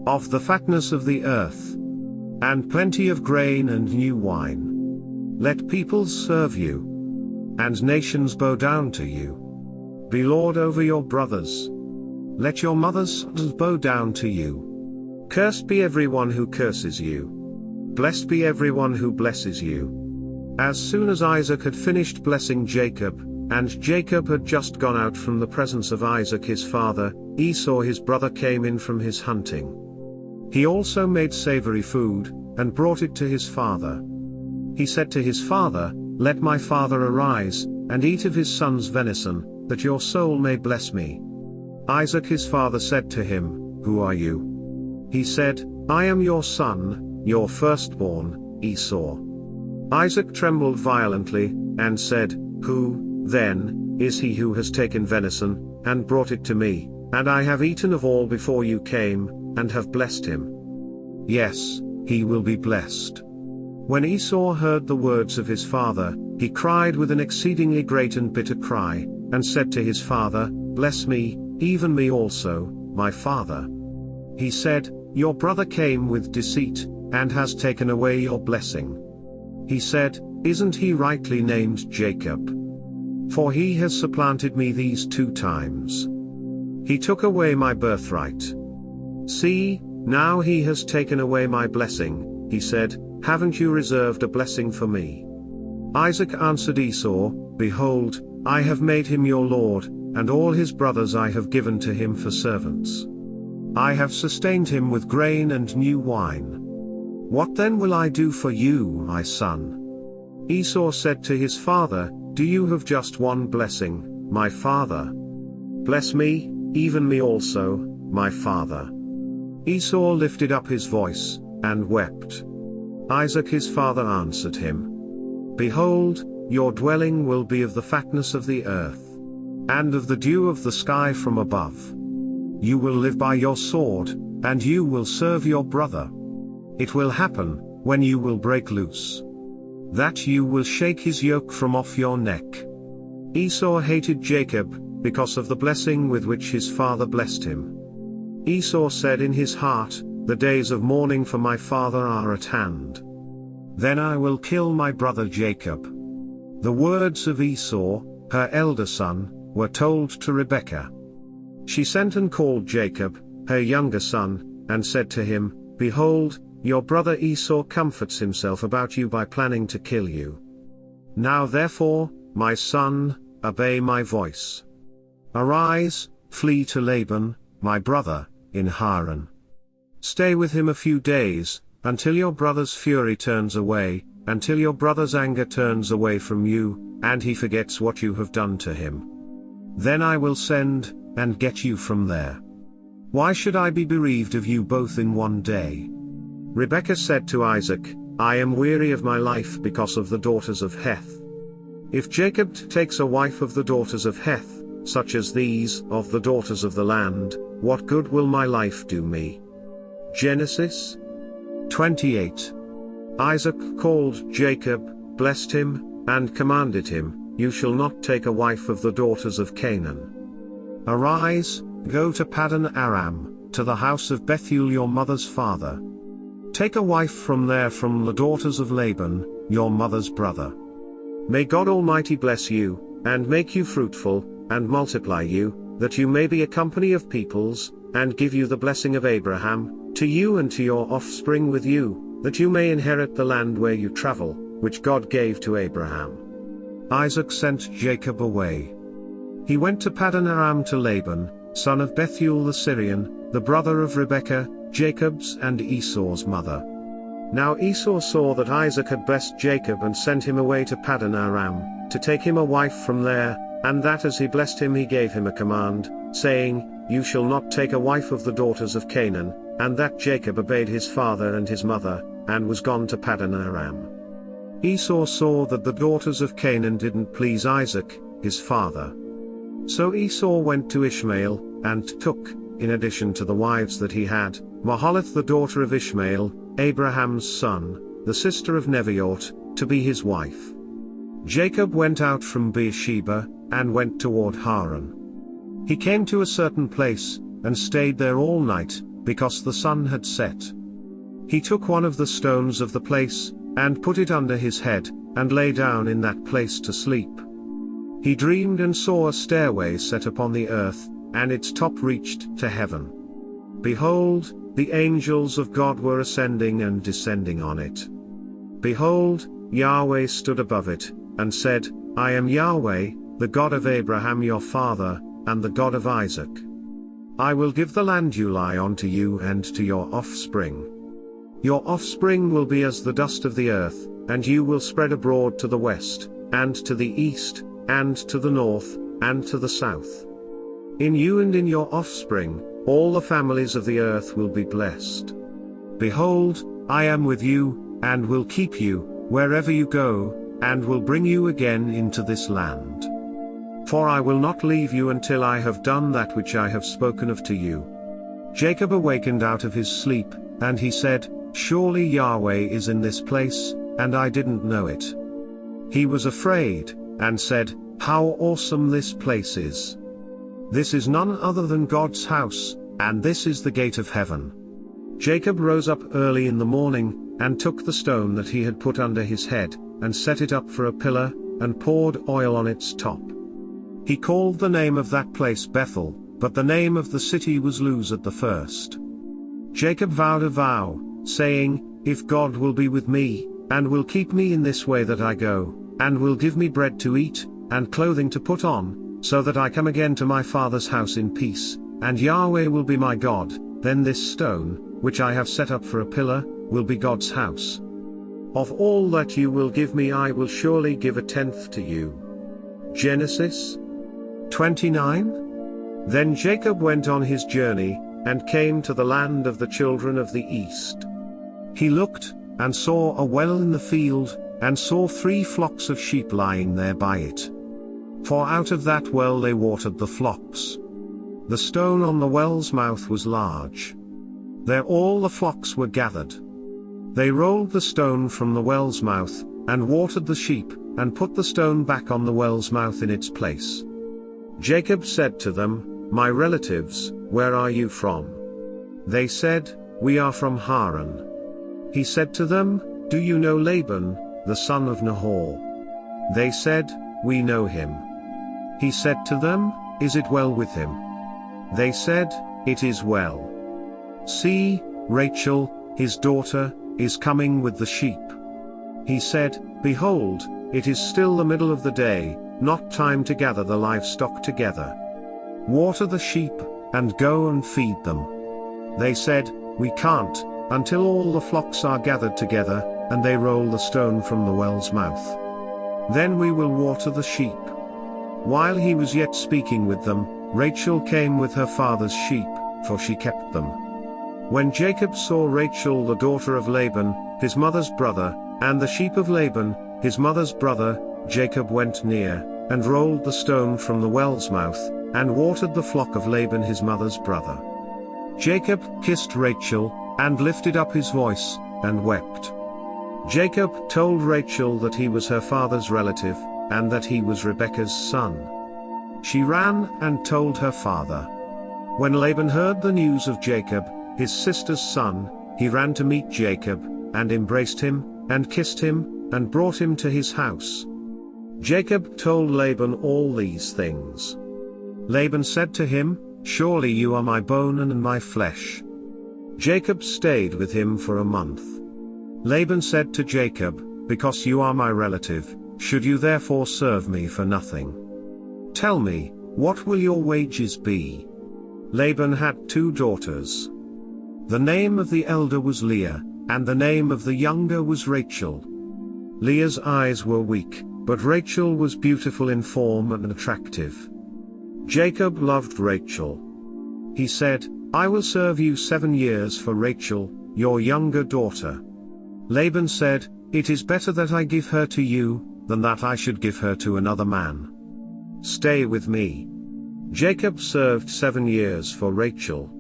of the fatness of the earth, and plenty of grain and new wine. Let peoples serve you, and nations bow down to you. Be lord over your brothers. Let your mother's sons bow down to you. Cursed be everyone who curses you. Blessed be everyone who blesses you. As soon as Isaac had finished blessing Jacob, and Jacob had just gone out from the presence of Isaac his father, Esau his brother came in from his hunting. He also made savory food, and brought it to his father. He said to his father, Let my father arise, and eat of his son's venison, that your soul may bless me. Isaac his father said to him, Who are you? He said, I am your son, your firstborn, Esau. Isaac trembled violently, and said, Who, then, is he who has taken venison, and brought it to me, and I have eaten of all before you came, and have blessed him? Yes, he will be blessed. When Esau heard the words of his father, he cried with an exceedingly great and bitter cry, and said to his father, Bless me, even me also, my father. He said, Your brother came with deceit, and has taken away your blessing. He said, Isn't he rightly named Jacob? For he has supplanted me these 2 times. He took away my birthright. See, now he has taken away my blessing, he said, Haven't you reserved a blessing for me? Isaac answered Esau, Behold, I have made him your lord, and all his brothers I have given to him for servants. I have sustained him with grain and new wine. What then will I do for you, my son? Esau said to his father, Do you have just one blessing, my father? Bless me, even me also, my father. Esau lifted up his voice, and wept. Isaac his father answered him, Behold, your dwelling will be of the fatness of the earth, and of the dew of the sky from above. You will live by your sword, and you will serve your brother. It will happen, when you will break loose, that you will shake his yoke from off your neck. Esau hated Jacob, because of the blessing with which his father blessed him. Esau said in his heart, The days of mourning for my father are at hand. Then I will kill my brother Jacob. The words of Esau, her elder son, were told to Rebekah. She sent and called Jacob, her younger son, and said to him, Behold, your brother Esau comforts himself about you by planning to kill you. Now therefore, my son, obey my voice. Arise, flee to Laban, my brother, in Haran. Stay with him a few days, until your brother's fury turns away, until your brother's anger turns away from you, and he forgets what you have done to him. Then I will send, and get you from there. Why should I be bereaved of you both in one day? Rebekah said to Isaac, I am weary of my life because of the daughters of Heth. If Jacob takes a wife of the daughters of Heth, such as these, of the daughters of the land, what good will my life do me? Genesis 28. Isaac called Jacob, blessed him, and commanded him, You shall not take a wife of the daughters of Canaan. Arise, go to Paddan Aram, to the house of Bethuel your mother's father. Take a wife from there from the daughters of Laban, your mother's brother. May God Almighty bless you, and make you fruitful, and multiply you, that you may be a company of peoples, and give you the blessing of Abraham, to you and to your offspring with you, that you may inherit the land where you travel, which God gave to Abraham. Isaac sent Jacob away. He went to Paddan Aram to Laban, son of Bethuel the Syrian, the brother of Rebekah, Jacob's and Esau's mother. Now Esau saw that Isaac had blessed Jacob and sent him away to Paddan Aram, to take him a wife from there, and that as he blessed him he gave him a command, saying, You shall not take a wife of the daughters of Canaan, and that Jacob obeyed his father and his mother, and was gone to Paddan Aram. Esau saw that the daughters of Canaan didn't please Isaac, his father. So Esau went to Ishmael, and took, in addition to the wives that he had, Mahalath the daughter of Ishmael, Abraham's son, the sister of Nebaioth, to be his wife. Jacob went out from Beersheba, and went toward Haran. He came to a certain place, and stayed there all night, because the sun had set. He took one of the stones of the place, and put it under his head, and lay down in that place to sleep. He dreamed and saw a stairway set upon the earth, and its top reached to heaven. Behold, the angels of God were ascending and descending on it. Behold, Yahweh stood above it, and said, I am Yahweh, the God of Abraham your father, and the God of Isaac. I will give the land you lie on to you and to your offspring. Your offspring will be as the dust of the earth, and you will spread abroad to the west, and to the east, and to the north, and to the south. In you and in your offspring, all the families of the earth will be blessed. Behold, I am with you, and will keep you, wherever you go, and will bring you again into this land. For I will not leave you until I have done that which I have spoken of to you. Jacob awakened out of his sleep, and he said, Surely Yahweh is in this place, and I didn't know it. He was afraid, and said, How awesome this place is! This is none other than God's house, and this is the gate of heaven. Jacob rose up early in the morning, and took the stone that he had put under his head, and set it up for a pillar, and poured oil on its top. He called the name of that place Bethel, but the name of the city was Luz at the first. Jacob vowed a vow, saying, If God will be with me, and will keep me in this way that I go, and will give me bread to eat, and clothing to put on, so that I come again to my father's house in peace, and Yahweh will be my God, then this stone, which I have set up for a pillar, will be God's house. Of all that you will give me I will surely give a tenth to you. Genesis 29. Then Jacob went on his journey, and came to the land of the children of the east. He looked, and saw a well in the field, and saw 3 flocks of sheep lying there by it. For out of that well they watered the flocks. The stone on the well's mouth was large. There all the flocks were gathered. They rolled the stone from the well's mouth, and watered the sheep, and put the stone back on the well's mouth in its place. Jacob said to them, My relatives, where are you from? They said, We are from Haran. He said to them, Do you know Laban, the son of Nahor? They said, We know him. He said to them, Is it well with him? They said, It is well. See, Rachel, his daughter, is coming with the sheep. He said, Behold, it is still the middle of the day, not time to gather the livestock together. Water the sheep, and go and feed them. They said, We can't, until all the flocks are gathered together, and they roll the stone from the well's mouth. Then we will water the sheep. While he was yet speaking with them, Rachel came with her father's sheep, for she kept them. When Jacob saw Rachel the daughter of Laban, his mother's brother, and the sheep of Laban, his mother's brother, Jacob went near, and rolled the stone from the well's mouth, and watered the flock of Laban his mother's brother. Jacob kissed Rachel, and lifted up his voice, and wept. Jacob told Rachel that he was her father's relative, and that he was Rebekah's son. She ran and told her father. When Laban heard the news of Jacob, his sister's son, he ran to meet Jacob, and embraced him, and kissed him, and brought him to his house. Jacob told Laban all these things. Laban said to him, "Surely you are my bone and my flesh." Jacob stayed with him for a month. Laban said to Jacob, "Because you are my relative, should you therefore serve me for nothing? Tell me, what will your wages be?" Laban had 2 daughters. The name of the elder was Leah, and the name of the younger was Rachel. Leah's eyes were weak, but Rachel was beautiful in form and attractive. Jacob loved Rachel. He said, "I will serve you 7 years for Rachel, your younger daughter." Laban said, "It is better that I give her to you, than that I should give her to another man. Stay with me." Jacob served 7 years for Rachel.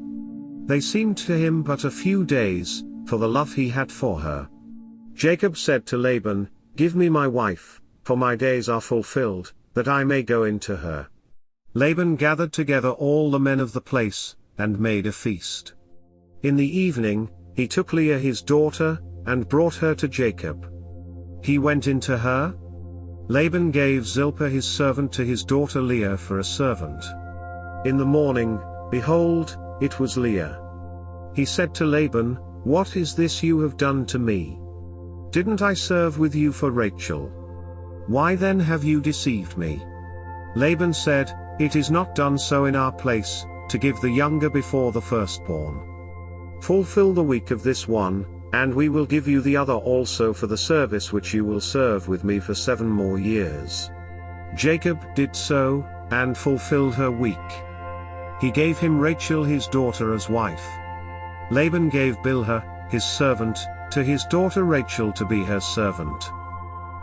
They seemed to him but a few days, for the love he had for her. Jacob said to Laban, "Give me my wife, for my days are fulfilled, that I may go into her." Laban gathered together all the men of the place, and made a feast. In the evening, he took Leah his daughter, and brought her to Jacob. He went into her. Laban gave Zilpah his servant to his daughter Leah for a servant. In the morning, behold, it was Leah. He said to Laban, "What is this you have done to me? Didn't I serve with you for Rachel? Why then have you deceived me?" Laban said, "It is not done so in our place, to give the younger before the firstborn. Fulfill the week of this one, and we will give you the other also for the service which you will serve with me for 7 more years." Jacob did so, and fulfilled her week. He gave him Rachel his daughter as wife. Laban gave Bilhah, his servant, to his daughter Rachel to be her servant.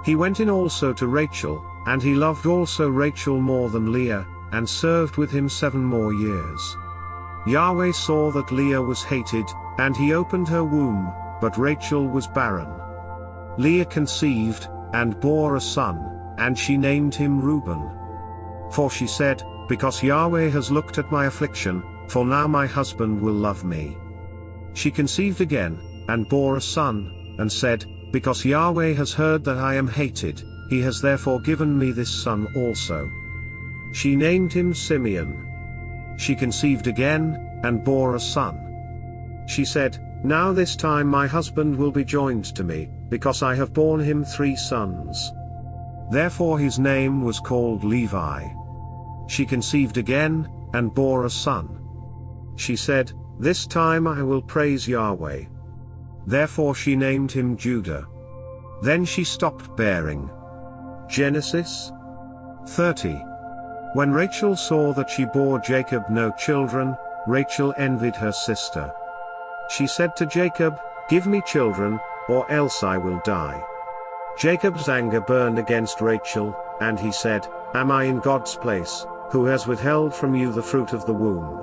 He went in also to Rachel, and he loved also Rachel more than Leah, and served with him 7 more years. Yahweh saw that Leah was hated, and he opened her womb, but Rachel was barren. Leah conceived, and bore a son, and she named him Reuben. For she said, "Because Yahweh has looked at my affliction, for now my husband will love me." She conceived again, and bore a son, and said, "Because Yahweh has heard that I am hated, he has therefore given me this son also." She named him Simeon. She conceived again, and bore a son. She said, "Now this time my husband will be joined to me, because I have borne him 3 sons." Therefore his name was called Levi. She conceived again, and bore a son. She said, "This time I will praise Yahweh." Therefore she named him Judah. Then she stopped bearing. Genesis 30. When Rachel saw that she bore Jacob no children, Rachel envied her sister. She said to Jacob, "Give me children, or else I will die." Jacob's anger burned against Rachel, and he said, "Am I in God's place, who has withheld from you the fruit of the womb?"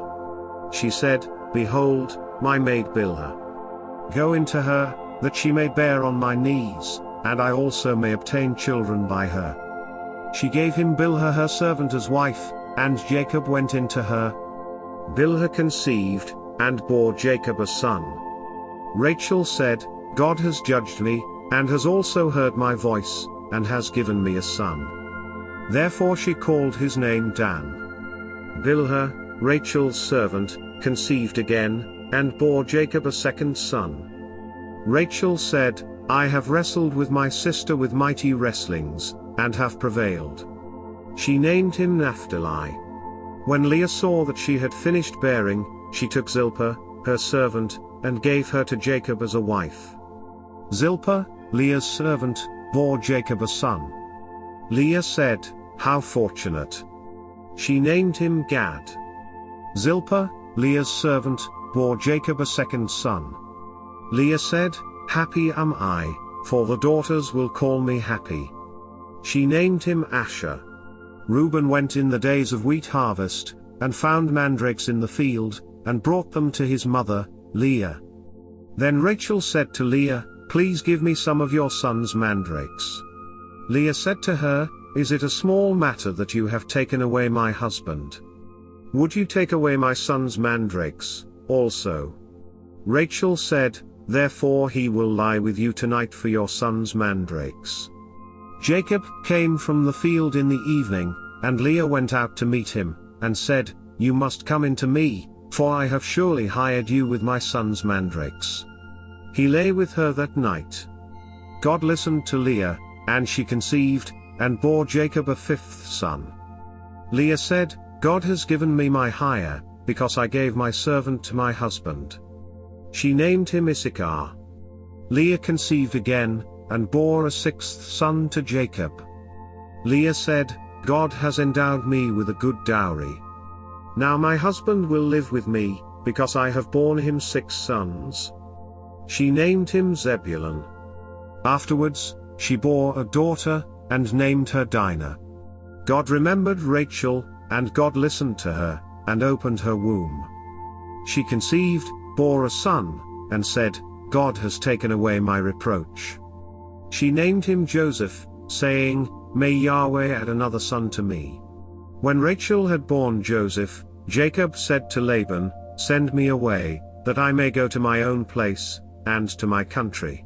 She said, "Behold, my maid Bilhah. Go into her, that she may bear on my knees, and I also may obtain children by her." She gave him Bilhah her servant as wife, and Jacob went into her. Bilhah conceived, and bore Jacob a son. Rachel said, "God has judged me, and has also heard my voice, and has given me a son." Therefore she called his name Dan. Bilhah, Rachel's servant, conceived again, and bore Jacob a second son. Rachel said, "I have wrestled with my sister with mighty wrestlings, and have prevailed." She named him Naphtali. When Leah saw that she had finished bearing, she took Zilpah, her servant, and gave her to Jacob as a wife. Zilpah, Leah's servant, bore Jacob a son. Leah said, "How fortunate!" She named him Gad. Zilpah, Leah's servant, bore Jacob a second son. Leah said, "Happy am I, for the daughters will call me happy." She named him Asher. Reuben went in the days of wheat harvest, and found mandrakes in the field, and brought them to his mother, Leah. Then Rachel said to Leah, "Please give me some of your son's mandrakes." Leah said to her, "Is it a small matter that you have taken away my husband? Would you take away my son's mandrakes, also?" Rachel said, "Therefore he will lie with you tonight for your son's mandrakes." Jacob came from the field in the evening, and Leah went out to meet him, and said, "You must come in to me, for I have surely hired you with my son's mandrakes." He lay with her that night. God listened to Leah, and she conceived, and bore Jacob a fifth son. Leah said, "God has given me my hire, because I gave my servant to my husband." She named him Issachar. Leah conceived again, and bore a sixth son to Jacob. Leah said, "God has endowed me with a good dowry. Now my husband will live with me, because I have borne him 6 sons." She named him Zebulun. Afterwards, she bore a daughter, and named her Dinah. God remembered Rachel, and God listened to her, and opened her womb. She conceived, bore a son, and said, "God has taken away my reproach." She named him Joseph, saying, "May Yahweh add another son to me." When Rachel had borne Joseph, Jacob said to Laban, "Send me away, that I may go to my own place, and to my country.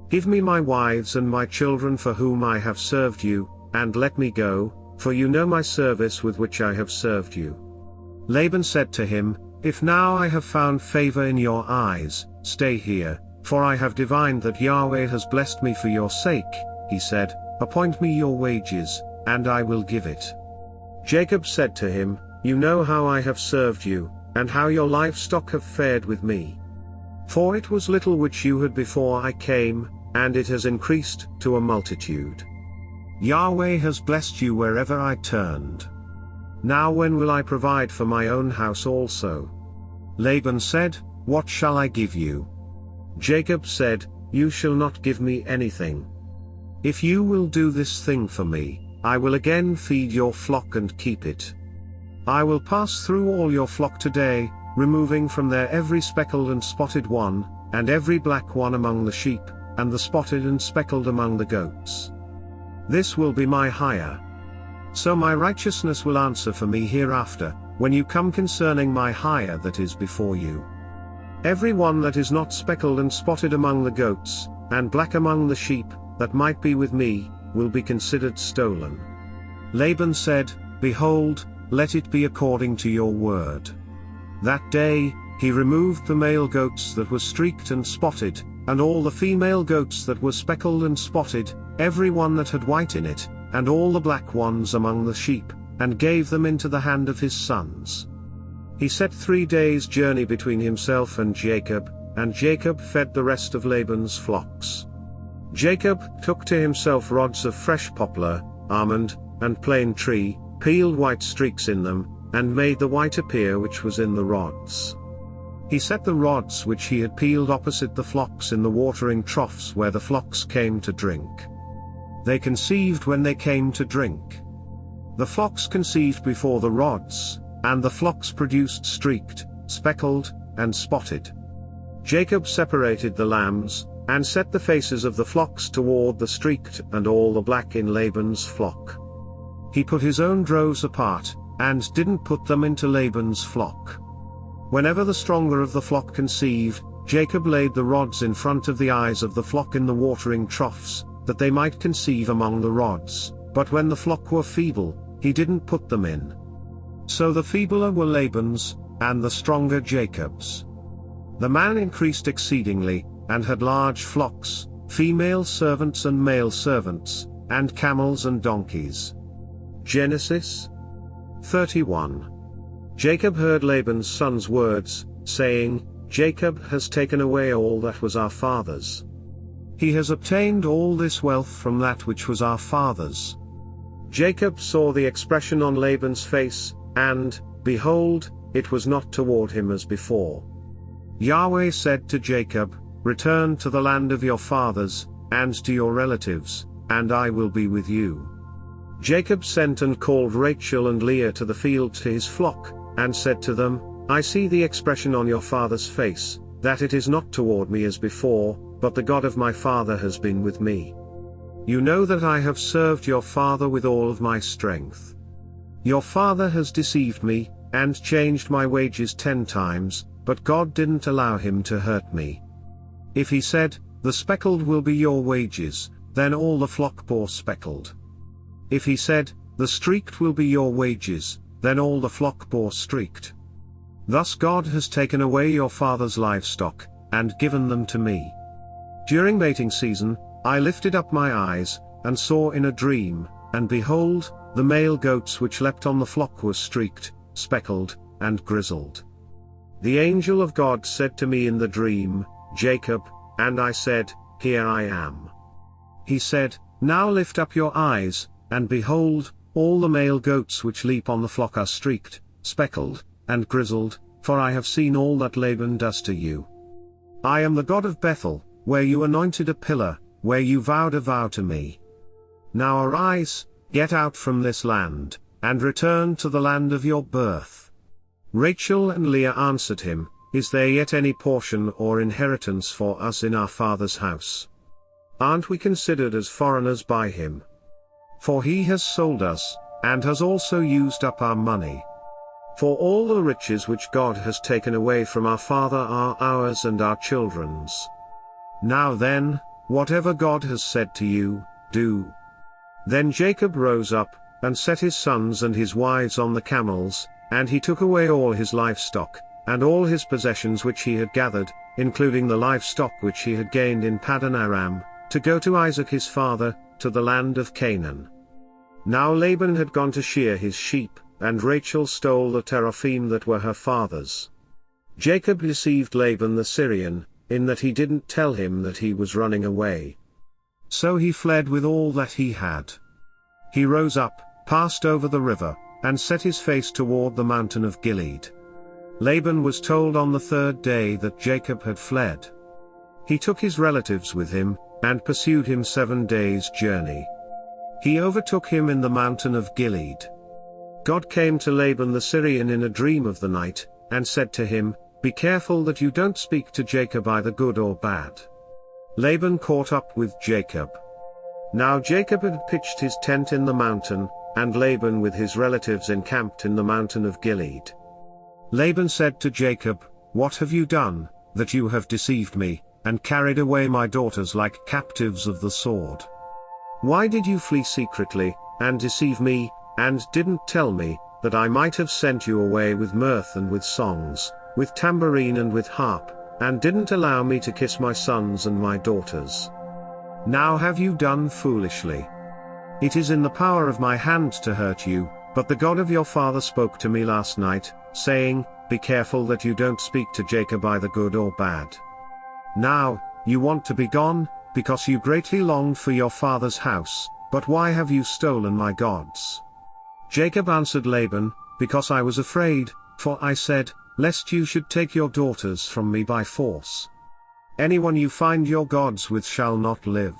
Give me my wives and my children for whom I have served you, and let me go, for you know my service with which I have served you." Laban said to him, "If now I have found favor in your eyes, stay here, for I have divined that Yahweh has blessed me for your sake." He said, "Appoint me your wages, and I will give it." Jacob said to him, "You know how I have served you, and how your livestock have fared with me. For it was little which you had before I came, and it has increased to a multitude. Yahweh has blessed you wherever I turned. Now when will I provide for my own house also?" Laban said, "What shall I give you?" Jacob said, "You shall not give me anything. If you will do this thing for me, I will again feed your flock and keep it. I will pass through all your flock today, removing from there every speckled and spotted one, and every black one among the sheep, and the spotted and speckled among the goats. This will be my hire. So my righteousness will answer for me hereafter, when you come concerning my hire that is before you. Every one that is not speckled and spotted among the goats, and black among the sheep, that might be with me, will be considered stolen." Laban said, "Behold, let it be according to your word." That day, he removed the male goats that were streaked and spotted, and all the female goats that were speckled and spotted, every one that had white in it, and all the black ones among the sheep, and gave them into the hand of his sons. He set 3 days' journey between himself and Jacob fed the rest of Laban's flocks. Jacob took to himself rods of fresh poplar, almond, and plane tree, peeled white streaks in them, and made the white appear which was in the rods. He set the rods which he had peeled opposite the flocks in the watering troughs where the flocks came to drink. They conceived when they came to drink. The flocks conceived before the rods, and the flocks produced streaked, speckled, and spotted. Jacob separated the lambs, and set the faces of the flocks toward the streaked and all the black in Laban's flock. He put his own droves apart, and didn't put them into Laban's flock. Whenever the stronger of the flock conceived, Jacob laid the rods in front of the eyes of the flock in the watering troughs, that they might conceive among the rods, but when the flock were feeble, he didn't put them in. So the feebler were Laban's, and the stronger Jacob's. The man increased exceedingly, and had large flocks, female servants and male servants, and camels and donkeys. Genesis 31. Jacob heard Laban's son's words, saying, "Jacob has taken away all that was our father's. He has obtained all this wealth from that which was our father's." Jacob saw the expression on Laban's face, and, behold, it was not toward him as before. Yahweh said to Jacob, "Return to the land of your fathers, and to your relatives, and I will be with you." Jacob sent and called Rachel and Leah to the field to his flock, and said to them, "I see the expression on your father's face, that it is not toward me as before, but the God of my father has been with me. You know that I have served your father with all of my strength. Your father has deceived me, and changed my wages 10 times, but God didn't allow him to hurt me. If he said, 'The speckled will be your wages,' then all the flock bore speckled. If he said, the streaked will be your wages, then all the flock bore streaked. Thus God has taken away your father's livestock, and given them to me. During mating season, I lifted up my eyes, and saw in a dream, and behold, the male goats which leapt on the flock were streaked, speckled, and grizzled. The angel of God said to me in the dream, Jacob, and I said, Here I am. He said, Now lift up your eyes, and behold, all the male goats which leap on the flock are streaked, speckled, and grizzled, for I have seen all that Laban does to you. I am the God of Bethel, where you anointed a pillar, where you vowed a vow to me. Now arise, get out from this land, and return to the land of your birth. Rachel and Leah answered him, Is there yet any portion or inheritance for us in our father's house? Aren't we considered as foreigners by him? For he has sold us, and has also used up our money. For all the riches which God has taken away from our father are ours and our children's. Now then, whatever God has said to you, do. Then Jacob rose up, and set his sons and his wives on the camels, and he took away all his livestock, and all his possessions which he had gathered, including the livestock which he had gained in Paddan Aram, to go to Isaac his father, to the land of Canaan. Now Laban had gone to shear his sheep, and Rachel stole the teraphim that were her father's. Jacob deceived Laban the Syrian, in that he didn't tell him that he was running away. So he fled with all that he had. He rose up, passed over the river, and set his face toward the mountain of Gilead. Laban was told on the third day that Jacob had fled. He took his relatives with him, and pursued him 7 days' journey. He overtook him in the mountain of Gilead. God came to Laban the Syrian in a dream of the night, and said to him, Be careful that you don't speak to Jacob either good or bad. Laban caught up with Jacob. Now Jacob had pitched his tent in the mountain, and Laban with his relatives encamped in the mountain of Gilead. Laban said to Jacob, What have you done, that you have deceived me, and carried away my daughters like captives of the sword? Why did you flee secretly, and deceive me, and didn't tell me, that I might have sent you away with mirth and with songs, with tambourine and with harp, and didn't allow me to kiss my sons and my daughters? Now have you done foolishly? It is in the power of my hand to hurt you, but the God of your father spoke to me last night, saying, Be careful that you don't speak to Jacob either good or bad. Now, you want to be gone, because you greatly longed for your father's house, but why have you stolen my gods? Jacob answered Laban, Because I was afraid, for I said, Lest you should take your daughters from me by force. Anyone you find your gods with shall not live.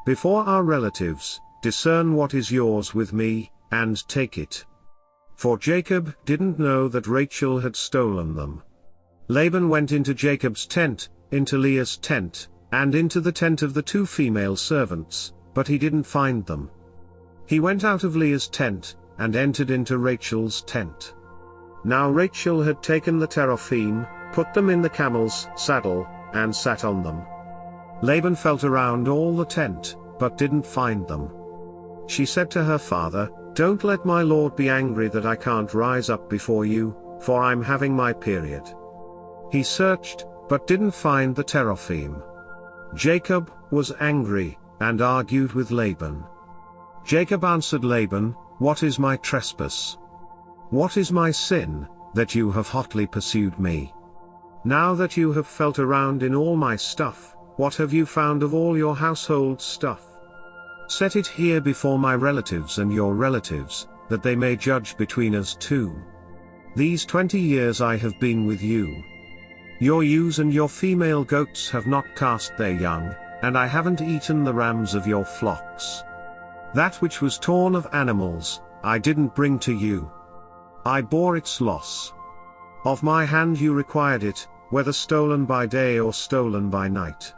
Before our relatives, discern what is yours with me, and take it. For Jacob didn't know that Rachel had stolen them. Laban went into Jacob's tent, into Leah's tent, and into the tent of the 2 female servants, but he didn't find them. He went out of Leah's tent, and entered into Rachel's tent. Now Rachel had taken the teraphim, put them in the camel's saddle, and sat on them. Laban felt around all the tent, but didn't find them. She said to her father, Don't let my lord be angry that I can't rise up before you, for I'm having my period. He searched, but didn't find the teraphim. Jacob was angry, and argued with Laban. Jacob answered Laban, What is my trespass? What is my sin, that you have hotly pursued me? Now that you have felt around in all my stuff, what have you found of all your household stuff? Set it here before my relatives and your relatives, that they may judge between us two. These 20 years I have been with you. Your ewes and your female goats have not cast their young, and I haven't eaten the rams of your flocks. That which was torn of animals, I didn't bring to you. I bore its loss. Of my hand you required it, whether stolen by day or stolen by night.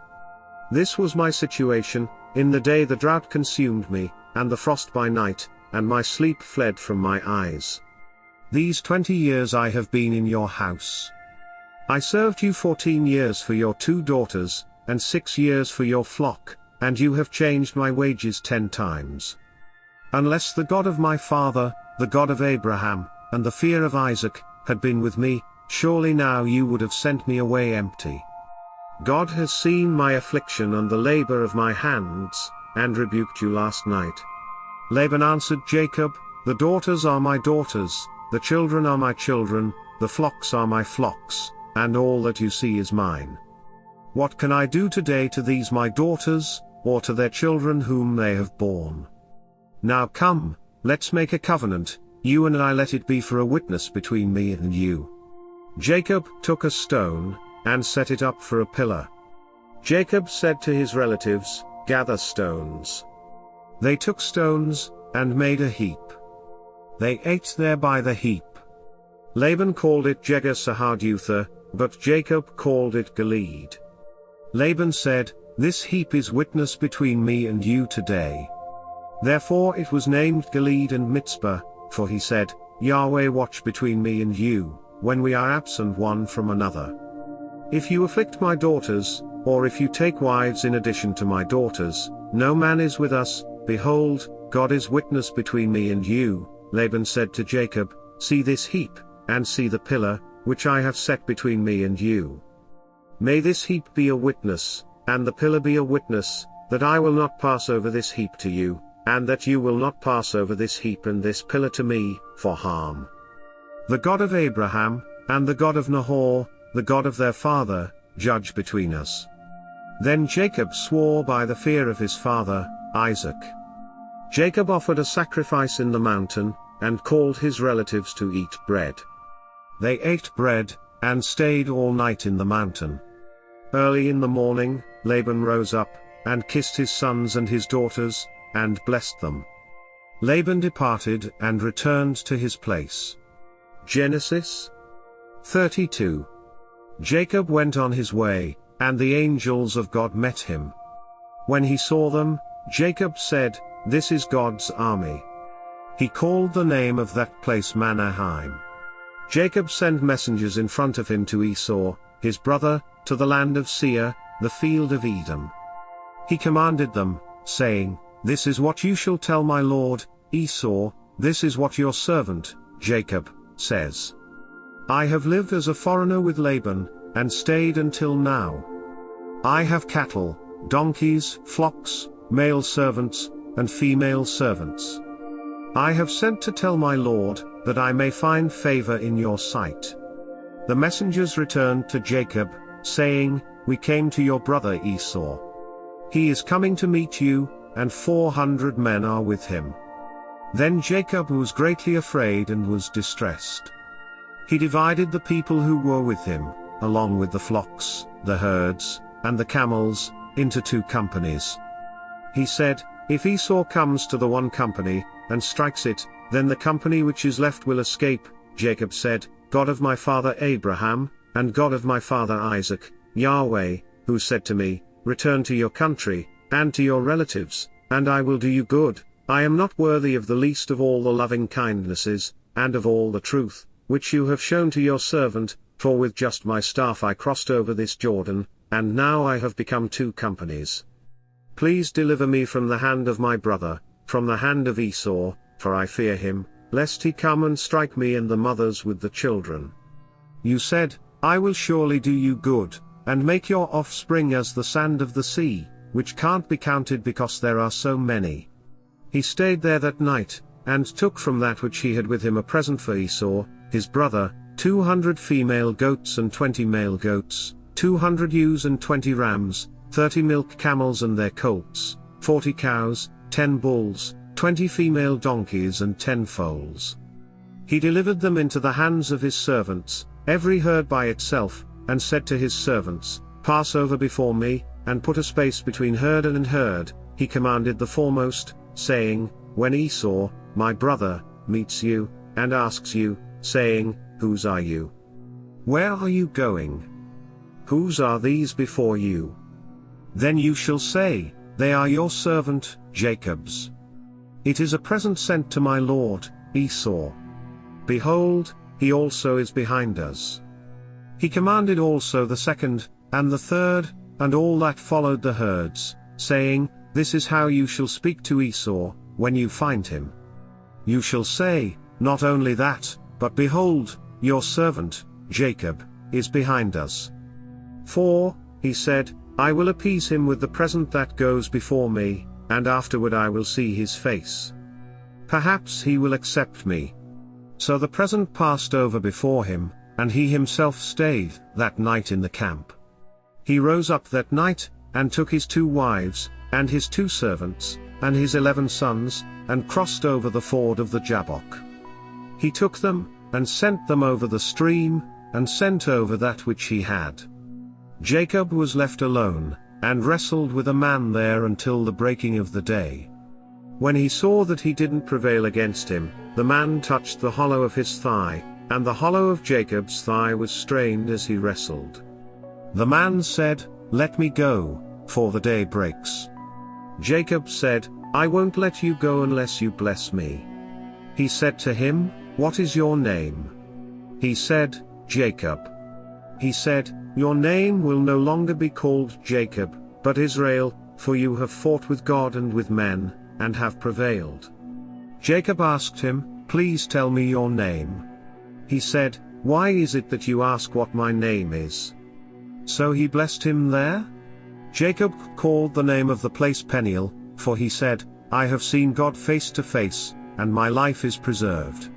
This was my situation, in the day the drought consumed me, and the frost by night, and my sleep fled from my eyes. These 20 years I have been in your house. I served you 14 years for your 2 daughters, and 6 years for your flock, and you have changed my wages 10 times. Unless the God of my father, the God of Abraham, and the fear of Isaac, had been with me, surely now you would have sent me away empty. God has seen my affliction and the labor of my hands, and rebuked you last night. Laban answered Jacob, the daughters are my daughters, the children are my children, the flocks are my flocks, and all that you see is mine. What can I do today to these my daughters, or to their children whom they have borne? Now come, let's make a covenant, you and I, let it be for a witness between me and you. Jacob took a stone, and set it up for a pillar. Jacob said to his relatives, gather stones. They took stones, and made a heap. They ate there by the heap. Laban called it Jegar-sahadutha, but Jacob called it Gilead. Laban said, this heap is witness between me and you today. Therefore it was named Gilead and Mitzpah, for he said, Yahweh watch between me and you, when we are absent one from another. If you afflict my daughters, or if you take wives in addition to my daughters, no man is with us, behold, God is witness between me and you. Laban said to Jacob, see this heap, and see the pillar, which I have set between me and you. May this heap be a witness, and the pillar be a witness, that I will not pass over this heap to you, and that you will not pass over this heap and this pillar to me, for harm. The God of Abraham, and the God of Nahor, the God of their father, judge between us. Then Jacob swore by the fear of his father, Isaac. Jacob offered a sacrifice in the mountain, and called his relatives to eat bread. They ate bread, and stayed all night in the mountain. Early in the morning, Laban rose up, and kissed his sons and his daughters, and blessed them. Laban departed and returned to his place. Genesis 32. Jacob went on his way, and the angels of God met him. When he saw them, Jacob said, this is God's army. He called the name of that place Manaheim. Jacob sent messengers in front of him to Esau, his brother, to the land of Seir, the field of Edom. He commanded them, saying, this is what you shall tell my lord, Esau, this is what your servant, Jacob, says. I have lived as a foreigner with Laban, and stayed until now. I have cattle, donkeys, flocks, male servants, and female servants. I have sent to tell my lord, that I may find favor in your sight. The messengers returned to Jacob, saying, we came to your brother Esau. He is coming to meet you, and 400 men are with him. Then Jacob was greatly afraid and was distressed. He divided the people who were with him, along with the flocks, the herds, and the camels, into 2 companies. He said, if Esau comes to the one company, and strikes it, then the company which is left will escape. Jacob said, God of my father Abraham, and God of my father Isaac, Yahweh, who said to me, return to your country, and to your relatives, and I will do you good. I am not worthy of the least of all the loving kindnesses, and of all the truth, which you have shown to your servant, for with just my staff I crossed over this Jordan, and now I have become 2 companies. Please deliver me from the hand of my brother, from the hand of Esau, for I fear him, lest he come and strike me and the mothers with the children. You said, I will surely do you good, and make your offspring as the sand of the sea, which can't be counted because there are so many. He stayed there that night, and took from that which he had with him a present for Esau, his brother, 200 female goats and 20 male goats, 200 ewes and 20 rams, 30 milk camels and their colts, 40 cows, 10 bulls, 20 female donkeys and 10 foals. He delivered them into the hands of his servants, every herd by itself, and said to his servants, pass over before me, and put a space between herd and herd. He commanded the foremost, saying, when Esau, my brother, meets you, and asks you, saying, whose are you? Where are you going? Whose are these before you? Then you shall say, they are your servant, Jacob's. It is a present sent to my lord, Esau. Behold, he also is behind us. He commanded also the second, and the third, and all that followed the herds, saying, "This is how you shall speak to Esau, when you find him. You shall say, not only that, but behold, your servant, Jacob, is behind us. For, he said, I will appease him with the present that goes before me, and afterward I will see his face. Perhaps he will accept me." So the present passed over before him, and he himself stayed that night in the camp. He rose up that night, and took his 2 wives, and his 2 servants, and his 11 sons, and crossed over the ford of the Jabbok. He took them, and sent them over the stream, and sent over that which he had. Jacob was left alone, and wrestled with a man there until the breaking of the day. When he saw that he didn't prevail against him, the man touched the hollow of his thigh, and the hollow of Jacob's thigh was strained as he wrestled. The man said, "Let me go, for the day breaks." Jacob said, "I won't let you go unless you bless me." He said to him, "What is your name?" He said, "Jacob." He said, "Your name will no longer be called Jacob, but Israel, for you have fought with God and with men, and have prevailed." Jacob asked him, "Please tell me your name." He said, "Why is it that you ask what my name is?" So he blessed him there. Jacob called the name of the place Peniel, for he said, "I have seen God face to face, and my life is preserved."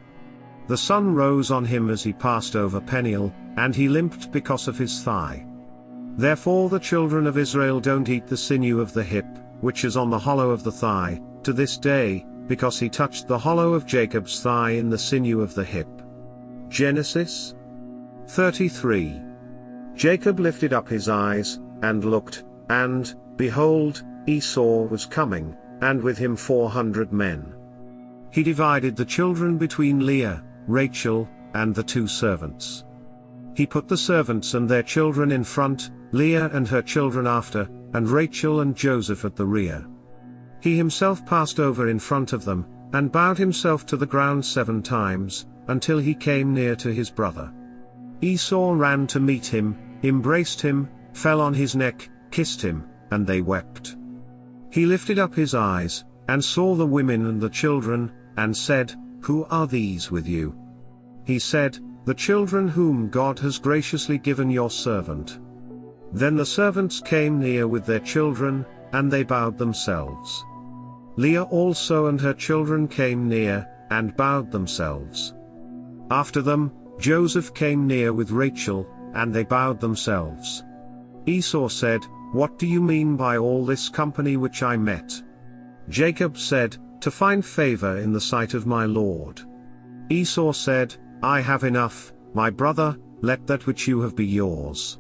The sun rose on him as he passed over Peniel, and he limped because of his thigh. Therefore the children of Israel don't eat the sinew of the hip, which is on the hollow of the thigh, to this day, because he touched the hollow of Jacob's thigh in the sinew of the hip. Genesis 33. Jacob lifted up his eyes, and looked, and, behold, Esau was coming, and with him 400 men. He divided the children between Leah, Rachel, and the 2 servants. He put the servants and their children in front, Leah and her children after, and Rachel and Joseph at the rear. He himself passed over in front of them, and bowed himself to the ground 7 times, until he came near to his brother. Esau ran to meet him, embraced him, fell on his neck, kissed him, and they wept. He lifted up his eyes, and saw the women and the children, and said, "Who are these with you?" He said, "The children whom God has graciously given your servant." Then the servants came near with their children, and they bowed themselves. Leah also and her children came near, and bowed themselves. After them, Joseph came near with Rachel, and they bowed themselves. Esau said, "What do you mean by all this company which I met?" Jacob said, "To find favor in the sight of my Lord." Esau said, "I have enough, my brother, let that which you have be yours."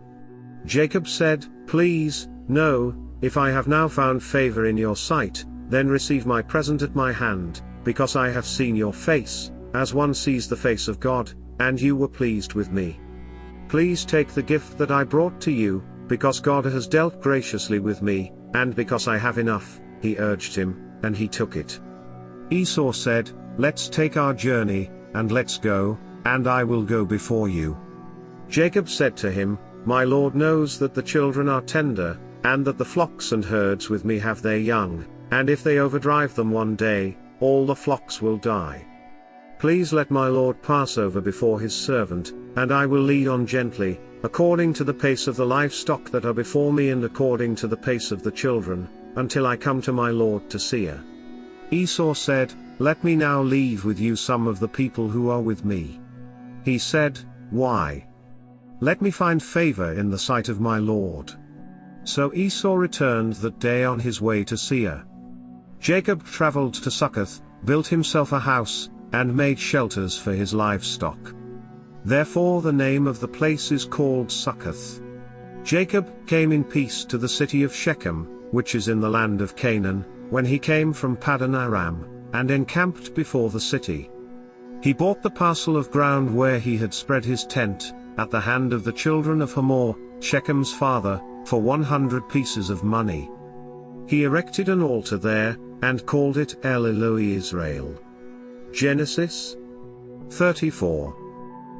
Jacob said, "Please, no, if I have now found favor in your sight, then receive my present at my hand, because I have seen your face, as one sees the face of God, and you were pleased with me. Please take the gift that I brought to you, because God has dealt graciously with me, and because I have enough." He urged him, and he took it. Esau said, "Let's take our journey, and let's go, and I will go before you." Jacob said to him, "My Lord knows that the children are tender, and that the flocks and herds with me have their young, and if they overdrive them one day, all the flocks will die. Please let my Lord pass over before his servant, and I will lead on gently, according to the pace of the livestock that are before me and according to the pace of the children, until I come to my Lord to Seir." Esau said, "Let me now leave with you some of the people who are with me." He said, "Why? Let me find favor in the sight of my Lord." So Esau returned that day on his way to Seir. Jacob traveled to Succoth, built himself a house, and made shelters for his livestock. Therefore the name of the place is called Succoth. Jacob came in peace to the city of Shechem, which is in the land of Canaan, when he came from Paddan Aram, and encamped before the city. He bought the parcel of ground where he had spread his tent, at the hand of the children of Hamor, Shechem's father, for 100 pieces of money. He erected an altar there, and called it El Eloi Israel. Genesis 34.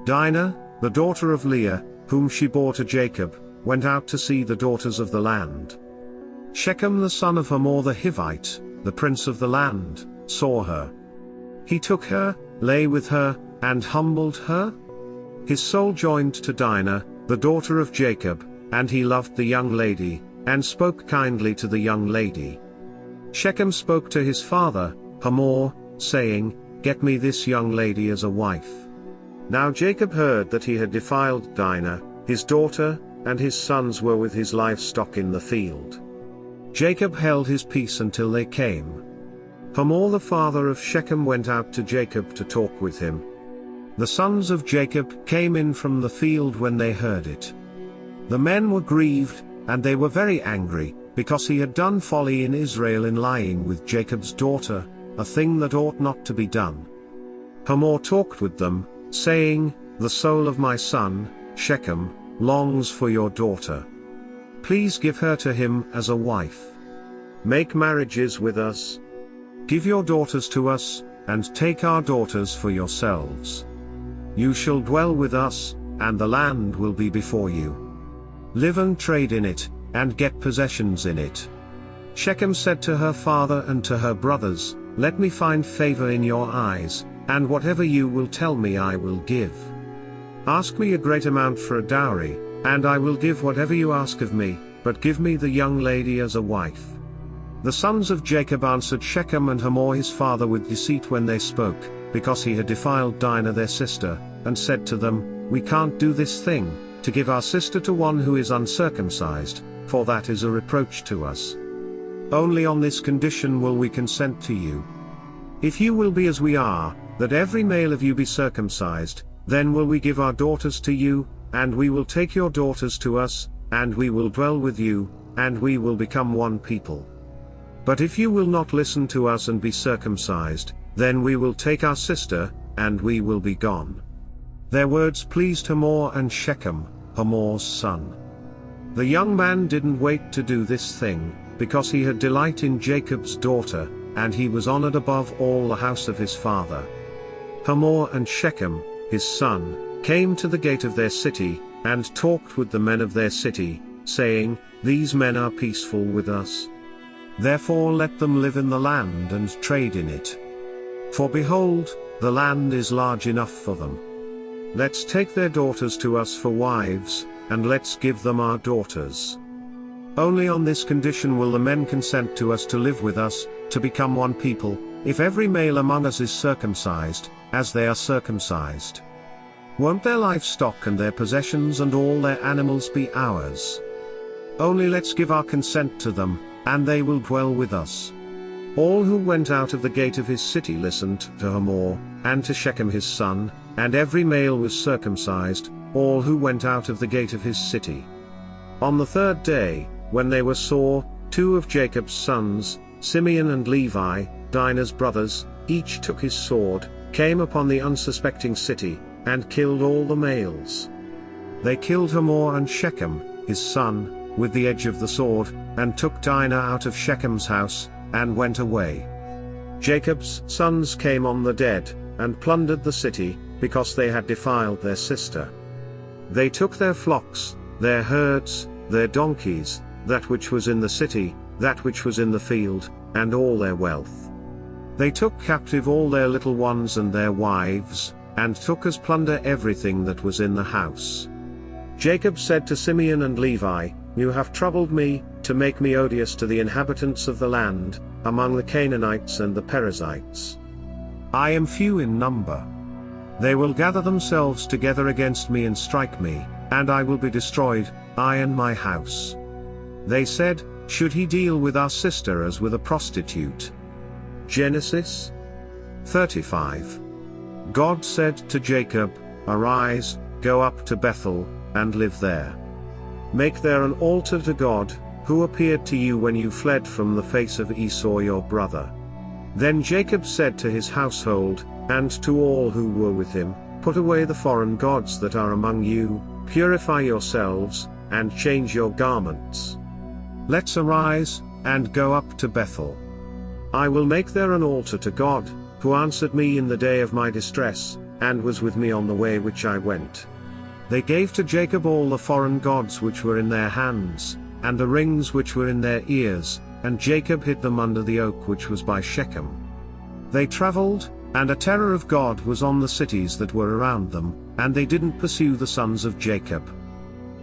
Dinah, the daughter of Leah, whom she bore to Jacob, went out to see the daughters of the land. Shechem the son of Hamor the Hivite, the prince of the land, saw her. He took her, lay with her, and humbled her. His soul joined to Dinah, the daughter of Jacob, and he loved the young lady, and spoke kindly to the young lady. Shechem spoke to his father, Hamor, saying, "Get me this young lady as a wife." Now Jacob heard that he had defiled Dinah, his daughter, and his sons were with his livestock in the field. Jacob held his peace until they came. Hamor the father of Shechem went out to Jacob to talk with him. The sons of Jacob came in from the field when they heard it. The men were grieved, and they were very angry, because he had done folly in Israel in lying with Jacob's daughter, a thing that ought not to be done. Hamor talked with them, saying, "The soul of my son, Shechem, longs for your daughter. Please give her to him as a wife. Make marriages with us. Give your daughters to us, and take our daughters for yourselves. You shall dwell with us, and the land will be before you. Live and trade in it, and get possessions in it." Shechem said to her father and to her brothers, "Let me find favor in your eyes, and whatever you will tell me I will give. Ask me a great amount for a dowry, and I will give whatever you ask of me, but give me the young lady as a wife." The sons of Jacob answered Shechem and Hamor his father with deceit when they spoke, because he had defiled Dinah their sister, and said to them, "We can't do this thing, to give our sister to one who is uncircumcised, for that is a reproach to us. Only on this condition will we consent to you. If you will be as we are, that every male of you be circumcised, then will we give our daughters to you, and we will take your daughters to us, and we will dwell with you, and we will become one people. But if you will not listen to us and be circumcised, then we will take our sister, and we will be gone." Their words pleased Hamor and Shechem, Hamor's son. The young man didn't wait to do this thing, because he had delight in Jacob's daughter, and he was honored above all the house of his father. Hamor and Shechem, his son, came to the gate of their city, and talked with the men of their city, saying, "These men are peaceful with us. Therefore let them live in the land and trade in it. For behold, the land is large enough for them. Let's take their daughters to us for wives, and let's give them our daughters. Only on this condition will the men consent to us to live with us, to become one people, if every male among us is circumcised, as they are circumcised. Won't their livestock and their possessions and all their animals be ours? Only let's give our consent to them, and they will dwell with us." All who went out of the gate of his city listened to Hamor, and to Shechem his son, and every male was circumcised, all who went out of the gate of his city. On the third day, when they were sore, two of Jacob's sons, Simeon and Levi, Dinah's brothers, each took his sword, came upon the unsuspecting city, and killed all the males. They killed Hamor and Shechem, his son, with the edge of the sword, and took Dinah out of Shechem's house, and went away. Jacob's sons came on the dead, and plundered the city, because they had defiled their sister. They took their flocks, their herds, their donkeys, that which was in the city, that which was in the field, and all their wealth. They took captive all their little ones and their wives, and took as plunder everything that was in the house. Jacob said to Simeon and Levi, "You have troubled me, to make me odious to the inhabitants of the land, among the Canaanites and the Perizzites. I am few in number. They will gather themselves together against me and strike me, and I will be destroyed, I and my house." They said, "Should he deal with our sister as with a prostitute?" Genesis 35. God said to Jacob, "Arise, go up to Bethel, and live there. Make there an altar to God, who appeared to you when you fled from the face of Esau your brother." Then Jacob said to his household, and to all who were with him, "Put away the foreign gods that are among you, purify yourselves, and change your garments. Let's arise, and go up to Bethel. I will make there an altar to God, who answered me in the day of my distress, and was with me on the way which I went." They gave to Jacob all the foreign gods which were in their hands, and the rings which were in their ears, and Jacob hid them under the oak which was by Shechem. They traveled, and a terror of God was on the cities that were around them, and they didn't pursue the sons of Jacob.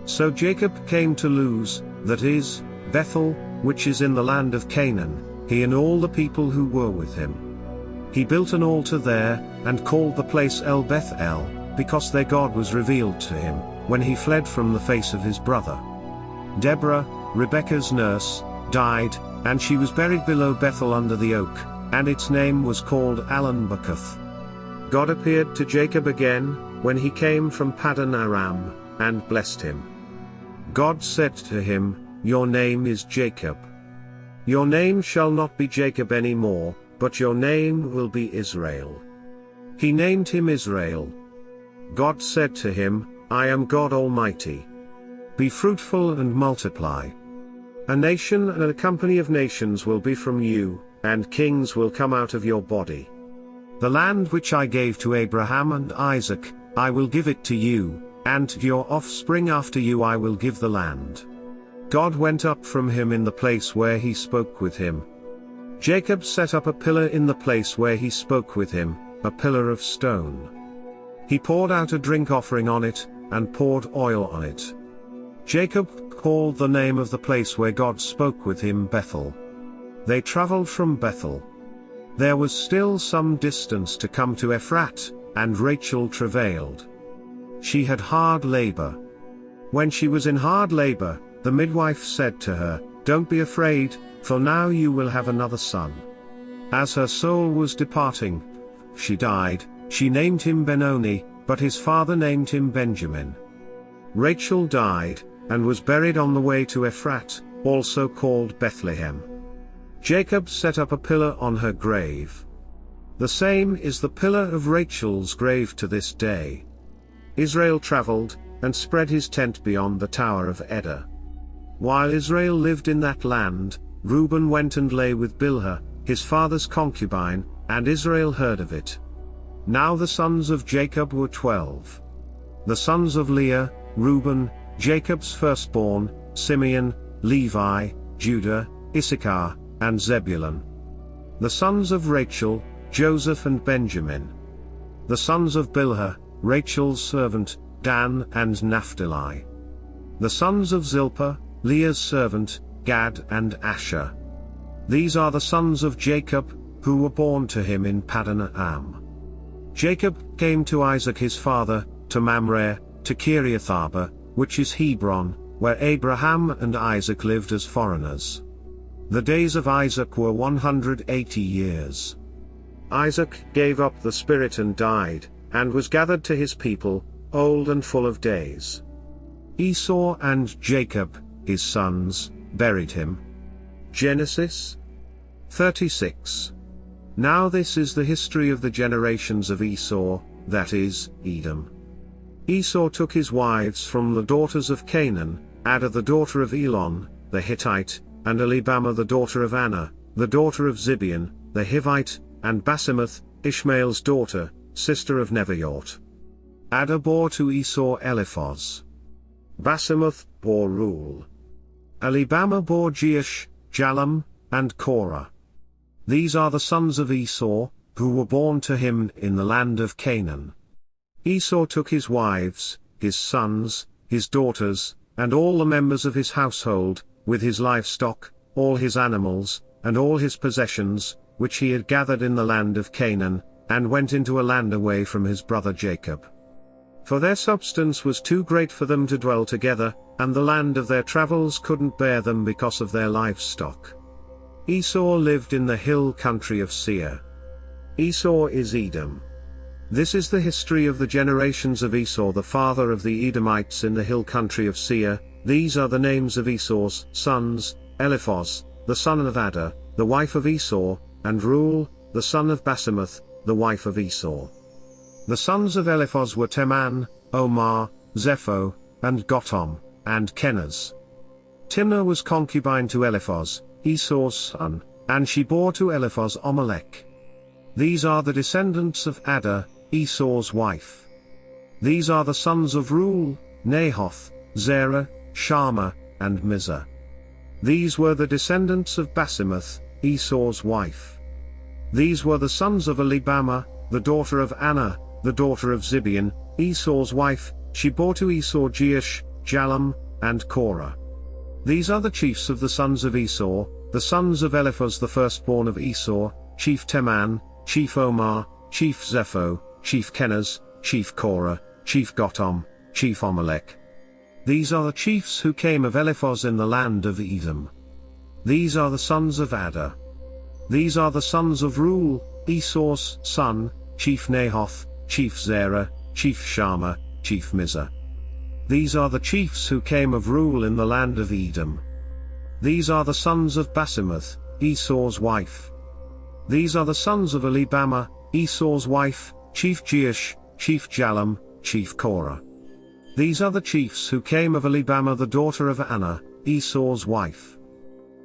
So Jacob came to Luz, that is, Bethel, which is in the land of Canaan, he and all the people who were with him. He built an altar there, and called the place El Beth-El, because their God was revealed to him, when he fled from the face of his brother. Deborah, Rebekah's nurse, died, and she was buried below Bethel under the oak, and its name was called Allon-Bacuth. God appeared to Jacob again, when he came from Paddan Aram, and blessed him. God said to him, "Your name is Jacob. Your name shall not be Jacob any more, but your name will be Israel." He named him Israel. God said to him, "I am God Almighty. Be fruitful and multiply. A nation and a company of nations will be from you, and kings will come out of your body. The land which I gave to Abraham and Isaac, I will give it to you, and to your offspring after you I will give the land." God went up from him in the place where he spoke with him. Jacob set up a pillar in the place where he spoke with him, a pillar of stone. He poured out a drink offering on it, and poured oil on it. Jacob called the name of the place where God spoke with him Bethel. They traveled from Bethel. There was still some distance to come to Ephrat, and Rachel travailed. She had hard labor. When she was in hard labor, the midwife said to her, "Don't be afraid, for now you will have another son." As her soul was departing, she died. She named him Benoni, but his father named him Benjamin. Rachel died, and was buried on the way to Ephrat, also called Bethlehem. Jacob set up a pillar on her grave. The same is the pillar of Rachel's grave to this day. Israel traveled, and spread his tent beyond the tower of Eder. While Israel lived in that land, Reuben went and lay with Bilhah, his father's concubine, and Israel heard of it. Now the sons of Jacob were 12. The sons of Leah, Reuben, Jacob's firstborn, Simeon, Levi, Judah, Issachar, and Zebulun. The sons of Rachel, Joseph and Benjamin. The sons of Bilhah, Rachel's servant, Dan and Naphtali. The sons of Zilpah, Leah's servant, Gad and Asher. These are the sons of Jacob, who were born to him in Paddan Aram. Jacob came to Isaac his father, to Mamre, to Kiriath-arba, which is Hebron, where Abraham and Isaac lived as foreigners. The days of Isaac were 180 years. Isaac gave up the spirit and died, and was gathered to his people, old and full of days. Esau and Jacob, his sons, buried him. Genesis 36. Now this is the history of the generations of Esau, that is, Edom. Esau took his wives from the daughters of Canaan, Adah the daughter of Elon, the Hittite, and Elibamah the daughter of Anna, the daughter of Zibeon, the Hivite, and Basemath, Ishmael's daughter, sister of Nebaioth. Adah bore to Esau Eliphaz. Basemath bore Reuel. Elibamah bore Jeush, Jalam, and Korah. These are the sons of Esau, who were born to him in the land of Canaan. Esau took his wives, his sons, his daughters, and all the members of his household, with his livestock, all his animals, and all his possessions, which he had gathered in the land of Canaan, and went into a land away from his brother Jacob. For their substance was too great for them to dwell together, and the land of their travels couldn't bear them because of their livestock. Esau lived in the hill country of Seir. Esau is Edom. This is the history of the generations of Esau the father of the Edomites in the hill country of Seir. These are the names of Esau's sons: Eliphaz, the son of Adah, the wife of Esau, and Reuel, the son of Basemath, the wife of Esau. The sons of Eliphaz were Teman, Omar, Zepho, and Gotom, and Kenaz. Timnah was concubine to Eliphaz, Esau's son, and she bore to Eliphaz Amalek. These are the descendants of Adah, Esau's wife. These are the sons of Reuel, Nahath, Zerah, Shammah, and Mizah. These were the descendants of Basemath, Esau's wife. These were the sons of Elibama, the daughter of Anna, the daughter of Zibeon, Esau's wife. She bore to Esau Jeush, Jalam, and Korah. These are the chiefs of the sons of Esau, the sons of Eliphaz the firstborn of Esau, chief Teman, chief Omar, chief Zepho, chief Kenaz, chief Korah, chief Gotom, chief Amalek. These are the chiefs who came of Eliphaz in the land of Edom. These are the sons of Ada. These are the sons of Reuel, Esau's son, chief Nahath, chief Zerah, chief Shammah, chief Mizah. These are the chiefs who came of Reuel in the land of Edom. These are the sons of Basemath, Esau's wife. These are the sons of Elibama, Esau's wife, chief Jeush, chief Jalam, chief Korah. These are the chiefs who came of Elibama the daughter of Anna, Esau's wife.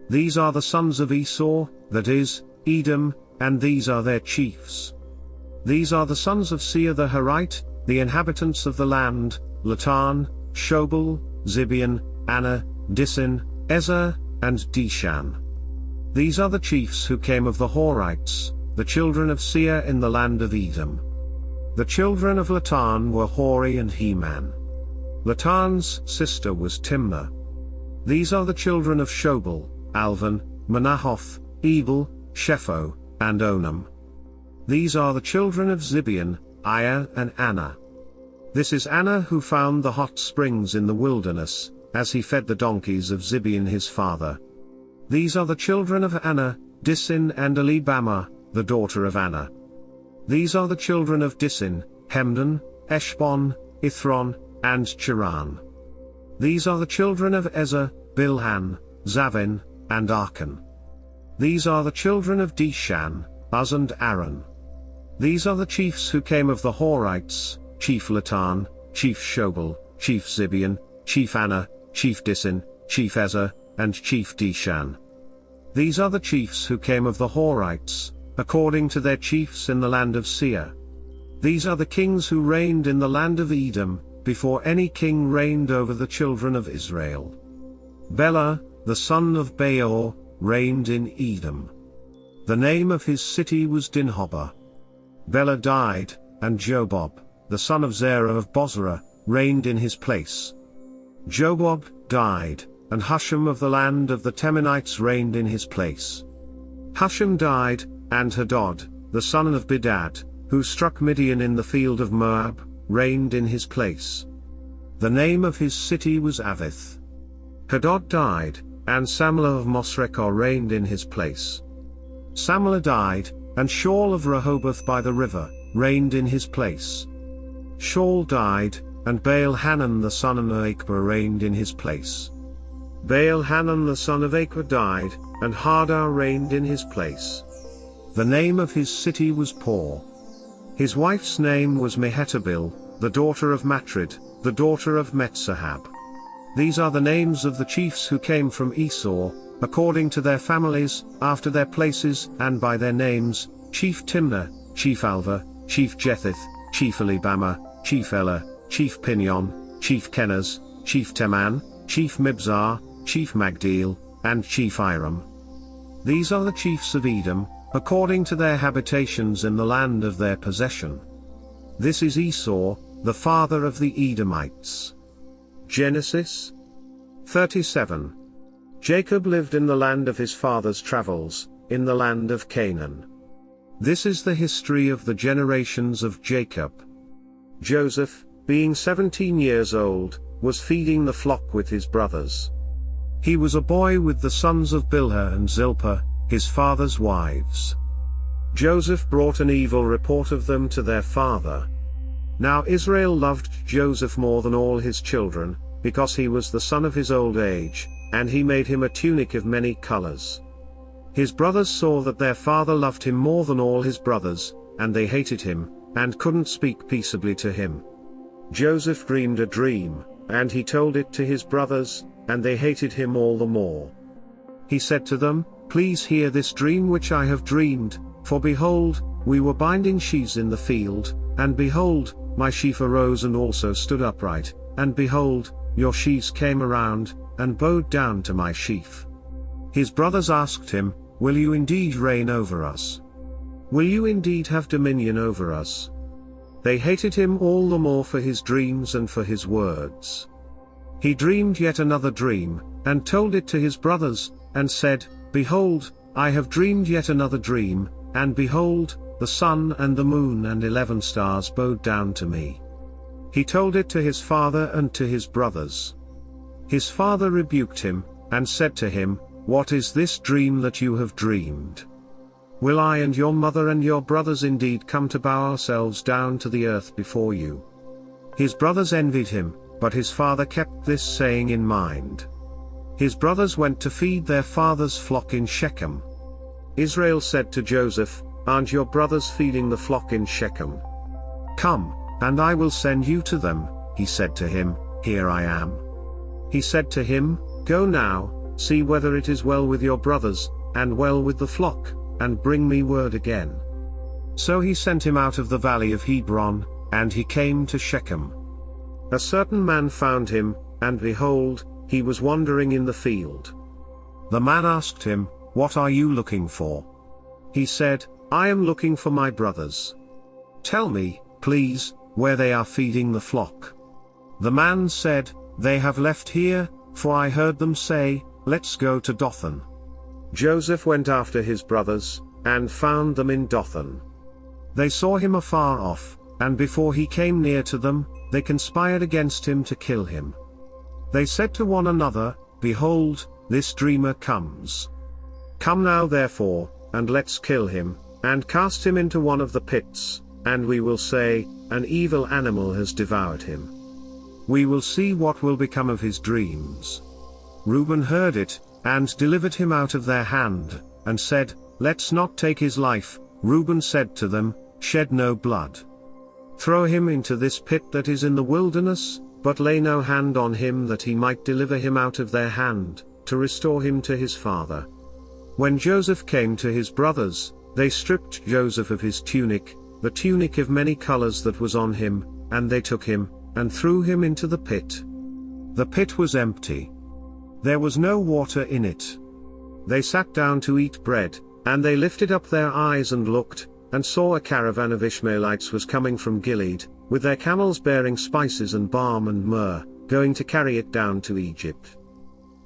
These are the sons of Esau, that is, Edom, and these are their chiefs. These are the sons of Seir the Herite, the inhabitants of the land, Latan, Shobal, Zibeon, Anna, Disin, Ezer, and Dishan. These are the chiefs who came of the Horites, the children of Seir in the land of Edom. The children of Latan were Hori and Heman. Latan's sister was Timnah. These are the children of Shobal, Alvan, Manahoth, Ebal, Shepho, and Onam. These are the children of Zibeon, Aya and Anna. This is Anna who found the hot springs in the wilderness, as he fed the donkeys of Zibeon his father. These are the children of Anna, Disin and Elibama, the daughter of Anna. These are the children of Disin, Hemdan, Eshbon, Ithron, and Cheran. These are the children of Ezer, Bilhan, Zavin, and Arkan. These are the children of Dishan, Uz and Aaron. These are the chiefs who came of the Horites, chief Latan, chief Shobal, chief Zibeon, chief Anna, chief Disin, chief Ezer, and chief Dishan. These are the chiefs who came of the Horites, according to their chiefs in the land of Seir. These are the kings who reigned in the land of Edom, before any king reigned over the children of Israel. Bela, the son of Beor, reigned in Edom. The name of his city was Dinhabah. Bela died, and Jobab, the son of Zerah of Bozrah, reigned in his place. Jobab died, and Husham of the land of the Temanites reigned in his place. Husham died, and Hadad, the son of Bedad, who struck Midian in the field of Moab, reigned in his place. The name of his city was Avith. Hadad died, and Samlah of Mosrekah reigned in his place. Samlah died, and Shaul of Rehoboth by the river, reigned in his place. Shaul died, and Baal-Hanan the son of Achbor reigned in his place. Baal-Hanan the son of Achbor died, and Hadar reigned in his place. The name of his city was Por. His wife's name was Mehetabel, the daughter of Matred, the daughter of Metzahab. These are the names of the chiefs who came from Esau, according to their families, after their places and by their names: chief Timnah, chief Alva, chief Jetheth, chief Elibama, chief Ela, chief Pinion, chief Kenaz, chief Teman, chief Mibzar, chief Magdiel, and chief Iram. These are the chiefs of Edom, according to their habitations in the land of their possession. This is Esau, the father of the Edomites. Genesis 37. Jacob lived in the land of his father's travels, in the land of Canaan. This is the history of the generations of Jacob. Joseph, being 17 years old, was feeding the flock with his brothers. He was a boy with the sons of Bilhah and Zilpah, his father's wives. Joseph brought an evil report of them to their father. Now Israel loved Joseph more than all his children, because he was the son of his old age, and he made him a tunic of many colors. His brothers saw that their father loved him more than all his brothers, and they hated him, and couldn't speak peaceably to him. Joseph dreamed a dream, and he told it to his brothers, and they hated him all the more. He said to them, "Please hear this dream which I have dreamed, for behold, we were binding sheaves in the field, and behold, my sheaf arose and also stood upright, and behold, your sheaves came around, and bowed down to my sheaf. His brothers asked him, "Will you indeed reign over us? Will you indeed have dominion over us?" They hated him all the more for his dreams and for his words. He dreamed yet another dream, and told it to his brothers, and said, "Behold, I have dreamed yet another dream, and behold, the sun and the moon and 11 stars bowed down to me." He told it to his father and to his brothers. His father rebuked him, and said to him, "What is this dream that you have dreamed? Will I and your mother and your brothers indeed come to bow ourselves down to the earth before you?" His brothers envied him, but his father kept this saying in mind. His brothers went to feed their father's flock in Shechem. Israel said to Joseph, "Aren't your brothers feeding the flock in Shechem? Come, and I will send you to them." He said to him, "Here I am." He said to him, "Go now, see whether it is well with your brothers, and well with the flock, and bring me word again." So he sent him out of the valley of Hebron, and he came to Shechem. A certain man found him, and behold, he was wandering in the field. The man asked him, "What are you looking for?" He said, "I am looking for my brothers. Tell me, please, where they are feeding the flock." The man said, "They have left here, for I heard them say, 'Let's go to Dothan.'" Joseph went after his brothers, and found them in Dothan. They saw him afar off, and before he came near to them, they conspired against him to kill him. They said to one another, "Behold, this dreamer comes. Come now therefore, and let's kill him, and cast him into one of the pits, and we will say, 'An evil animal has devoured him.' We will see what will become of his dreams." Reuben heard it, and delivered him out of their hand, and said, "Let's not take his life." Reuben said to them, "Shed no blood. Throw him into this pit that is in the wilderness, but lay no hand on him that he might deliver him out of their hand, to restore him to his father." When Joseph came to his brothers, they stripped Joseph of his tunic, the tunic of many colors that was on him, and they took him, and threw him into the pit. The pit was empty. There was no water in it. They sat down to eat bread, and they lifted up their eyes and looked, and saw a caravan of Ishmaelites was coming from Gilead, with their camels bearing spices and balm and myrrh, going to carry it down to Egypt.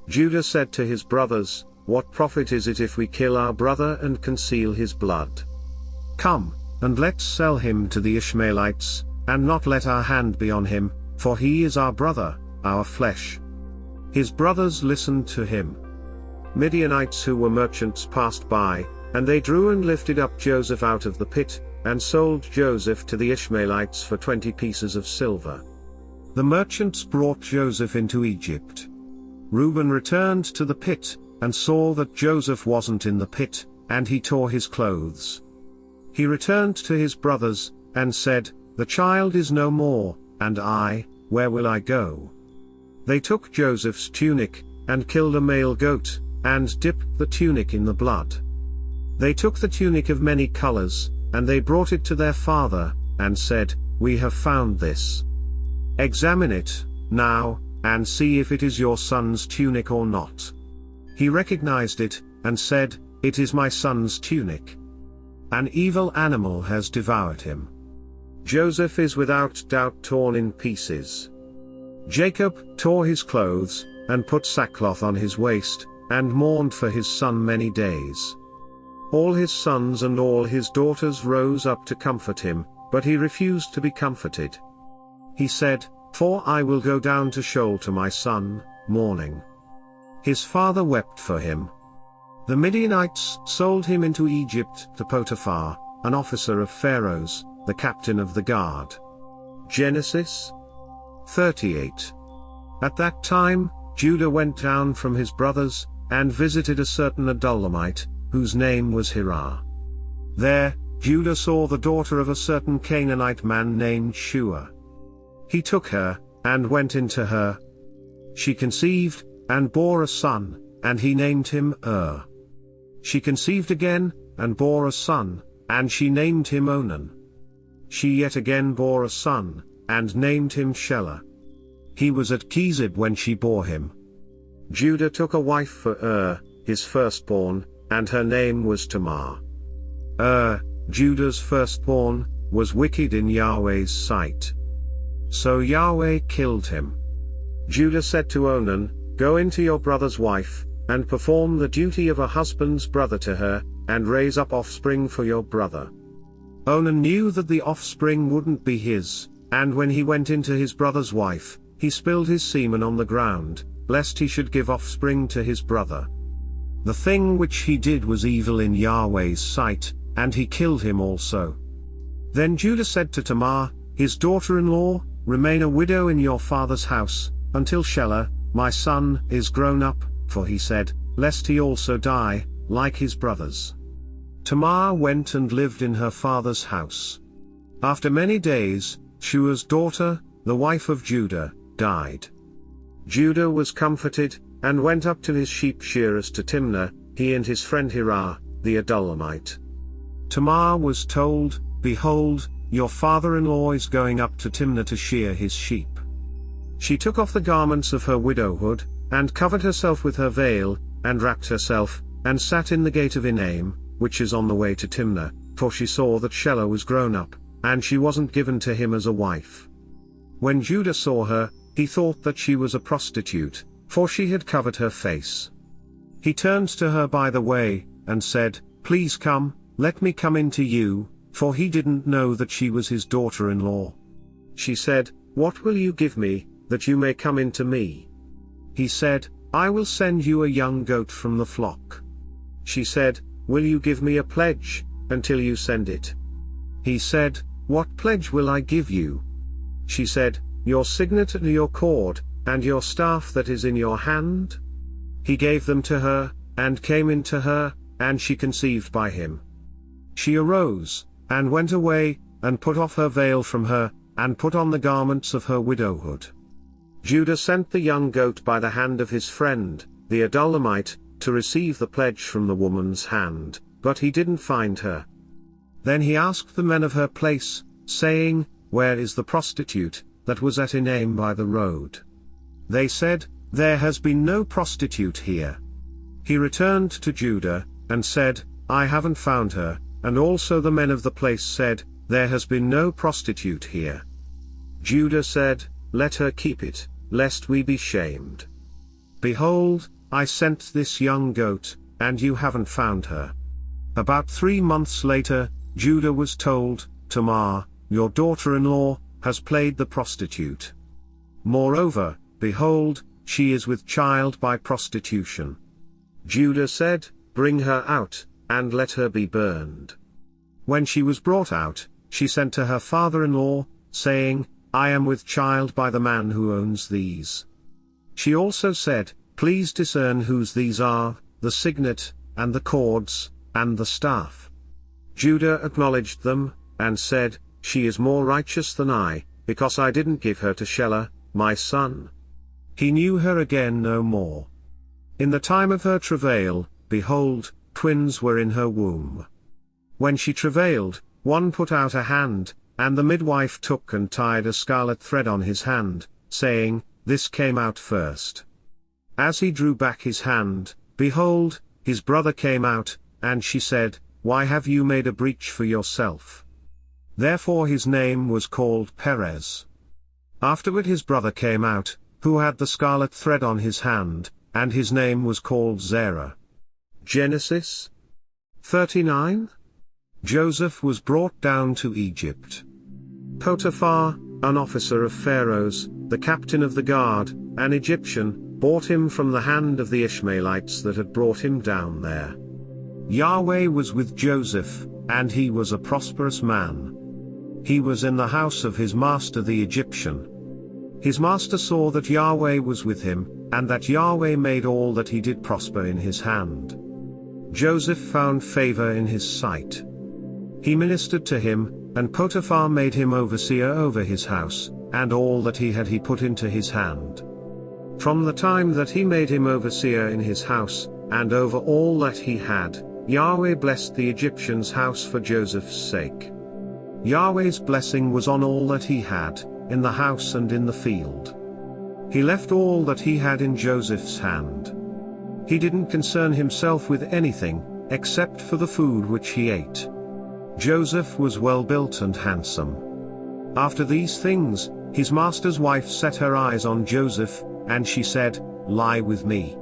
Judah said to his brothers, "What profit is it if we kill our brother and conceal his blood? Come, and let's sell him to the Ishmaelites, and not let our hand be on him, for he is our brother, our flesh." His brothers listened to him. Midianites who were merchants passed by, and they drew and lifted up Joseph out of the pit, and sold Joseph to the Ishmaelites for 20 pieces of silver. The merchants brought Joseph into Egypt. Reuben returned to the pit, and saw that Joseph wasn't in the pit, and he tore his clothes. He returned to his brothers, and said, "The child is no more, and I, where will I go?" They took Joseph's tunic, and killed a male goat, and dipped the tunic in the blood. They took the tunic of many colors, and they brought it to their father, and said, "We have found this. Examine it, now, and see if it is your son's tunic or not." He recognized it, and said, "It is my son's tunic. An evil animal has devoured him. Joseph is without doubt torn in pieces." Jacob tore his clothes, and put sackcloth on his waist, and mourned for his son many days. All his sons and all his daughters rose up to comfort him, but he refused to be comforted. He said, "For I will go down to Sheol to my son, mourning." His father wept for him. The Midianites sold him into Egypt to Potiphar, an officer of Pharaoh's, the captain of the guard. Genesis 38. At that time, Judah went down from his brothers, and visited a certain Adullamite, whose name was Hirah. There, Judah saw the daughter of a certain Canaanite man named Shua. He took her, and went into her. She conceived, and bore a son, and he named him She conceived again, and bore a son, and she named him Onan. She yet again bore a son, and named him Shelah. He was at Chezib when she bore him. Judah took a wife for his firstborn, and her name was Tamar. Judah's firstborn, was wicked in Yahweh's sight. So Yahweh killed him. Judah said to Onan, "Go into your brother's wife, and perform the duty of a husband's brother to her, and raise up offspring for your brother." Onan knew that the offspring wouldn't be his, and when he went into his brother's wife, he spilled his semen on the ground, lest he should give offspring to his brother. The thing which he did was evil in Yahweh's sight, and he killed him also. Then Judah said to Tamar, his daughter-in-law, "Remain a widow in your father's house, until Shelah, my son, is grown up," for he said, "Lest he also die, like his brothers." Tamar went and lived in her father's house. After many days, Shua's daughter, the wife of Judah, died. Judah was comforted, and went up to his sheep shearers to Timnah, he and his friend Hirah, the Adullamite. Tamar was told, "Behold, your father-in-law is going up to Timnah to shear his sheep." She took off the garments of her widowhood, and covered herself with her veil, and wrapped herself, and sat in the gate of Enaim, which is on the way to Timnah, for she saw that Shelah was grown up, and she wasn't given to him as a wife. When Judah saw her, he thought that she was a prostitute, for she had covered her face. He turned to her by the way, and said, "Please come, let me come in to you," for he didn't know that she was his daughter-in-law. She said, "What will you give me, that you may come in to me?" He said, "I will send you a young goat from the flock." She said, "Will you give me a pledge, until you send it?" He said, "What pledge will I give you?" She said, "Your signet and your cord, and your staff that is in your hand." He gave them to her, and came in to her, and she conceived by him. She arose, and went away, and put off her veil from her, and put on the garments of her widowhood. Judah sent the young goat by the hand of his friend, the Adullamite, to receive the pledge from the woman's hand, but he didn't find her. Then he asked the men of her place, saying, "Where is the prostitute, that was at Enaim by the road?" They said, "There has been no prostitute here." He returned to Judah, and said, "I haven't found her," and also the men of the place said, "There has been no prostitute here." Judah said, "Let her keep it, lest we be shamed. Behold, I sent this young goat, and you haven't found her." About 3 months later, Judah was told, "Tamar, your daughter-in-law, has played the prostitute. Moreover, behold, she is with child by prostitution." Judah said, "Bring her out, and let her be burned." When she was brought out, she sent to her father-in-law, saying, "I am with child by the man who owns these." She also said, "Please discern whose these are, the signet, and the cords, and the staff." Judah acknowledged them, and said, "She is more righteous than I, because I didn't give her to Shelah, my son." He knew her again no more. In the time of her travail, behold, twins were in her womb. When she travailed, one put out a hand, and the midwife took and tied a scarlet thread on his hand, saying, "This came out first." As he drew back his hand, behold, his brother came out, and she said, "Why have you made a breach for yourself?" Therefore his name was called Perez. Afterward his brother came out, who had the scarlet thread on his hand, and his name was called Zerah. Genesis 39. Joseph was brought down to Egypt. Potiphar, an officer of Pharaoh's, the captain of the guard, an Egyptian, bought him from the hand of the Ishmaelites that had brought him down there. Yahweh was with Joseph, and he was a prosperous man. He was in the house of his master the Egyptian. His master saw that Yahweh was with him, and that Yahweh made all that he did prosper in his hand. Joseph found favor in his sight. He ministered to him, and Potiphar made him overseer over his house, and all that he had he put into his hand. From the time that he made him overseer in his house, and over all that he had, Yahweh blessed the Egyptian's house for Joseph's sake. Yahweh's blessing was on all that he had, in the house and in the field. He left all that he had in Joseph's hand. He didn't concern himself with anything, except for the food which he ate. Joseph was well built and handsome. After these things, his master's wife set her eyes on Joseph, and she said, "Lie with me."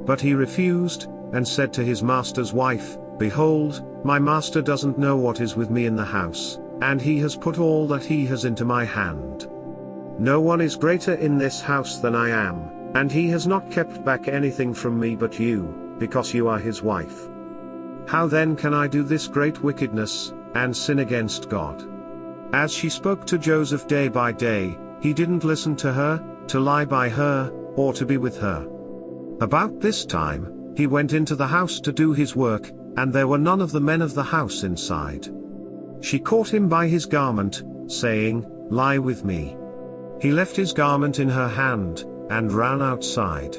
But he refused, and said to his master's wife, "Behold, my master doesn't know what is with me in the house, and he has put all that he has into my hand. No one is greater in this house than I am, and he has not kept back anything from me but you, because you are his wife. How then can I do this great wickedness, and sin against God?" As she spoke to Joseph day by day, he didn't listen to her, to lie by her, or to be with her. About this time, he went into the house to do his work, and there were none of the men of the house inside. She caught him by his garment, saying, "Lie with me." He left his garment in her hand, and ran outside.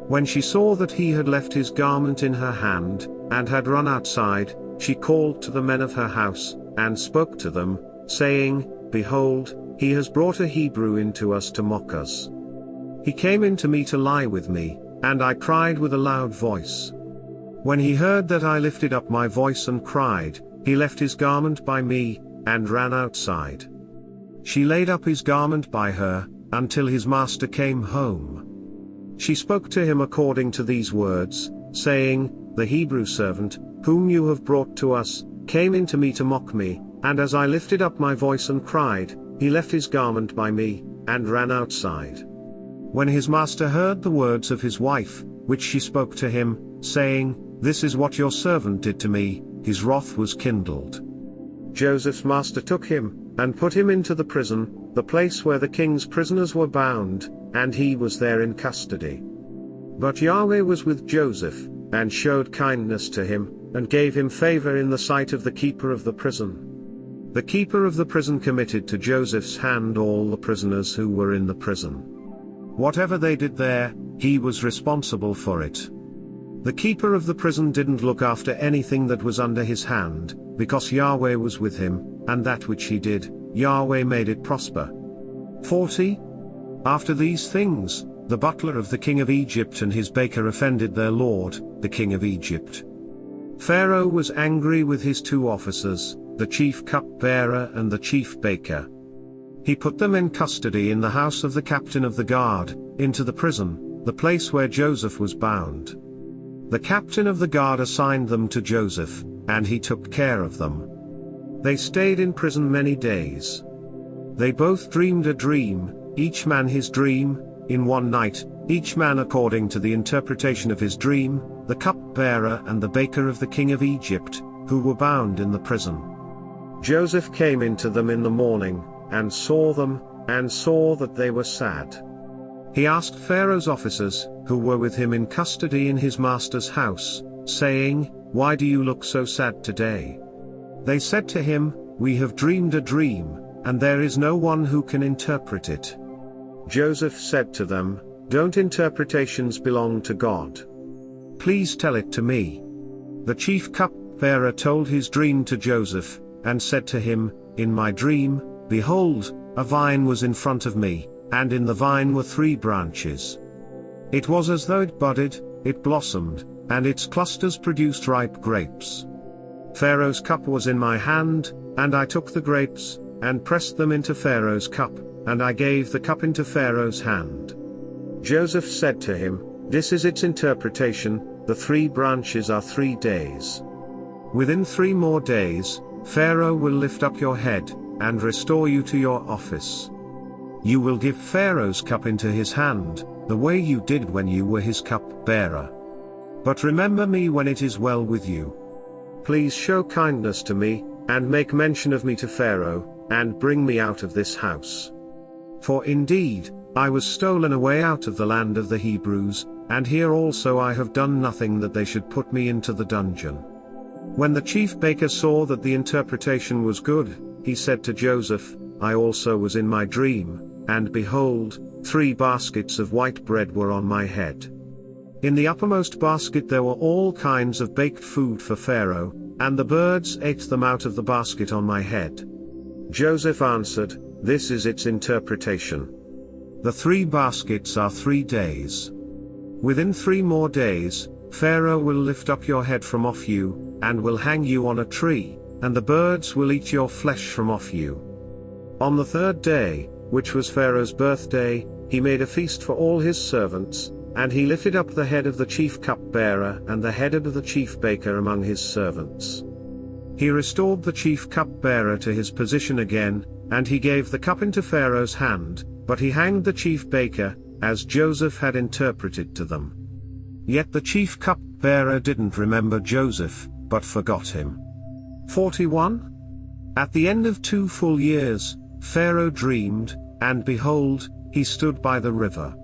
When she saw that he had left his garment in her hand, and had run outside, she called to the men of her house, and spoke to them, saying, "Behold, he has brought a Hebrew into us to mock us. He came in to me to lie with me, and I cried with a loud voice. When he heard that I lifted up my voice and cried, he left his garment by me, and ran outside." She laid up his garment by her, until his master came home. She spoke to him according to these words, saying, "The Hebrew servant, whom you have brought to us, came in to me to mock me, and as I lifted up my voice and cried, he left his garment by me, and ran outside." When his master heard the words of his wife, which she spoke to him, saying, "This is what your servant did to me," his wrath was kindled. Joseph's master took him, and put him into the prison, the place where the king's prisoners were bound, and he was there in custody. But Yahweh was with Joseph, and showed kindness to him, and gave him favor in the sight of the keeper of the prison. The keeper of the prison committed to Joseph's hand all the prisoners who were in the prison. Whatever they did there, he was responsible for it. The keeper of the prison didn't look after anything that was under his hand, because Yahweh was with him, and that which he did, Yahweh made it prosper. 40. After these things, the butler of the king of Egypt and his baker offended their lord, the king of Egypt. Pharaoh was angry with his two officers, the chief cupbearer and the chief baker. He put them in custody in the house of the captain of the guard, into the prison, the place where Joseph was bound. The captain of the guard assigned them to Joseph, and he took care of them. They stayed in prison many days. They both dreamed a dream, each man his dream, in one night, each man according to the interpretation of his dream, the cupbearer and the baker of the king of Egypt, who were bound in the prison. Joseph came into them in the morning, and saw them, and saw that they were sad. He asked Pharaoh's officers, who were with him in custody in his master's house, saying, "Why do you look so sad today?" They said to him, "We have dreamed a dream, and there is no one who can interpret it." Joseph said to them, "Don't interpretations belong to God? Please tell it to me." The chief cupbearer told his dream to Joseph, and said to him, "In my dream, behold, a vine was in front of me, and in the vine were 3 branches. It was as though it budded, it blossomed, and its clusters produced ripe grapes. Pharaoh's cup was in my hand, and I took the grapes, and pressed them into Pharaoh's cup, and I gave the cup into Pharaoh's hand." Joseph said to him, "This is its interpretation, the 3 branches are 3 days. Within 3 more days, Pharaoh will lift up your head, and restore you to your office. You will give Pharaoh's cup into his hand, the way you did when you were his cup-bearer. But remember me when it is well with you. Please show kindness to me, and make mention of me to Pharaoh, and bring me out of this house. For indeed, I was stolen away out of the land of the Hebrews, and here also I have done nothing that they should put me into the dungeon." When the chief baker saw that the interpretation was good, he said to Joseph, "I also was in my dream, and behold, 3 baskets of white bread were on my head. In the uppermost basket there were all kinds of baked food for Pharaoh, and the birds ate them out of the basket on my head." Joseph answered, "This is its interpretation. The 3 baskets are 3 days. Within 3 more days, Pharaoh will lift up your head from off you, and will hang you on a tree, and the birds will eat your flesh from off you. On the 3rd day, which was Pharaoh's birthday, he made a feast for all his servants, and he lifted up the head of the chief cupbearer and the head of the chief baker among his servants. He restored the chief cupbearer to his position again, and he gave the cup into Pharaoh's hand, but he hanged the chief baker, as Joseph had interpreted to them. Yet the chief cupbearer didn't remember Joseph, but forgot him. 41. At the end of 2 full years, Pharaoh dreamed, and behold, he stood by the river.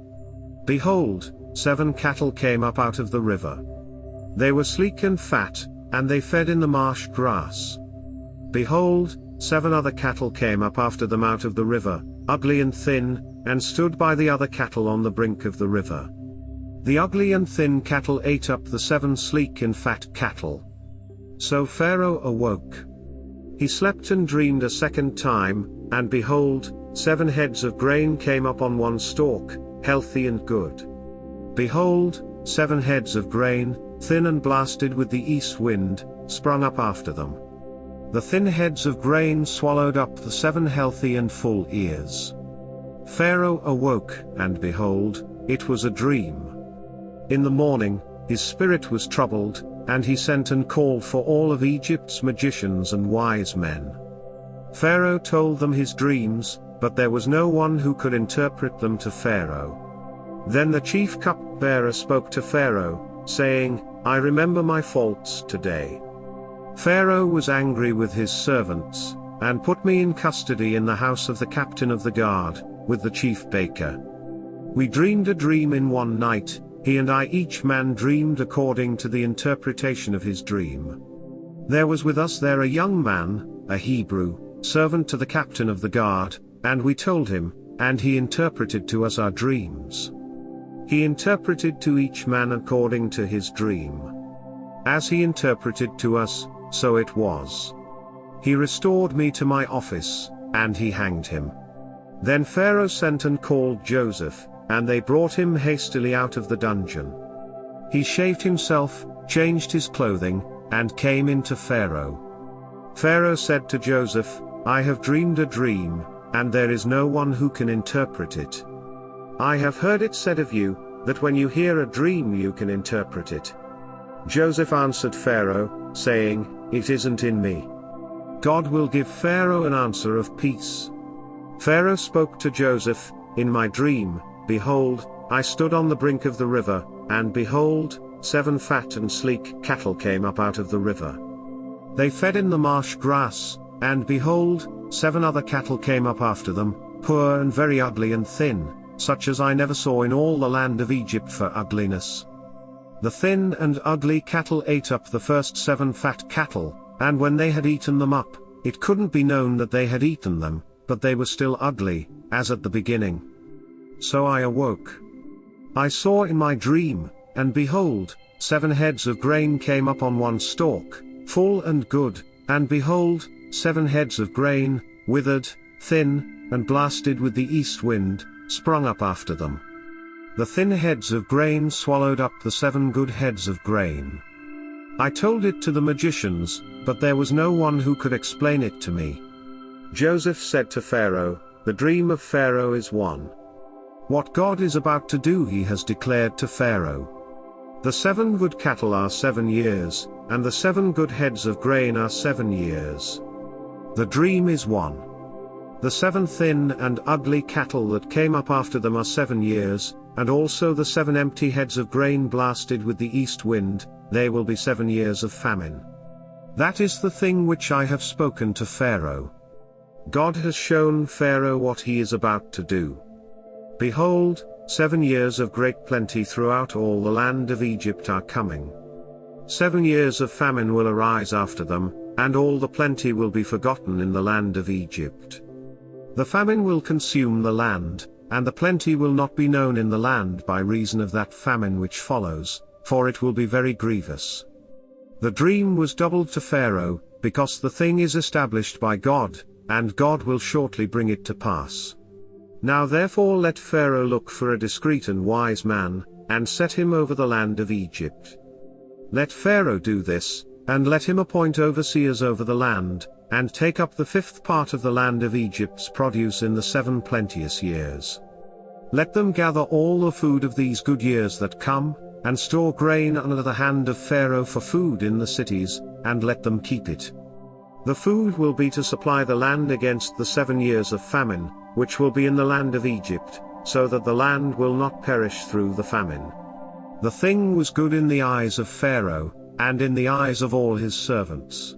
Behold, 7 cattle came up out of the river. They were sleek and fat, and they fed in the marsh grass. Behold, 7 other cattle came up after them out of the river, ugly and thin, and stood by the other cattle on the brink of the river. The ugly and thin cattle ate up the 7 sleek and fat cattle. So Pharaoh awoke. He slept and dreamed a second time, and behold, 7 heads of grain came up on one stalk, healthy and good. Behold, 7 heads of grain, thin and blasted with the east wind, sprung up after them. The thin heads of grain swallowed up the 7 healthy and full ears. Pharaoh awoke, and behold, it was a dream. In the morning, his spirit was troubled, and he sent and called for all of Egypt's magicians and wise men. Pharaoh told them his dreams, but there was no one who could interpret them to Pharaoh. Then the chief cupbearer spoke to Pharaoh, saying, I remember my faults today. Pharaoh was angry with his servants, and put me in custody in the house of the captain of the guard, with the chief baker. We dreamed a dream in one night, he and I each man dreamed according to the interpretation of his dream. There was with us there a young man, a Hebrew, servant to the captain of the guard, and we told him, and he interpreted to us our dreams. He interpreted to each man according to his dream. As he interpreted to us, so it was. He restored me to my office, and he hanged him. Then Pharaoh sent and called Joseph, and they brought him hastily out of the dungeon. He shaved himself, changed his clothing, and came into Pharaoh. Pharaoh said to Joseph, I have dreamed a dream, and there is no one who can interpret it. I have heard it said of you, that when you hear a dream you can interpret it. Joseph answered Pharaoh, saying, It isn't in me. God will give Pharaoh an answer of peace. Pharaoh spoke to Joseph, In my dream, behold, I stood on the brink of the river, and behold, 7 fat and sleek cattle came up out of the river. They fed in the marsh grass, and behold, 7 other cattle came up after them, poor and very ugly and thin, such as I never saw in all the land of Egypt for ugliness. The thin and ugly cattle ate up the first 7 fat cattle, and when they had eaten them up, it couldn't be known that they had eaten them, but they were still ugly, as at the beginning. So I awoke. I saw in my dream, and behold, 7 heads of grain came up on one stalk, full and good, and behold, 7 heads of grain, withered, thin, and blasted with the east wind, sprung up after them. The thin heads of grain swallowed up the 7 good heads of grain. I told it to the magicians, but there was no one who could explain it to me. Joseph said to Pharaoh, The dream of Pharaoh is one. What God is about to do he has declared to Pharaoh. The 7 good cattle are 7 years, and the 7 good heads of grain are 7 years. The dream is one. The 7 thin and ugly cattle that came up after them are 7 years, and also the 7 empty heads of grain blasted with the east wind, they will be 7 years of famine. That is the thing which I have spoken to Pharaoh. God has shown Pharaoh what he is about to do. Behold, 7 years of great plenty throughout all the land of Egypt are coming. 7 years of famine will arise after them, and all the plenty will be forgotten in the land of Egypt. The famine will consume the land, and the plenty will not be known in the land by reason of that famine which follows, for it will be very grievous. The dream was doubled to Pharaoh, because the thing is established by God, and God will shortly bring it to pass. Now therefore let Pharaoh look for a discreet and wise man, and set him over the land of Egypt. Let Pharaoh do this, and let him appoint overseers over the land, and take up the 5th part of the land of Egypt's produce in the 7 plenteous years. Let them gather all the food of these good years that come, and store grain under the hand of Pharaoh for food in the cities, and let them keep it. The food will be to supply the land against the 7 years of famine, which will be in the land of Egypt, so that the land will not perish through the famine. The thing was good in the eyes of Pharaoh, and in the eyes of all his servants.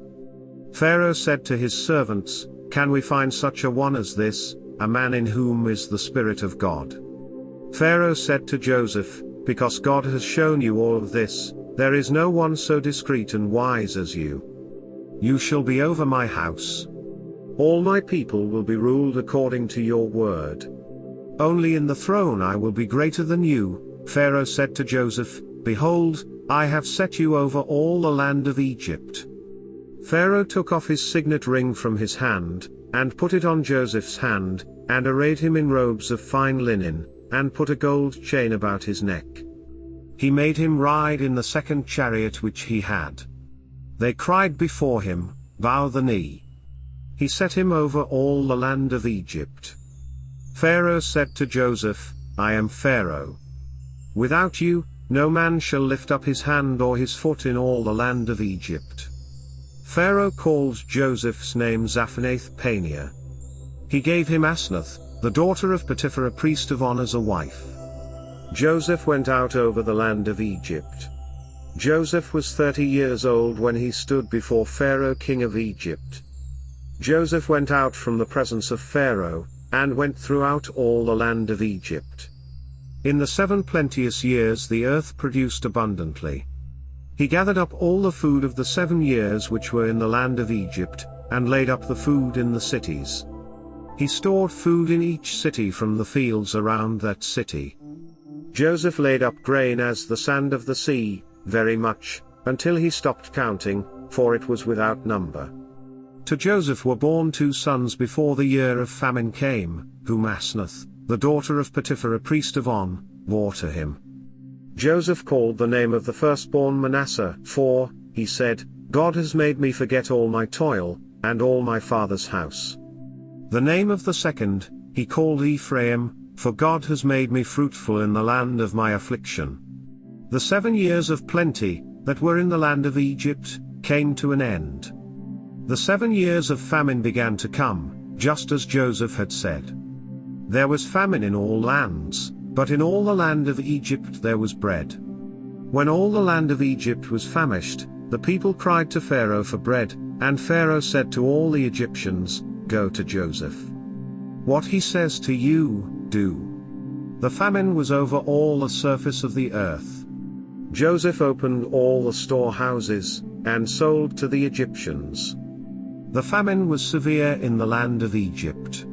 Pharaoh said to his servants, "Can we find such a one as this, a man in whom is the Spirit of God?" Pharaoh said to Joseph, "Because God has shown you all of this, there is no one so discreet and wise as you. You shall be over my house. All my people will be ruled according to your word. Only in the throne I will be greater than you." Pharaoh said to Joseph, "Behold, I have set you over all the land of Egypt." Pharaoh took off his signet ring from his hand, and put it on Joseph's hand, and arrayed him in robes of fine linen, and put a gold chain about his neck. He made him ride in the 2nd chariot which he had. They cried before him, "Bow the knee." He set him over all the land of Egypt. Pharaoh said to Joseph, "I am Pharaoh. Without you, no man shall lift up his hand or his foot in all the land of Egypt." Pharaoh called Joseph's name Zaphnath-Paaneah. He gave him Asenath, the daughter of Potiphar, a priest of On, as a wife. Joseph went out over the land of Egypt. Joseph was 30 years old when he stood before Pharaoh, king of Egypt. Joseph went out from the presence of Pharaoh, and went throughout all the land of Egypt. In the 7 plenteous years the earth produced abundantly. He gathered up all the food of the 7 years which were in the land of Egypt, and laid up the food in the cities. He stored food in each city from the fields around that city. Joseph laid up grain as the sand of the sea, very much, until he stopped counting, for it was without number. To Joseph were born 2 sons before the year of famine came, whom Asenath, the daughter of Potiphar, a priest of On, bore to him. Joseph called the name of the firstborn Manasseh, for, he said, "God has made me forget all my toil, and all my father's house." The name of the second, he called Ephraim, for God has made me fruitful in the land of my affliction. The 7 years of plenty, that were in the land of Egypt, came to an end. The 7 years of famine began to come, just as Joseph had said. There was famine in all lands, but in all the land of Egypt there was bread. When all the land of Egypt was famished, the people cried to Pharaoh for bread, and Pharaoh said to all the Egyptians, "Go to Joseph. What he says to you, do." The famine was over all the surface of the earth. Joseph opened all the storehouses, and sold to the Egyptians. The famine was severe in the land of Egypt.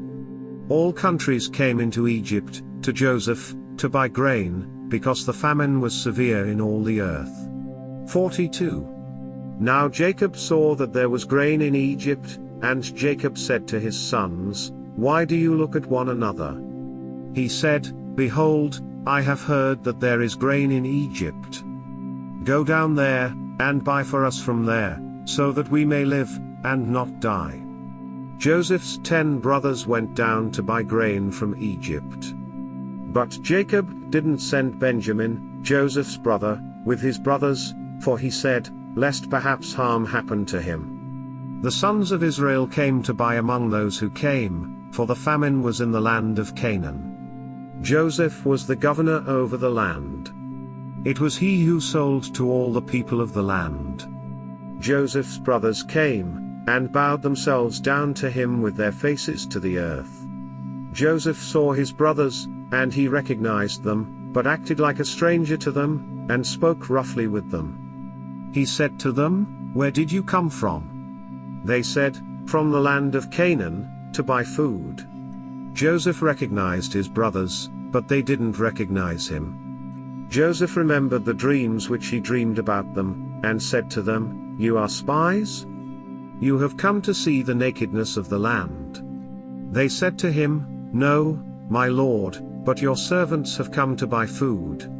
All countries came into Egypt, to Joseph, to buy grain, because the famine was severe in all the earth. 42. Now Jacob saw that there was grain in Egypt, and Jacob said to his sons, "Why do you look at one another?" He said, "Behold, I have heard that there is grain in Egypt. Go down there, and buy for us from there, so that we may live, and not die." Joseph's 10 brothers went down to buy grain from Egypt. But Jacob didn't send Benjamin, Joseph's brother, with his brothers, for he said, lest perhaps harm happen to him. The sons of Israel came to buy among those who came, for the famine was in the land of Canaan. Joseph was the governor over the land. It was he who sold to all the people of the land. Joseph's brothers came, and bowed themselves down to him with their faces to the earth. Joseph saw his brothers, and he recognized them, but acted like a stranger to them, and spoke roughly with them. He said to them, "Where did you come from?" They said, "From the land of Canaan, to buy food." Joseph recognized his brothers, but they didn't recognize him. Joseph remembered the dreams which he dreamed about them, and said to them, "You are spies? You have come to see the nakedness of the land." They said to him, "No, my lord, but your servants have come to buy food."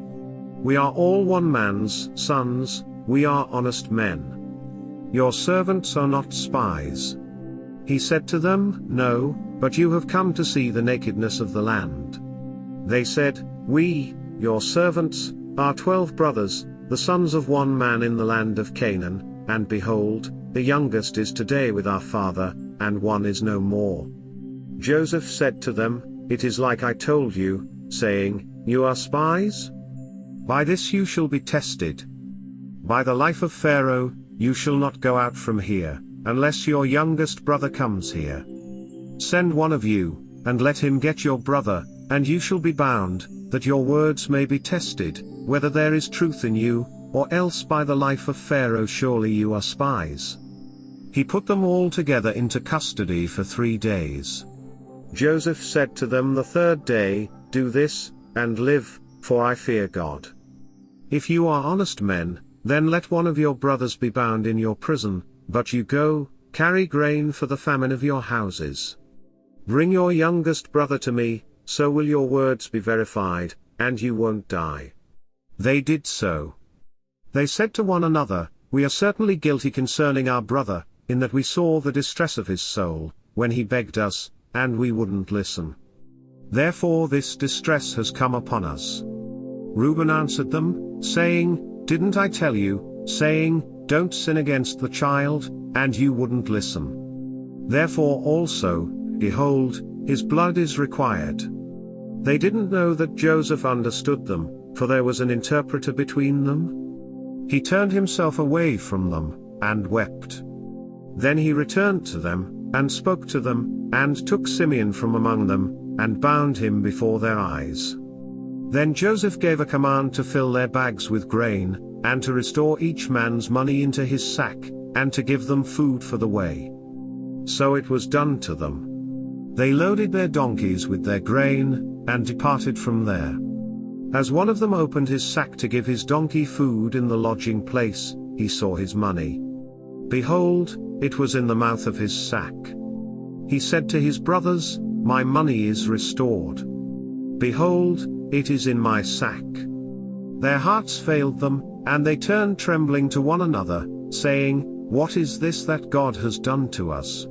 We are all one man's sons, we are honest men. Your servants are not spies. He said to them, No, but you have come to see the nakedness of the land. They said, We, your servants, are 12 brothers, the sons of one man in the land of Canaan, and behold, the youngest is today with our father, and one is no more. Joseph said to them, It is like I told you, saying, You are spies? By this you shall be tested. By the life of Pharaoh, you shall not go out from here, unless your youngest brother comes here. Send one of you, and let him get your brother, and you shall be bound, that your words may be tested, whether there is truth in you, or else by the life of Pharaoh surely you are spies. He put them all together into custody for 3 days. Joseph said to them the third day, Do this, and live, for I fear God. If you are honest men, then let one of your brothers be bound in your prison, but you go, carry grain for the famine of your houses. Bring your youngest brother to me, so will your words be verified, and you won't die. They did so. They said to one another, We are certainly guilty concerning our brother, in that we saw the distress of his soul, when he begged us, and we wouldn't listen. Therefore this distress has come upon us. Reuben answered them, saying, Didn't I tell you, saying, Don't sin against the child, and you wouldn't listen. Therefore also, behold, his blood is required. They didn't know that Joseph understood them, for there was an interpreter between them. He turned himself away from them, and wept. Then he returned to them, and spoke to them, and took Simeon from among them, and bound him before their eyes. Then Joseph gave a command to fill their bags with grain, and to restore each man's money into his sack, and to give them food for the way. So it was done to them. They loaded their donkeys with their grain, and departed from there. As one of them opened his sack to give his donkey food in the lodging place, he saw his money. Behold, it was in the mouth of his sack. He said to his brothers, My money is restored. Behold, it is in my sack. Their hearts failed them, and they turned trembling to one another, saying, What is this that God has done to us?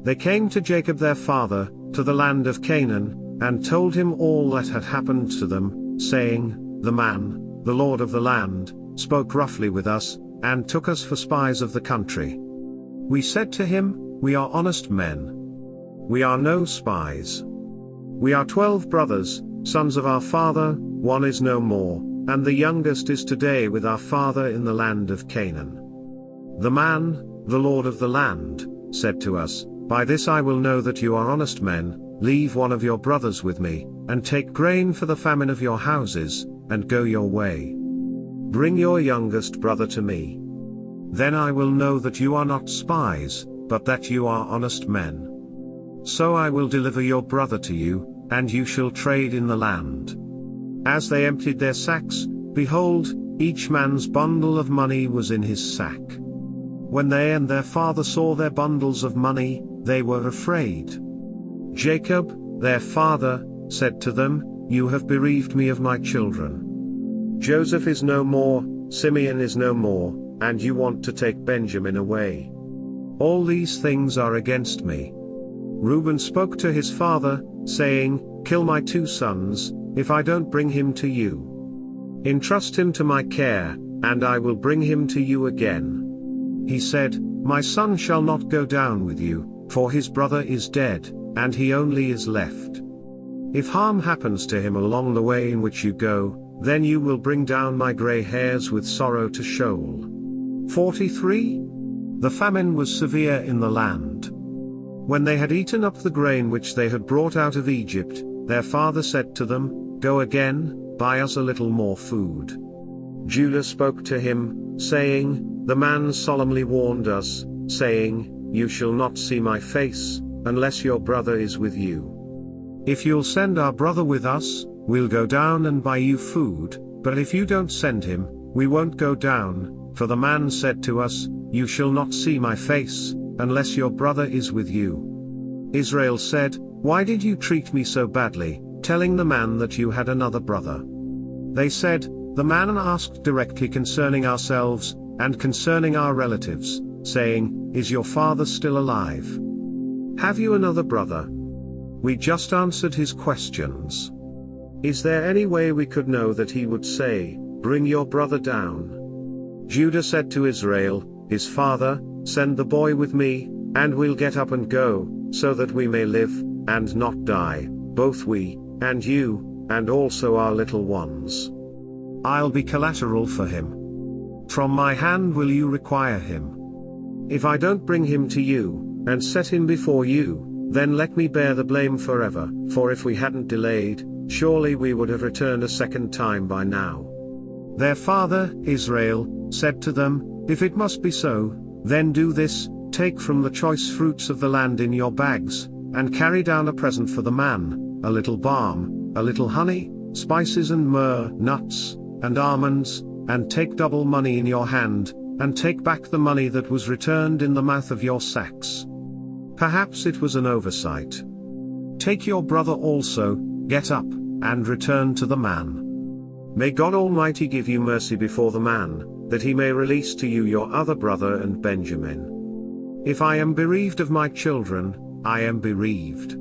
They came to Jacob their father, to the land of Canaan, and told him all that had happened to them, saying, The man, the lord of the land, spoke roughly with us, and took us for spies of the country. We said to him, We are honest men. We are no spies. We are 12 brothers, sons of our father, one is no more, and the youngest is today with our father in the land of Canaan. The man, the lord of the land, said to us, By this I will know that you are honest men. Leave one of your brothers with me, and take grain for the famine of your houses, and go your way. Bring your youngest brother to me. Then I will know that you are not spies, but that you are honest men. So I will deliver your brother to you, and you shall trade in the land. As they emptied their sacks, behold, each man's bundle of money was in his sack. When they and their father saw their bundles of money, they were afraid. Jacob, their father, said to them, You have bereaved me of my children. Joseph is no more, Simeon is no more, and you want to take Benjamin away. All these things are against me. Reuben spoke to his father, saying, Kill my 2 sons, if I don't bring him to you. Entrust him to my care, and I will bring him to you again. He said, My son shall not go down with you, for his brother is dead, and he only is left. If harm happens to him along the way in which you go, then you will bring down my gray hairs with sorrow to Sheol. 43. The famine was severe in the land. When they had eaten up the grain which they had brought out of Egypt, their father said to them, Go again, buy us a little more food. Judah spoke to him, saying, The man solemnly warned us, saying, You shall not see my face, unless your brother is with you. If you'll send our brother with us, we'll go down and buy you food, but if you don't send him, we won't go down, for the man said to us, You shall not see my face, unless your brother is with you. Israel said, Why did you treat me so badly, telling the man that you had another brother? They said, The man asked directly concerning ourselves, and concerning our relatives, saying, Is your father still alive? Have you another brother? We just answered his questions. Is there any way we could know that he would say, Bring your brother down? Judah said to Israel, his father, Send the boy with me, and we'll get up and go, so that we may live, and not die, both we, and you, and also our little ones. I'll be collateral for him. From my hand will you require him? If I don't bring him to you, and set him before you, then let me bear the blame forever, for if we hadn't delayed, surely we would have returned a second time by now. Their father, Israel, said to them, If it must be so, then do this, take from the choice fruits of the land in your bags, and carry down a present for the man, a little balm, a little honey, spices and myrrh, nuts, and almonds, and take double money in your hand, and take back the money that was returned in the mouth of your sacks. Perhaps it was an oversight. Take your brother also, get up, and return to the man. May God Almighty give you mercy before the man, that he may release to you your other brother and Benjamin. If I am bereaved of my children, I am bereaved.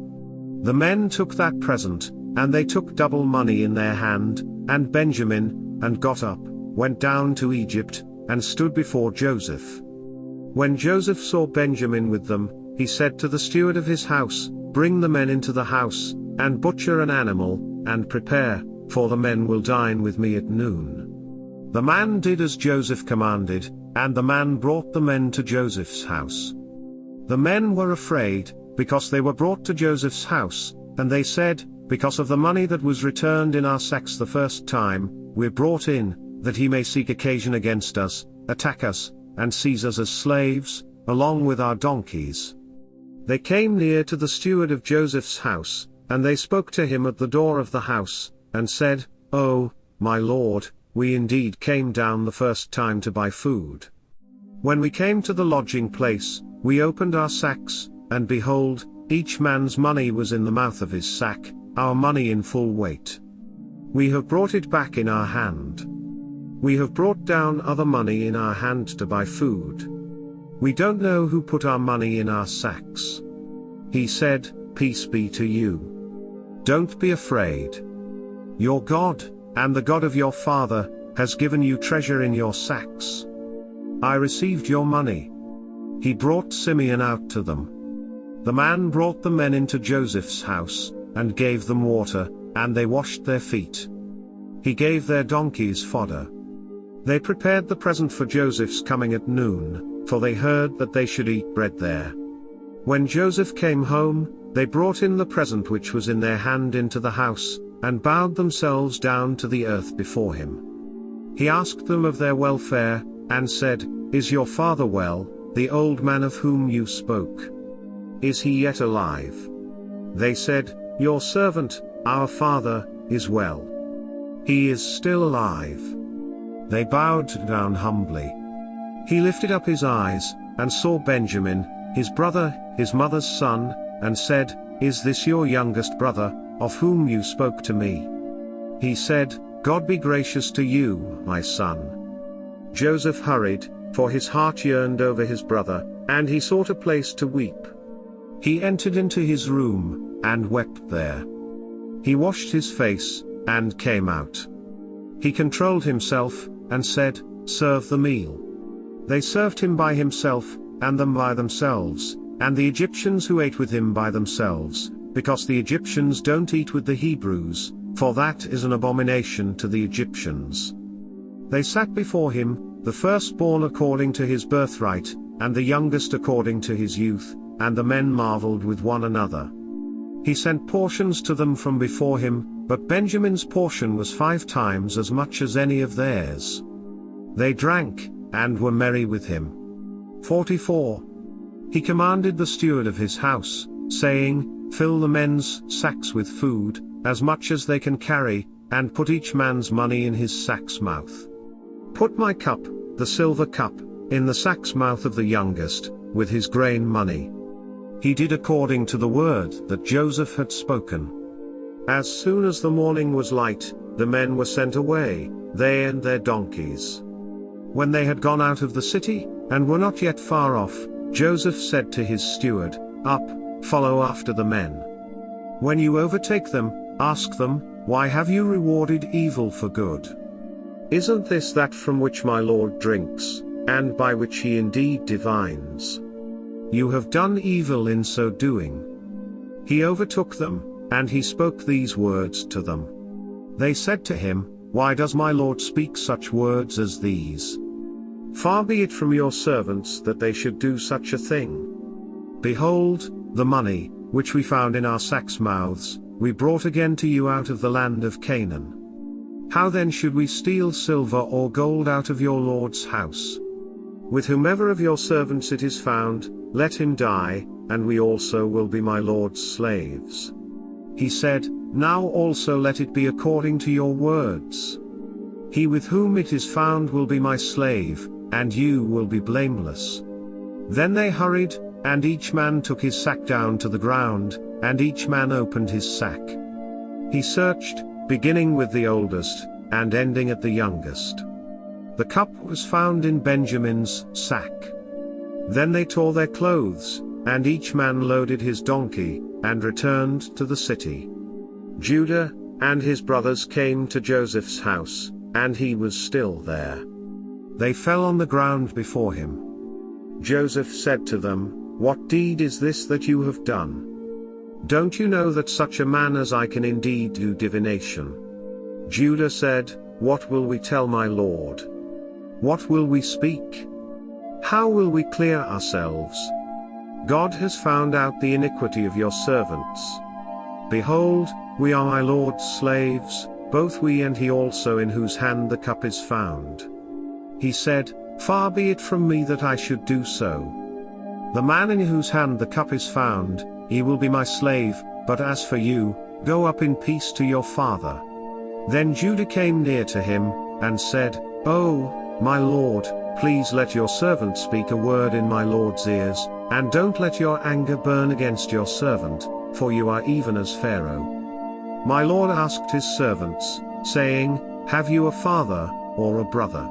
The men took that present, and they took double money in their hand, and Benjamin, and got up, went down to Egypt, and stood before Joseph. When Joseph saw Benjamin with them, he said to the steward of his house, Bring the men into the house, and butcher an animal, and prepare, for the men will dine with me at noon. The man did as Joseph commanded, and the man brought the men to Joseph's house. The men were afraid, because they were brought to Joseph's house, and they said, Because of the money that was returned in our sacks the first time, we're brought in, that he may seek occasion against us, attack us, and seize us as slaves, along with our donkeys. They came near to the steward of Joseph's house, and they spoke to him at the door of the house, and said, Oh, my lord, we indeed came down the first time to buy food. When we came to the lodging place, we opened our sacks, and behold, each man's money was in the mouth of his sack, our money in full weight. We have brought it back in our hand. We have brought down other money in our hand to buy food. We don't know who put our money in our sacks. He said, Peace be to you. Don't be afraid. Your God, and the God of your father, has given you treasure in your sacks. I received your money. He brought Simeon out to them. The man brought the men into Joseph's house, and gave them water, and they washed their feet. He gave their donkeys fodder. They prepared the present for Joseph's coming at noon, for they heard that they should eat bread there. When Joseph came home, they brought in the present which was in their hand into the house, and bowed themselves down to the earth before him. He asked them of their welfare, and said, Is your father well, the old man of whom you spoke? Is he yet alive? They said, Your servant, our father, is well. He is still alive. They bowed down humbly. He lifted up his eyes, and saw Benjamin, his brother, his mother's son, and said, Is this your youngest brother, of whom you spoke to me? He said, God be gracious to you, my son. Joseph hurried, for his heart yearned over his brother, and he sought a place to weep. He entered into his room, and wept there. He washed his face, and came out. He controlled himself, and said, Serve the meal. They served him by himself, and them by themselves, and the Egyptians who ate with him by themselves, because the Egyptians don't eat with the Hebrews, for that is an abomination to the Egyptians. They sat before him, the firstborn according to his birthright, and the youngest according to his youth, and the men marveled with one another. He sent portions to them from before him, but Benjamin's portion was 5 times as much as any of theirs. They drank, and were merry with him. 44. He commanded the steward of his house, saying, Fill the men's sacks with food, as much as they can carry, and put each man's money in his sack's mouth. Put my cup, the silver cup, in the sack's mouth of the youngest, with his grain money. He did according to the word that Joseph had spoken. As soon as the morning was light, the men were sent away, they and their donkeys. When they had gone out of the city, and were not yet far off, Joseph said to his steward, "Up, follow after the men. When you overtake them, ask them, 'Why have you rewarded evil for good? Isn't this that from which my Lord drinks, and by which he indeed divines? You have done evil in so doing.' He overtook them, and he spoke these words to them. They said to him, 'Why does my Lord speak such words as these? Far be it from your servants that they should do such a thing. Behold, the money, which we found in our sacks' mouths, we brought again to you out of the land of Canaan. How then should we steal silver or gold out of your Lord's house? With whomever of your servants it is found, let him die, and we also will be my Lord's slaves.' He said, 'Now also let it be according to your words. He with whom it is found will be my slave, and you will be blameless.' Then they hurried, and each man took his sack down to the ground, and each man opened his sack. He searched, beginning with the oldest, and ending at the youngest. The cup was found in Benjamin's sack. Then they tore their clothes, and each man loaded his donkey, and returned to the city. Judah and his brothers came to Joseph's house, and he was still there. They fell on the ground before him. Joseph said to them, 'What deed is this that you have done? Don't you know that such a man as I can indeed do divination?' Judah said, 'What will we tell my Lord? What will we speak? How will we clear ourselves? God has found out the iniquity of your servants. Behold, we are my Lord's slaves, both we and he also in whose hand the cup is found.' He said, 'Far be it from me that I should do so. The man in whose hand the cup is found, he will be my slave, but as for you, go up in peace to your father.' Then Judah came near to him, and said, 'Oh, my Lord, please let your servant speak a word in my Lord's ears, and don't let your anger burn against your servant, for you are even as Pharaoh.' My Lord asked his servants, saying, 'Have you a father, or a brother?'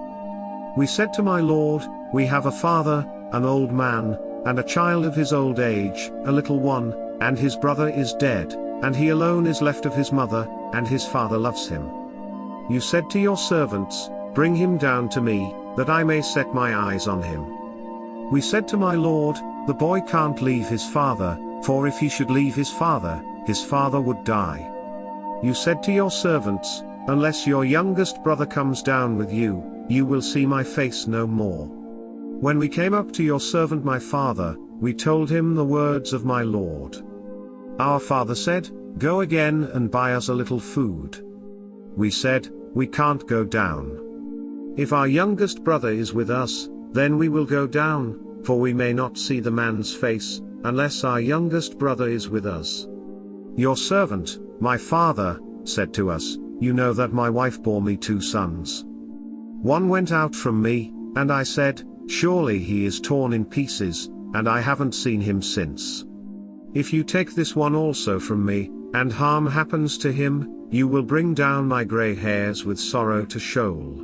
We said to my Lord, 'We have a father, an old man, and a child of his old age, a little one, and his brother is dead, and he alone is left of his mother, and his father loves him. You said to your servants, Bring him down to me, that I may set my eyes on him.' We said to my Lord, 'The boy can't leave his father, for if he should leave his father would die.' You said to your servants, 'Unless your youngest brother comes down with you, you will see my face no more.' When we came up to your servant my father, we told him the words of my Lord. Our father said, 'Go again and buy us a little food.' We said, 'We can't go down. If our youngest brother is with us, then we will go down, for we may not see the man's face, unless our youngest brother is with us.' Your servant, my father, said to us, 'You know that my wife bore me 2 sons. One went out from me, and I said, Surely he is torn in pieces, and I haven't seen him since. If you take this one also from me, and harm happens to him, you will bring down my gray hairs with sorrow to Sheol.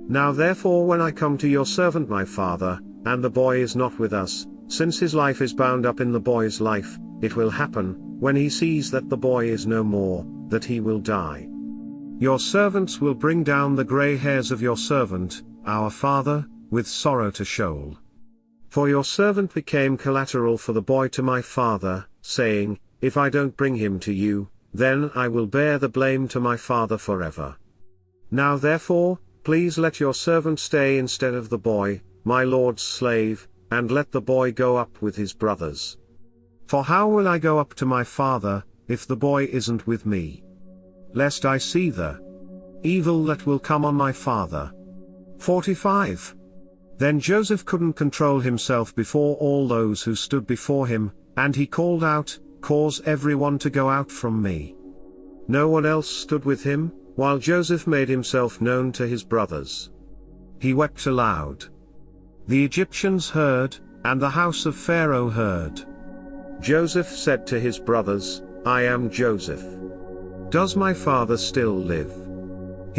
Now therefore when I come to your servant my father, and the boy is not with us, since his life is bound up in the boy's life, it will happen, when he sees that the boy is no more, that he will die. Your servants will bring down the gray hairs of your servant, our father, with sorrow to Sheol. For your servant became collateral for the boy to my father, saying, If I don't bring him to you, then I will bear the blame to my father forever. Now therefore, please let your servant stay instead of the boy, my Lord's slave, and let the boy go up with his brothers. For how will I go up to my father, if the boy isn't with me? Lest I see the evil that will come on my father. 45. Then Joseph couldn't control himself before all those who stood before him, and he called out, Cause everyone to go out from me. No one else stood with him, while Joseph made himself known to his brothers. He wept aloud. The Egyptians heard, and the house of Pharaoh heard. Joseph said to his brothers, I am Joseph. Does my father still live?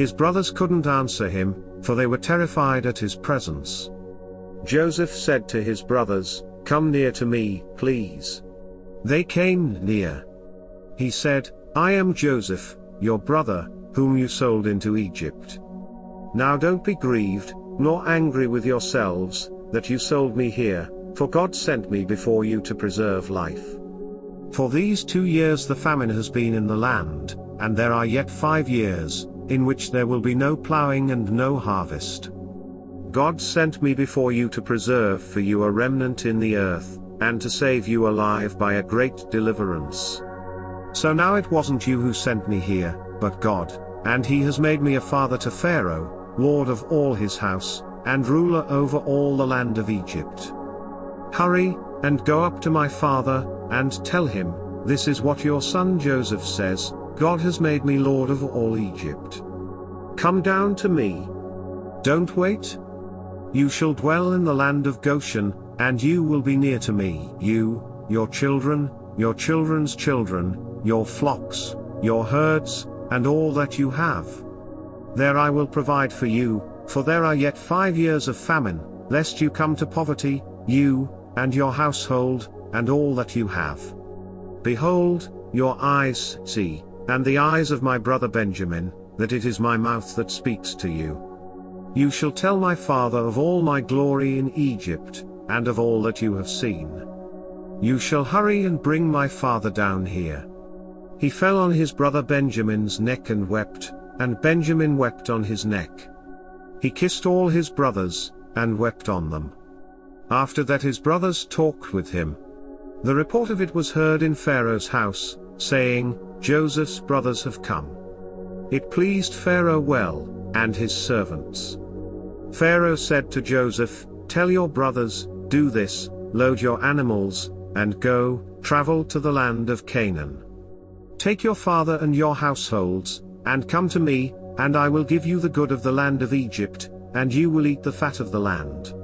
His brothers couldn't answer him, for they were terrified at his presence. Joseph said to his brothers, "Come near to me, please." They came near. He said, "I am Joseph, your brother, whom you sold into Egypt. Now don't be grieved, nor angry with yourselves, that you sold me here, for God sent me before you to preserve life. For these 2 years the famine has been in the land, and there are yet 5 years, in which there will be no plowing and no harvest. God sent me before you to preserve for you a remnant in the earth, and to save you alive by a great deliverance. So now it wasn't you who sent me here, but God, and he has made me a father to Pharaoh, lord of all his house, and ruler over all the land of Egypt. Hurry, and go up to my father, and tell him, this is what your son Joseph says, God has made me lord of all Egypt. Come down to me. Don't wait. You shall dwell in the land of Goshen, and you will be near to me, you, your children, your children's children, your flocks, your herds, and all that you have. There I will provide for you, for there are yet 5 years of famine, lest you come to poverty, you, and your household, and all that you have. Behold, your eyes see, and the eyes of my brother Benjamin, that it is my mouth that speaks to you. You shall tell my father of all my glory in Egypt, and of all that you have seen. You shall hurry and bring my father down here. He fell on his brother Benjamin's neck and wept, and Benjamin wept on his neck. He kissed all his brothers, and wept on them. After that his brothers talked with him. The report of it was heard in Pharaoh's house, saying, Joseph's brothers have come. It pleased Pharaoh well, and his servants. Pharaoh said to Joseph, Tell your brothers, do this, load your animals, and go, travel to the land of Canaan. Take your father and your households, and come to me, and I will give you the good of the land of Egypt, and you will eat the fat of the land.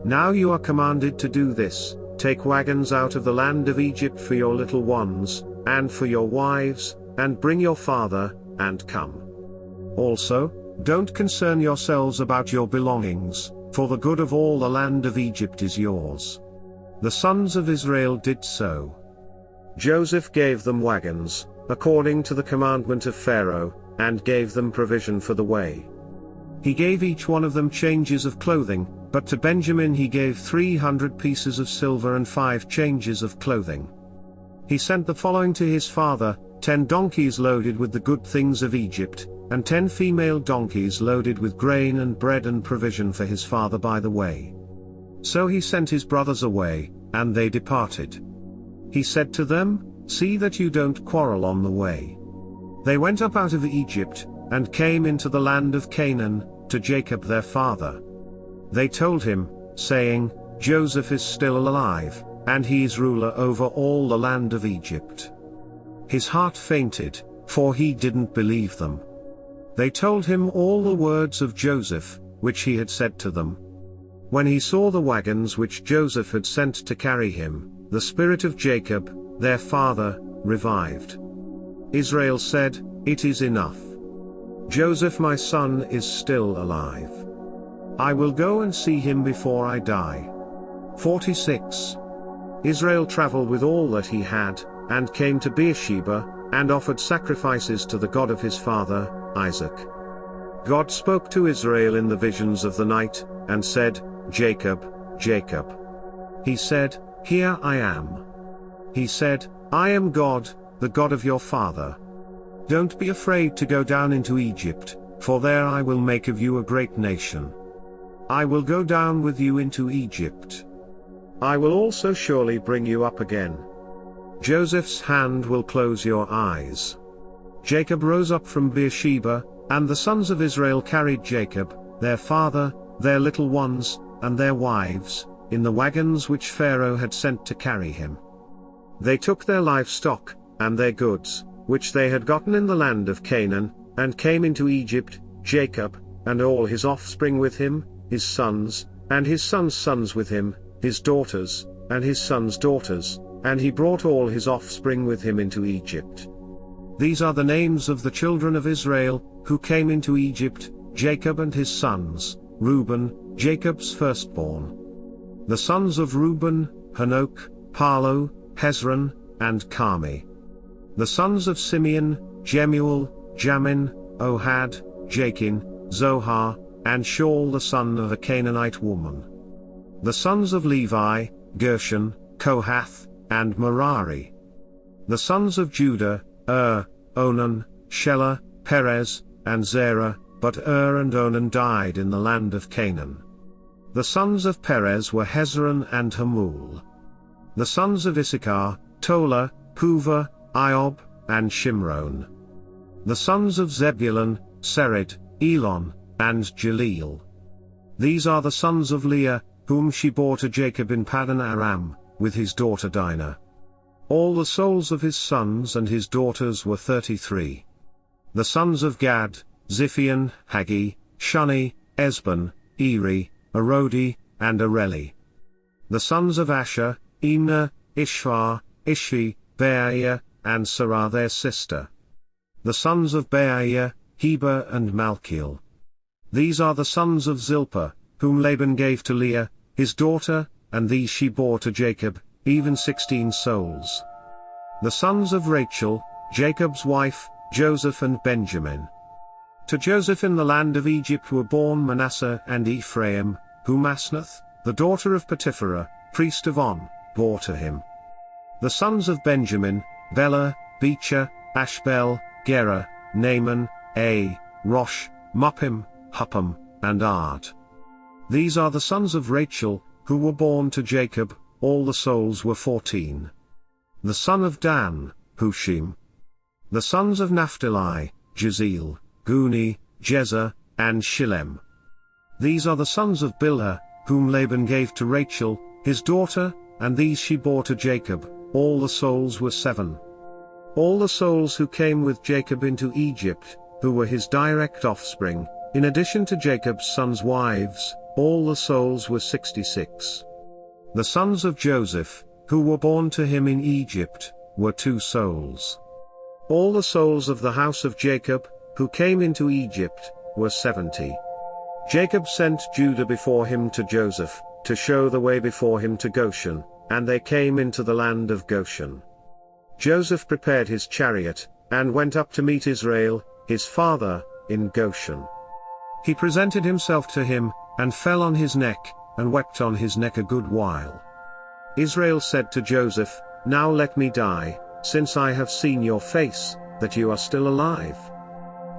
Now you are commanded to do this, take wagons out of the land of Egypt for your little ones, and for your wives, and bring your father, and come. Also, don't concern yourselves about your belongings, for the good of all the land of Egypt is yours. The sons of Israel did so. Joseph gave them wagons, according to the commandment of Pharaoh, and gave them provision for the way. He gave each one of them changes of clothing, but to Benjamin he gave 300 pieces of silver and 5 changes of clothing. He sent the following to his father, 10 donkeys loaded with the good things of Egypt, and 10 female donkeys loaded with grain and bread and provision for his father by the way. So he sent his brothers away, and they departed. He said to them, See that you don't quarrel on the way. They went up out of Egypt, and came into the land of Canaan, to Jacob their father. They told him, saying, Joseph is still alive, and he is ruler over all the land of Egypt. His heart fainted, for he didn't believe them. They told him all the words of Joseph, which he had said to them. When he saw the wagons which Joseph had sent to carry him, the spirit of Jacob, their father, revived. Israel said, It is enough. Joseph my son is still alive. I will go and see him before I die. 46. Israel traveled with all that he had, and came to Beersheba, and offered sacrifices to the God of his father, Isaac. God spoke to Israel in the visions of the night, and said, Jacob, Jacob. He said, Here I am. He said, I am God, the God of your father. Don't be afraid to go down into Egypt, for there I will make of you a great nation. I will go down with you into Egypt. I will also surely bring you up again. Joseph's hand will close your eyes. Jacob rose up from Beersheba, and the sons of Israel carried Jacob, their father, their little ones, and their wives, in the wagons which Pharaoh had sent to carry him. They took their livestock, and their goods, which they had gotten in the land of Canaan, and came into Egypt, Jacob, and all his offspring with him, his sons, and his sons' sons with him, his daughters, and his sons' daughters, and he brought all his offspring with him into Egypt. These are the names of the children of Israel, who came into Egypt, Jacob and his sons, Reuben, Jacob's firstborn. The sons of Reuben, Hanok, Palu, Hezron, and Carmi. The sons of Simeon, Jemuel, Jamin, Ohad, Jachin, Zohar, and Shaul the son of a Canaanite woman. The sons of Levi, Gershon, Kohath, and Merari. The sons of Judah, Onan, Shelah, Perez, and Zerah, but and Onan died in the land of Canaan. The sons of Perez were Hezron and Hamul. The sons of Issachar, Tola, Puvah, Iob, and Shimron. The sons of Zebulun, Sered, Elon, and Jaleel. These are the sons of Leah, whom she bore to Jacob in Paddan Aram, with his daughter Dinah. All the souls of his sons and his daughters were 33. The sons of Gad, Ziphion, Haggi, Shuni, Esban, Eri, Arodi, and Areli. The sons of Asher, Imnah, Ishvar, Ishi, Beaiah, and Sarah their sister. The sons of Beaiah, Heber and Malchiel. These are the sons of Zilpah, whom Laban gave to Leah, his daughter, and these she bore to Jacob, even 16 souls. The sons of Rachel, Jacob's wife, Joseph and Benjamin. To Joseph in the land of Egypt were born Manasseh and Ephraim, whom Asnath, the daughter of Potipharah, priest of On, bore to him. The sons of Benjamin, Bela, Becher, Ashbel, Gera, Naaman, Rosh, Muppim, Huppim, and Ard. These are the sons of Rachel, who were born to Jacob, all the souls were 14. The son of Dan, Hushim. The sons of Naphtali, Jezeel, Guni, Jezer, and Shillem. These are the sons of Bilhah, whom Laban gave to Rachel, his daughter, and these she bore to Jacob, all the souls were 7. All the souls who came with Jacob into Egypt, who were his direct offspring, in addition to Jacob's sons' wives, all the souls were 66. The sons of Joseph, who were born to him in Egypt, were 2 souls. All the souls of the house of Jacob, who came into Egypt, were 70. Jacob sent Judah before him to Joseph, to show the way before him to Goshen, and they came into the land of Goshen. Joseph prepared his chariot, and went up to meet Israel, his father, in Goshen. He presented himself to him, and fell on his neck, and wept on his neck a good while. Israel said to Joseph, "Now let me die, since I have seen your face, that you are still alive."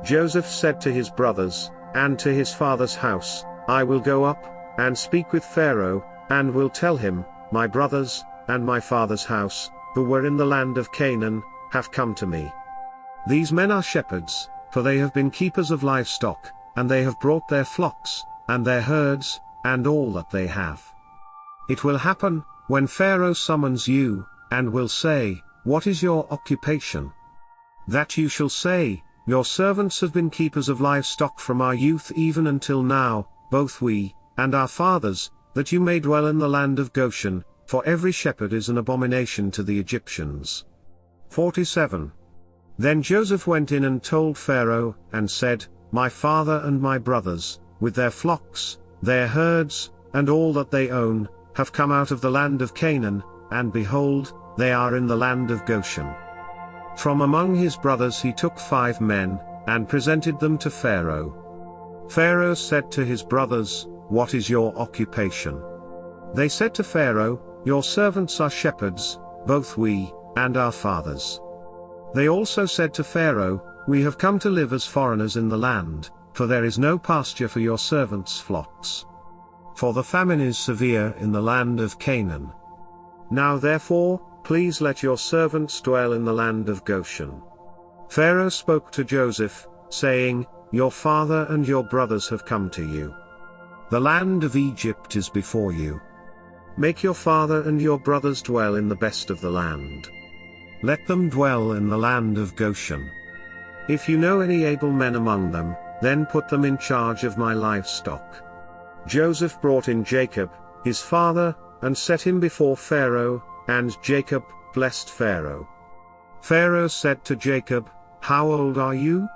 Joseph said to his brothers, and to his father's house, "I will go up, and speak with Pharaoh, and will tell him, my brothers, and my father's house, who were in the land of Canaan, have come to me. These men are shepherds, for they have been keepers of livestock, and they have brought their flocks, and their herds, and all that they have. It will happen, when Pharaoh summons you, and will say, 'What is your occupation?' that you shall say, 'Your servants have been keepers of livestock from our youth even until now, both we, and our fathers, that you may dwell in the land of Goshen, for every shepherd is an abomination to the Egyptians.'" 47. Then Joseph went in and told Pharaoh, and said, "My father and my brothers, with their flocks, their herds, and all that they own, have come out of the land of Canaan, and behold, they are in the land of Goshen." From among his brothers he took 5 men, and presented them to Pharaoh. Pharaoh said to his brothers, "What is your occupation?" They said to Pharaoh, "Your servants are shepherds, both we, and our fathers." They also said to Pharaoh, "We have come to live as foreigners in the land, for there is no pasture for your servants' flocks. For the famine is severe in the land of Canaan. Now therefore, please let your servants dwell in the land of Goshen." Pharaoh spoke to Joseph, saying, "Your father and your brothers have come to you. The land of Egypt is before you. Make your father and your brothers dwell in the best of the land. Let them dwell in the land of Goshen. If you know any able men among them, then put them in charge of my livestock." Joseph brought in Jacob, his father, and set him before Pharaoh, and Jacob blessed Pharaoh. Pharaoh said to Jacob, "How old are you?"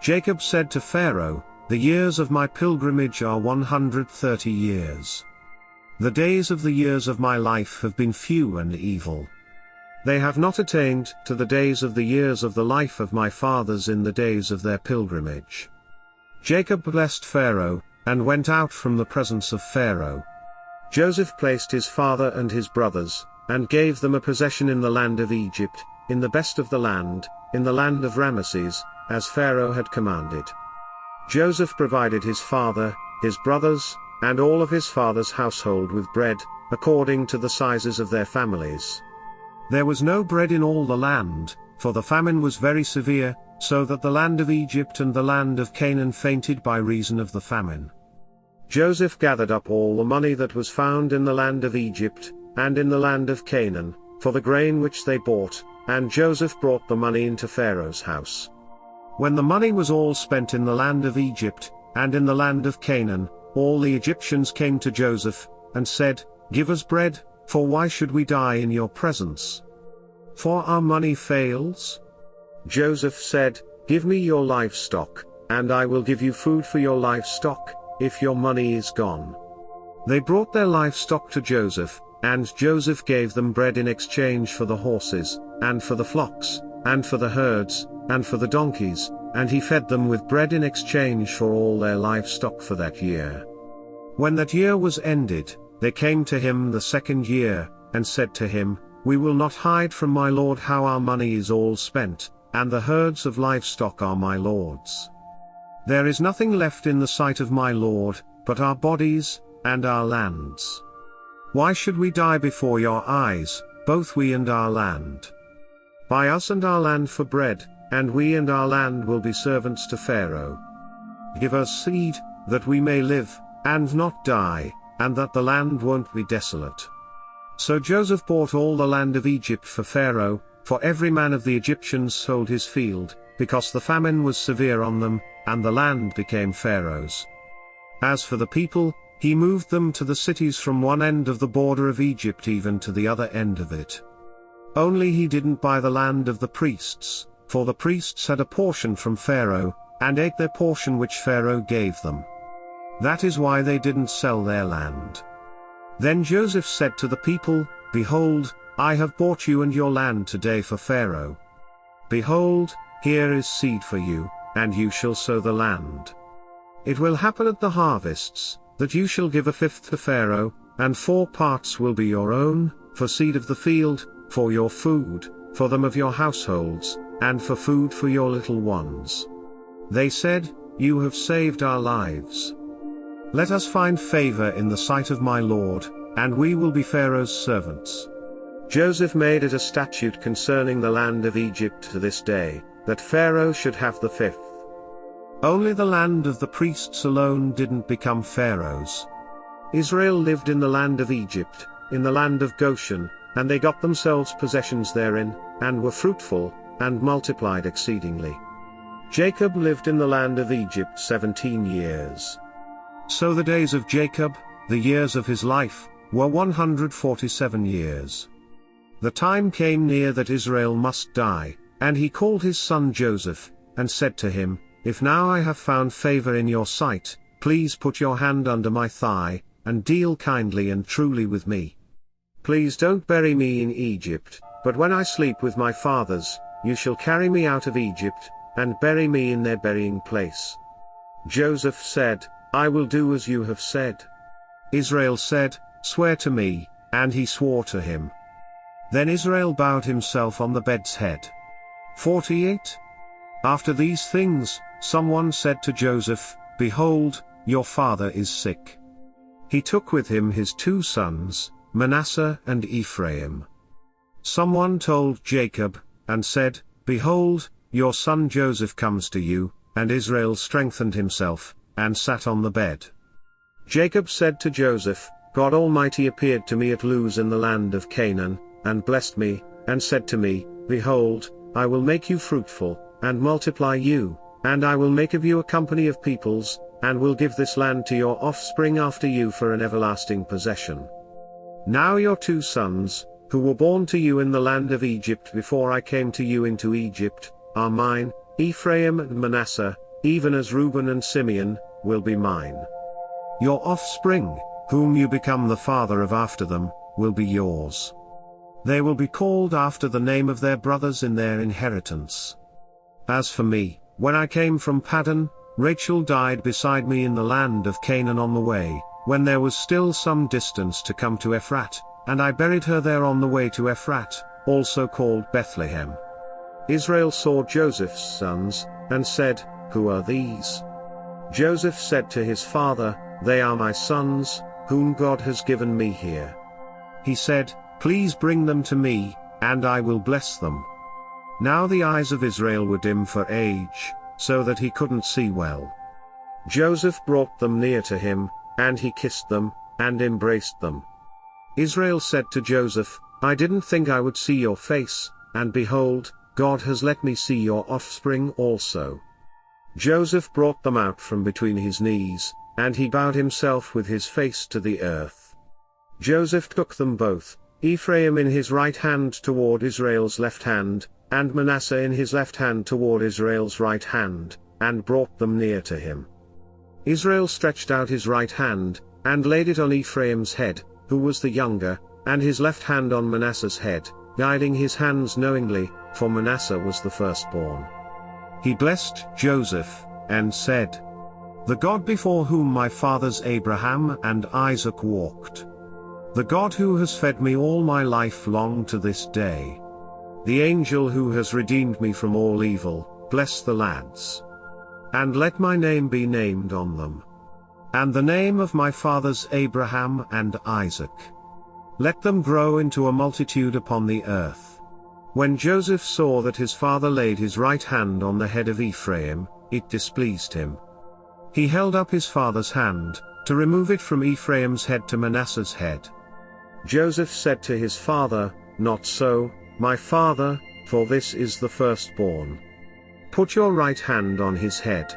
Jacob said to Pharaoh, "The years of my pilgrimage are 130 years. The days of the years of my life have been few and evil. They have not attained to the days of the years of the life of my fathers in the days of their pilgrimage." Jacob blessed Pharaoh, and went out from the presence of Pharaoh. Joseph placed his father and his brothers, and gave them a possession in the land of Egypt, in the best of the land, in the land of Ramesses, as Pharaoh had commanded. Joseph provided his father, his brothers, and all of his father's household with bread, according to the sizes of their families. There was no bread in all the land, for the famine was very severe, so that the land of Egypt and the land of Canaan fainted by reason of the famine. Joseph gathered up all the money that was found in the land of Egypt, and in the land of Canaan, for the grain which they bought, and Joseph brought the money into Pharaoh's house. When the money was all spent in the land of Egypt, and in the land of Canaan, all the Egyptians came to Joseph, and said, "Give us bread, for why should we die in your presence? For our money fails." Joseph said, "Give me your livestock, and I will give you food for your livestock, if your money is gone." They brought their livestock to Joseph, and Joseph gave them bread in exchange for the horses, and for the flocks, and for the herds, and for the donkeys, and he fed them with bread in exchange for all their livestock for that year. When that year was ended, they came to him the second year, and said to him, "We will not hide from my lord how our money is all spent, and the herds of livestock are my lord's. There is nothing left in the sight of my lord, but our bodies, and our lands. Why should we die before your eyes, both we and our land? Buy us and our land for bread, and we and our land will be servants to Pharaoh. Give us seed, that we may live, and not die, and that the land won't be desolate." So Joseph bought all the land of Egypt for Pharaoh, for every man of the Egyptians sold his field, because the famine was severe on them, and the land became Pharaoh's. As for the people, he moved them to the cities from one end of the border of Egypt even to the other end of it. Only he didn't buy the land of the priests, for the priests had a portion from Pharaoh, and ate their portion which Pharaoh gave them. That is why they didn't sell their land. Then Joseph said to the people, "Behold, I have bought you and your land today for Pharaoh. Behold, here is seed for you, and you shall sow the land. It will happen at the harvests, that you shall give a fifth to Pharaoh, and 4 parts will be your own, for seed of the field, for your food, for them of your households, and for food for your little ones." They said, "You have saved our lives. Let us find favor in the sight of my lord, and we will be Pharaoh's servants." Joseph made it a statute concerning the land of Egypt to this day, that Pharaoh should have the fifth. Only the land of the priests alone didn't become Pharaoh's. Israel lived in the land of Egypt, in the land of Goshen, and they got themselves possessions therein, and were fruitful, and multiplied exceedingly. Jacob lived in the land of Egypt 17 years. So the days of Jacob, the years of his life, were 147 years. The time came near that Israel must die, and he called his son Joseph, and said to him, "If now I have found favor in your sight, please put your hand under my thigh, and deal kindly and truly with me. Please don't bury me in Egypt, but when I sleep with my fathers, you shall carry me out of Egypt, and bury me in their burying place." Joseph said, "I will do as you have said." Israel said, "Swear to me," and he swore to him. Then Israel bowed himself on the bed's head. 48. After these things, someone said to Joseph, "Behold, your father is sick." He took with him his 2 sons, Manasseh and Ephraim. Someone told Jacob, and said, "Behold, your son Joseph comes to you," and Israel strengthened himself, and sat on the bed. Jacob said to Joseph, "God Almighty appeared to me at Luz in the land of Canaan, and blessed me, and said to me, Behold, I will make you fruitful, and multiply you, and I will make of you a company of peoples, and will give this land to your offspring after you for an everlasting possession. Now your 2 sons, who were born to you in the land of Egypt before I came to you into Egypt, are mine, Ephraim and Manasseh, even as Reuben and Simeon, will be mine. Your offspring, whom you become the father of after them, will be yours. They will be called after the name of their brothers in their inheritance. As for me, when I came from Paddan, Rachel died beside me in the land of Canaan on the way, when there was still some distance to come to Ephrat, and I buried her there on the way to Ephrat, also called Bethlehem. Israel saw Joseph's sons, and said, Who are these? Joseph said to his father, They are my sons, whom God has given me here. He said, Please bring them to me, and I will bless them. Now the eyes of Israel were dim for age, so that he couldn't see well. Joseph brought them near to him, and he kissed them, and embraced them. Israel said to Joseph, I didn't think I would see your face, and behold, God has let me see your offspring also. Joseph brought them out from between his knees, and he bowed himself with his face to the earth. Joseph took them both, Ephraim in his right hand toward Israel's left hand, and Manasseh in his left hand toward Israel's right hand, and brought them near to him. Israel stretched out his right hand, and laid it on Ephraim's head, who was the younger, and his left hand on Manasseh's head, guiding his hands knowingly, for Manasseh was the firstborn. He blessed Joseph, and said, The God before whom my fathers Abraham and Isaac walked, the God who has fed me all my life long to this day, the angel who has redeemed me from all evil, bless the lads. And let my name be named on them, and the name of my fathers Abraham and Isaac. Let them grow into a multitude upon the earth. When Joseph saw that his father laid his right hand on the head of Ephraim, it displeased him. He held up his father's hand, to remove it from Ephraim's head to Manasseh's head. Joseph said to his father, Not so, my father, for this is the firstborn. Put your right hand on his head.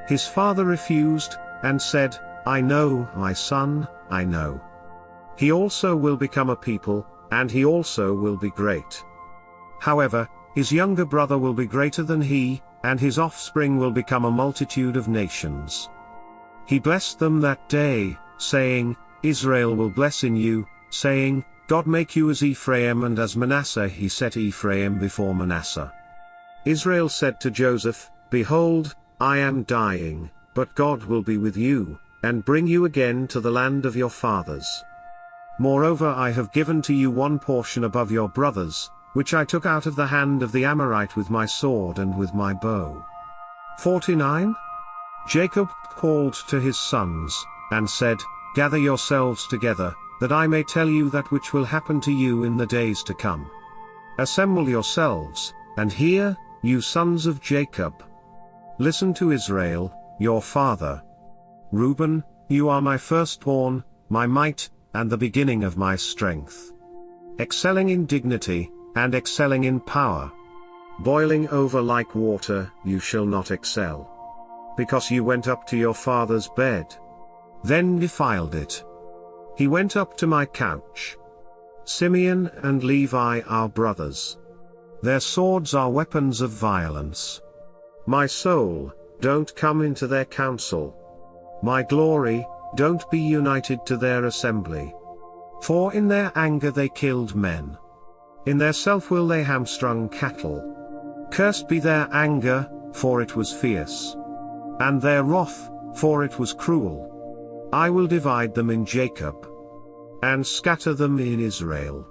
His father refused, and said, I know, my son, I know. He also will become a people, and he also will be great. However, his younger brother will be greater than he, and his offspring will become a multitude of nations. He blessed them that day, saying, Israel will bless in you, saying, God make you as Ephraim and as Manasseh. He set Ephraim before Manasseh. Israel said to Joseph, Behold, I am dying, but God will be with you, and bring you again to the land of your fathers. Moreover, I have given to you one portion above your brothers, which I took out of the hand of the Amorite with my sword and with my bow. 49. Jacob called to his sons, and said, Gather yourselves together, that I may tell you that which will happen to you in the days to come. Assemble yourselves, and hear, you sons of Jacob. Listen to Israel, your father. Reuben, you are my firstborn, my might, and the beginning of my strength. Excelling in dignity, and excelling in power. Boiling over like water, you shall not excel. Because you went up to your father's bed, then defiled it. He went up to my couch. Simeon and Levi are brothers. Their swords are weapons of violence. My soul, don't come into their council. My glory, don't be united to their assembly. For in their anger they killed men. In their self will they hamstrung cattle. Cursed be their anger, for it was fierce. And their wrath, for it was cruel. I will divide them in Jacob, and scatter them in Israel.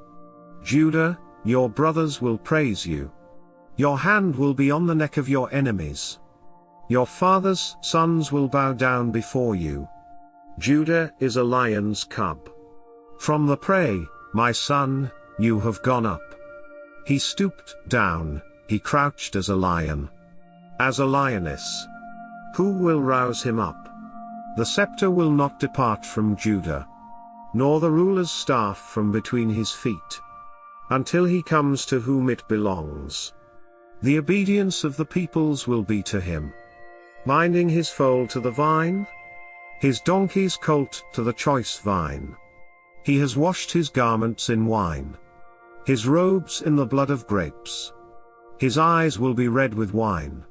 Judah, your brothers will praise you. Your hand will be on the neck of your enemies. Your father's sons will bow down before you. Judah is a lion's cub. From the prey, my son, you have gone up. He stooped down, he crouched as a lion. As a lioness. Who will rouse him up? The scepter will not depart from Judah, nor the ruler's staff from between his feet, until he comes to whom it belongs. The obedience of the peoples will be to him. Binding his foal to the vine, his donkey's colt to the choice vine. He has washed his garments in wine, his robes in the blood of grapes. His eyes will be red with wine.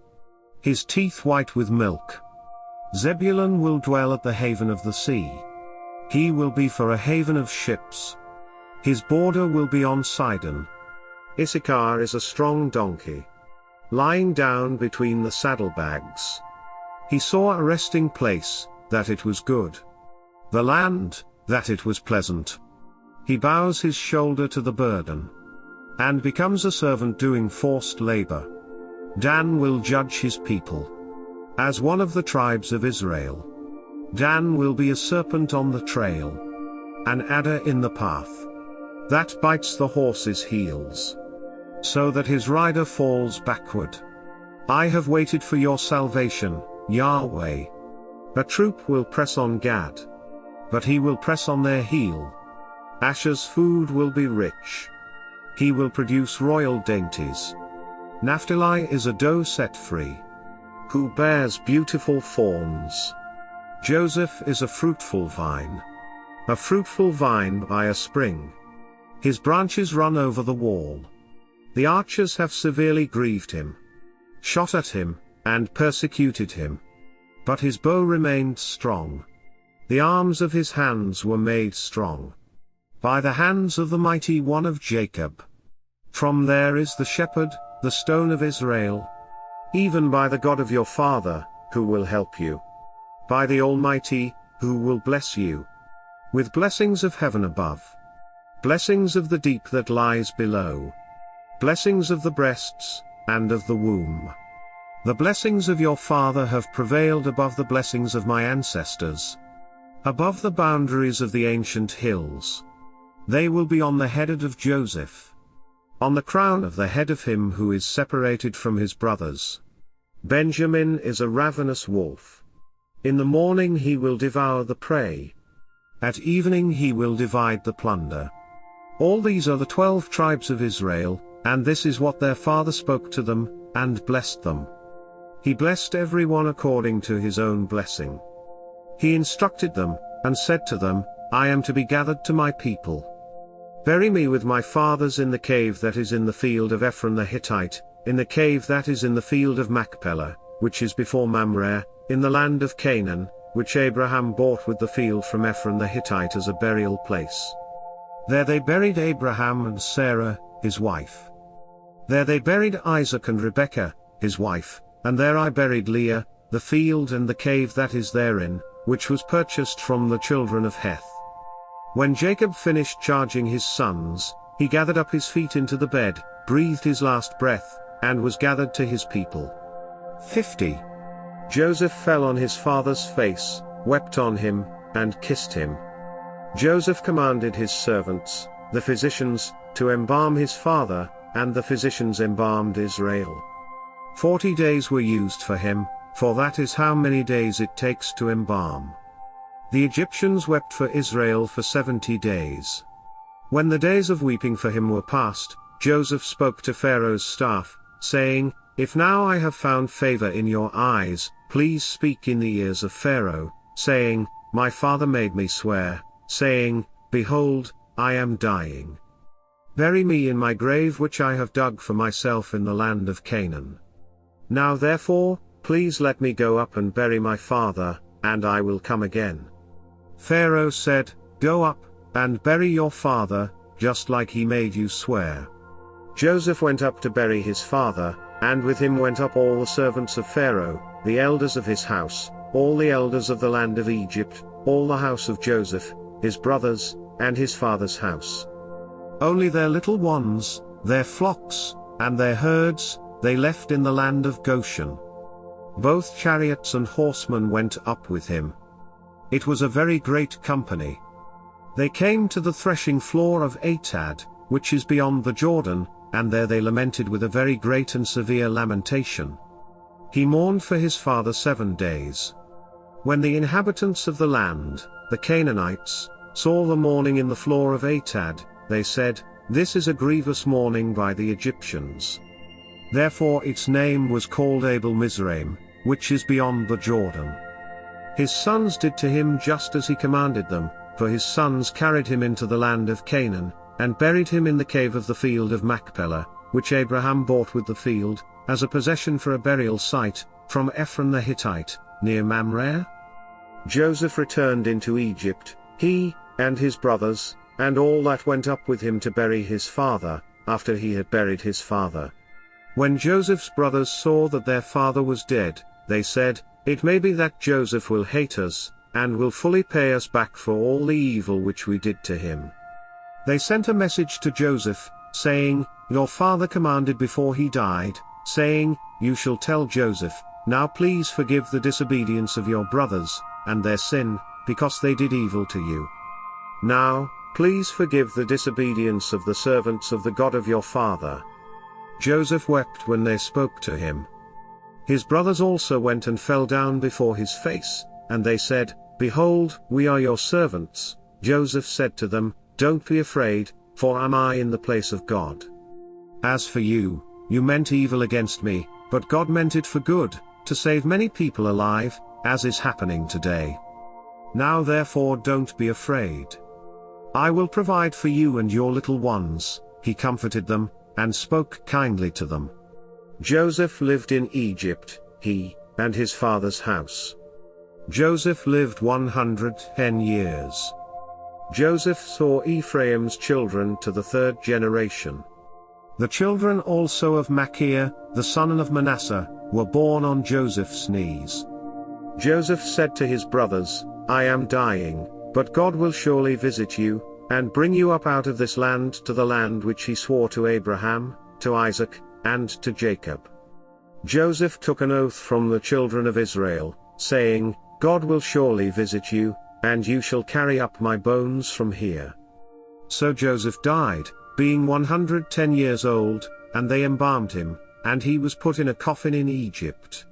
his teeth white with milk. Zebulun will dwell at the haven of the sea. He will be for a haven of ships. His border will be on Sidon. Issachar is a strong donkey, lying down between the saddlebags. He saw a resting place, that it was good. The land, that it was pleasant. He bows his shoulder to the burden, and becomes a servant doing forced labor. Dan will judge his people. As one of the tribes of Israel. Dan will be a serpent on the trail, an adder in the path, that bites the horse's heels, so that his rider falls backward. I have waited for your salvation, Yahweh. A troop will press on Gad, but he will press on their heel. Asher's food will be rich. He will produce royal dainties. Naphtali is a doe set free, who bears beautiful fawns. Joseph is a fruitful vine by a spring. His branches run over the wall. The archers have severely grieved him, shot at him, and persecuted him. But his bow remained strong. The arms of his hands were made strong by the hands of the mighty one of Jacob. From there is the shepherd, the stone of Israel, even by the God of your father, who will help you, by the Almighty, who will bless you, with blessings of heaven above, blessings of the deep that lies below, blessings of the breasts, and of the womb. The blessings of your father have prevailed above the blessings of my ancestors, above the boundaries of the ancient hills. They will be on the head of Joseph, on the crown of the head of him who is separated from his brothers. Benjamin is a ravenous wolf. In the morning he will devour the prey. At evening he will divide the plunder. All these are the 12 tribes of Israel, and this is what their father spoke to them, and blessed them. He blessed everyone according to his own blessing. He instructed them, and said to them, I am to be gathered to my people. Bury me with my fathers in the cave that is in the field of Ephron the Hittite, in the cave that is in the field of Machpelah, which is before Mamre, in the land of Canaan, which Abraham bought with the field from Ephron the Hittite as a burial place. There they buried Abraham and Sarah, his wife. There they buried Isaac and Rebekah, his wife, and there I buried Leah, the field and the cave that is therein, which was purchased from the children of Heth. When Jacob finished charging his sons, he gathered up his feet into the bed, breathed his last breath, and was gathered to his people. 50. Joseph fell on his father's face, wept on him, and kissed him. Joseph commanded his servants, the physicians, to embalm his father, and the physicians embalmed Israel. 40 days were used for him, for that is how many days it takes to embalm. The Egyptians wept for Israel for 70 days. When the days of weeping for him were past, Joseph spoke to Pharaoh's staff, saying, If now I have found favor in your eyes, please speak in the ears of Pharaoh, saying, My father made me swear, saying, Behold, I am dying. Bury me in my grave which I have dug for myself in the land of Canaan. Now therefore, please let me go up and bury my father, and I will come again. Pharaoh said, Go up, and bury your father, just like he made you swear. Joseph went up to bury his father, and with him went up all the servants of Pharaoh, the elders of his house, all the elders of the land of Egypt, all the house of Joseph, his brothers, and his father's house. Only their little ones, their flocks, and their herds, they left in the land of Goshen. Both chariots and horsemen went up with him. It was a very great company. They came to the threshing floor of Atad, which is beyond the Jordan, and there they lamented with a very great and severe lamentation. He mourned for his father 7 days. When the inhabitants of the land, the Canaanites, saw the mourning in the floor of Atad, they said, This is a grievous mourning by the Egyptians. Therefore its name was called Abel Mizraim, which is beyond the Jordan. His sons did to him just as he commanded them, for his sons carried him into the land of Canaan, and buried him in the cave of the field of Machpelah, which Abraham bought with the field, as a possession for a burial site, from Ephron the Hittite, near Mamre? Joseph returned into Egypt, he, and his brothers, and all that went up with him to bury his father, after he had buried his father. When Joseph's brothers saw that their father was dead, they said, "It may be that Joseph will hate us, and will fully pay us back for all the evil which we did to him." They sent a message to Joseph, saying, "Your father commanded before he died, saying, you shall tell Joseph, now please forgive the disobedience of your brothers, and their sin, because they did evil to you. Now, please forgive the disobedience of the servants of the God of your father." Joseph wept when they spoke to him. His brothers also went and fell down before his face, and they said, "Behold, we are your servants." Joseph said to them, "Don't be afraid, for am I in the place of God? As for you, you meant evil against me, but God meant it for good, to save many people alive, as is happening today. Now therefore don't be afraid. I will provide for you and your little ones." He comforted them, and spoke kindly to them. Joseph lived in Egypt, he, and his father's house. Joseph lived 110 years. Joseph saw Ephraim's children to the third generation. The children also of Machir, the son of Manasseh, were born on Joseph's knees. Joseph said to his brothers, "I am dying, but God will surely visit you, and bring you up out of this land to the land which he swore to Abraham, to Isaac, and to Jacob." Joseph took an oath from the children of Israel, saying, "God will surely visit you, and you shall carry up my bones from here." So Joseph died, being 110 years old, and they embalmed him, and he was put in a coffin in Egypt.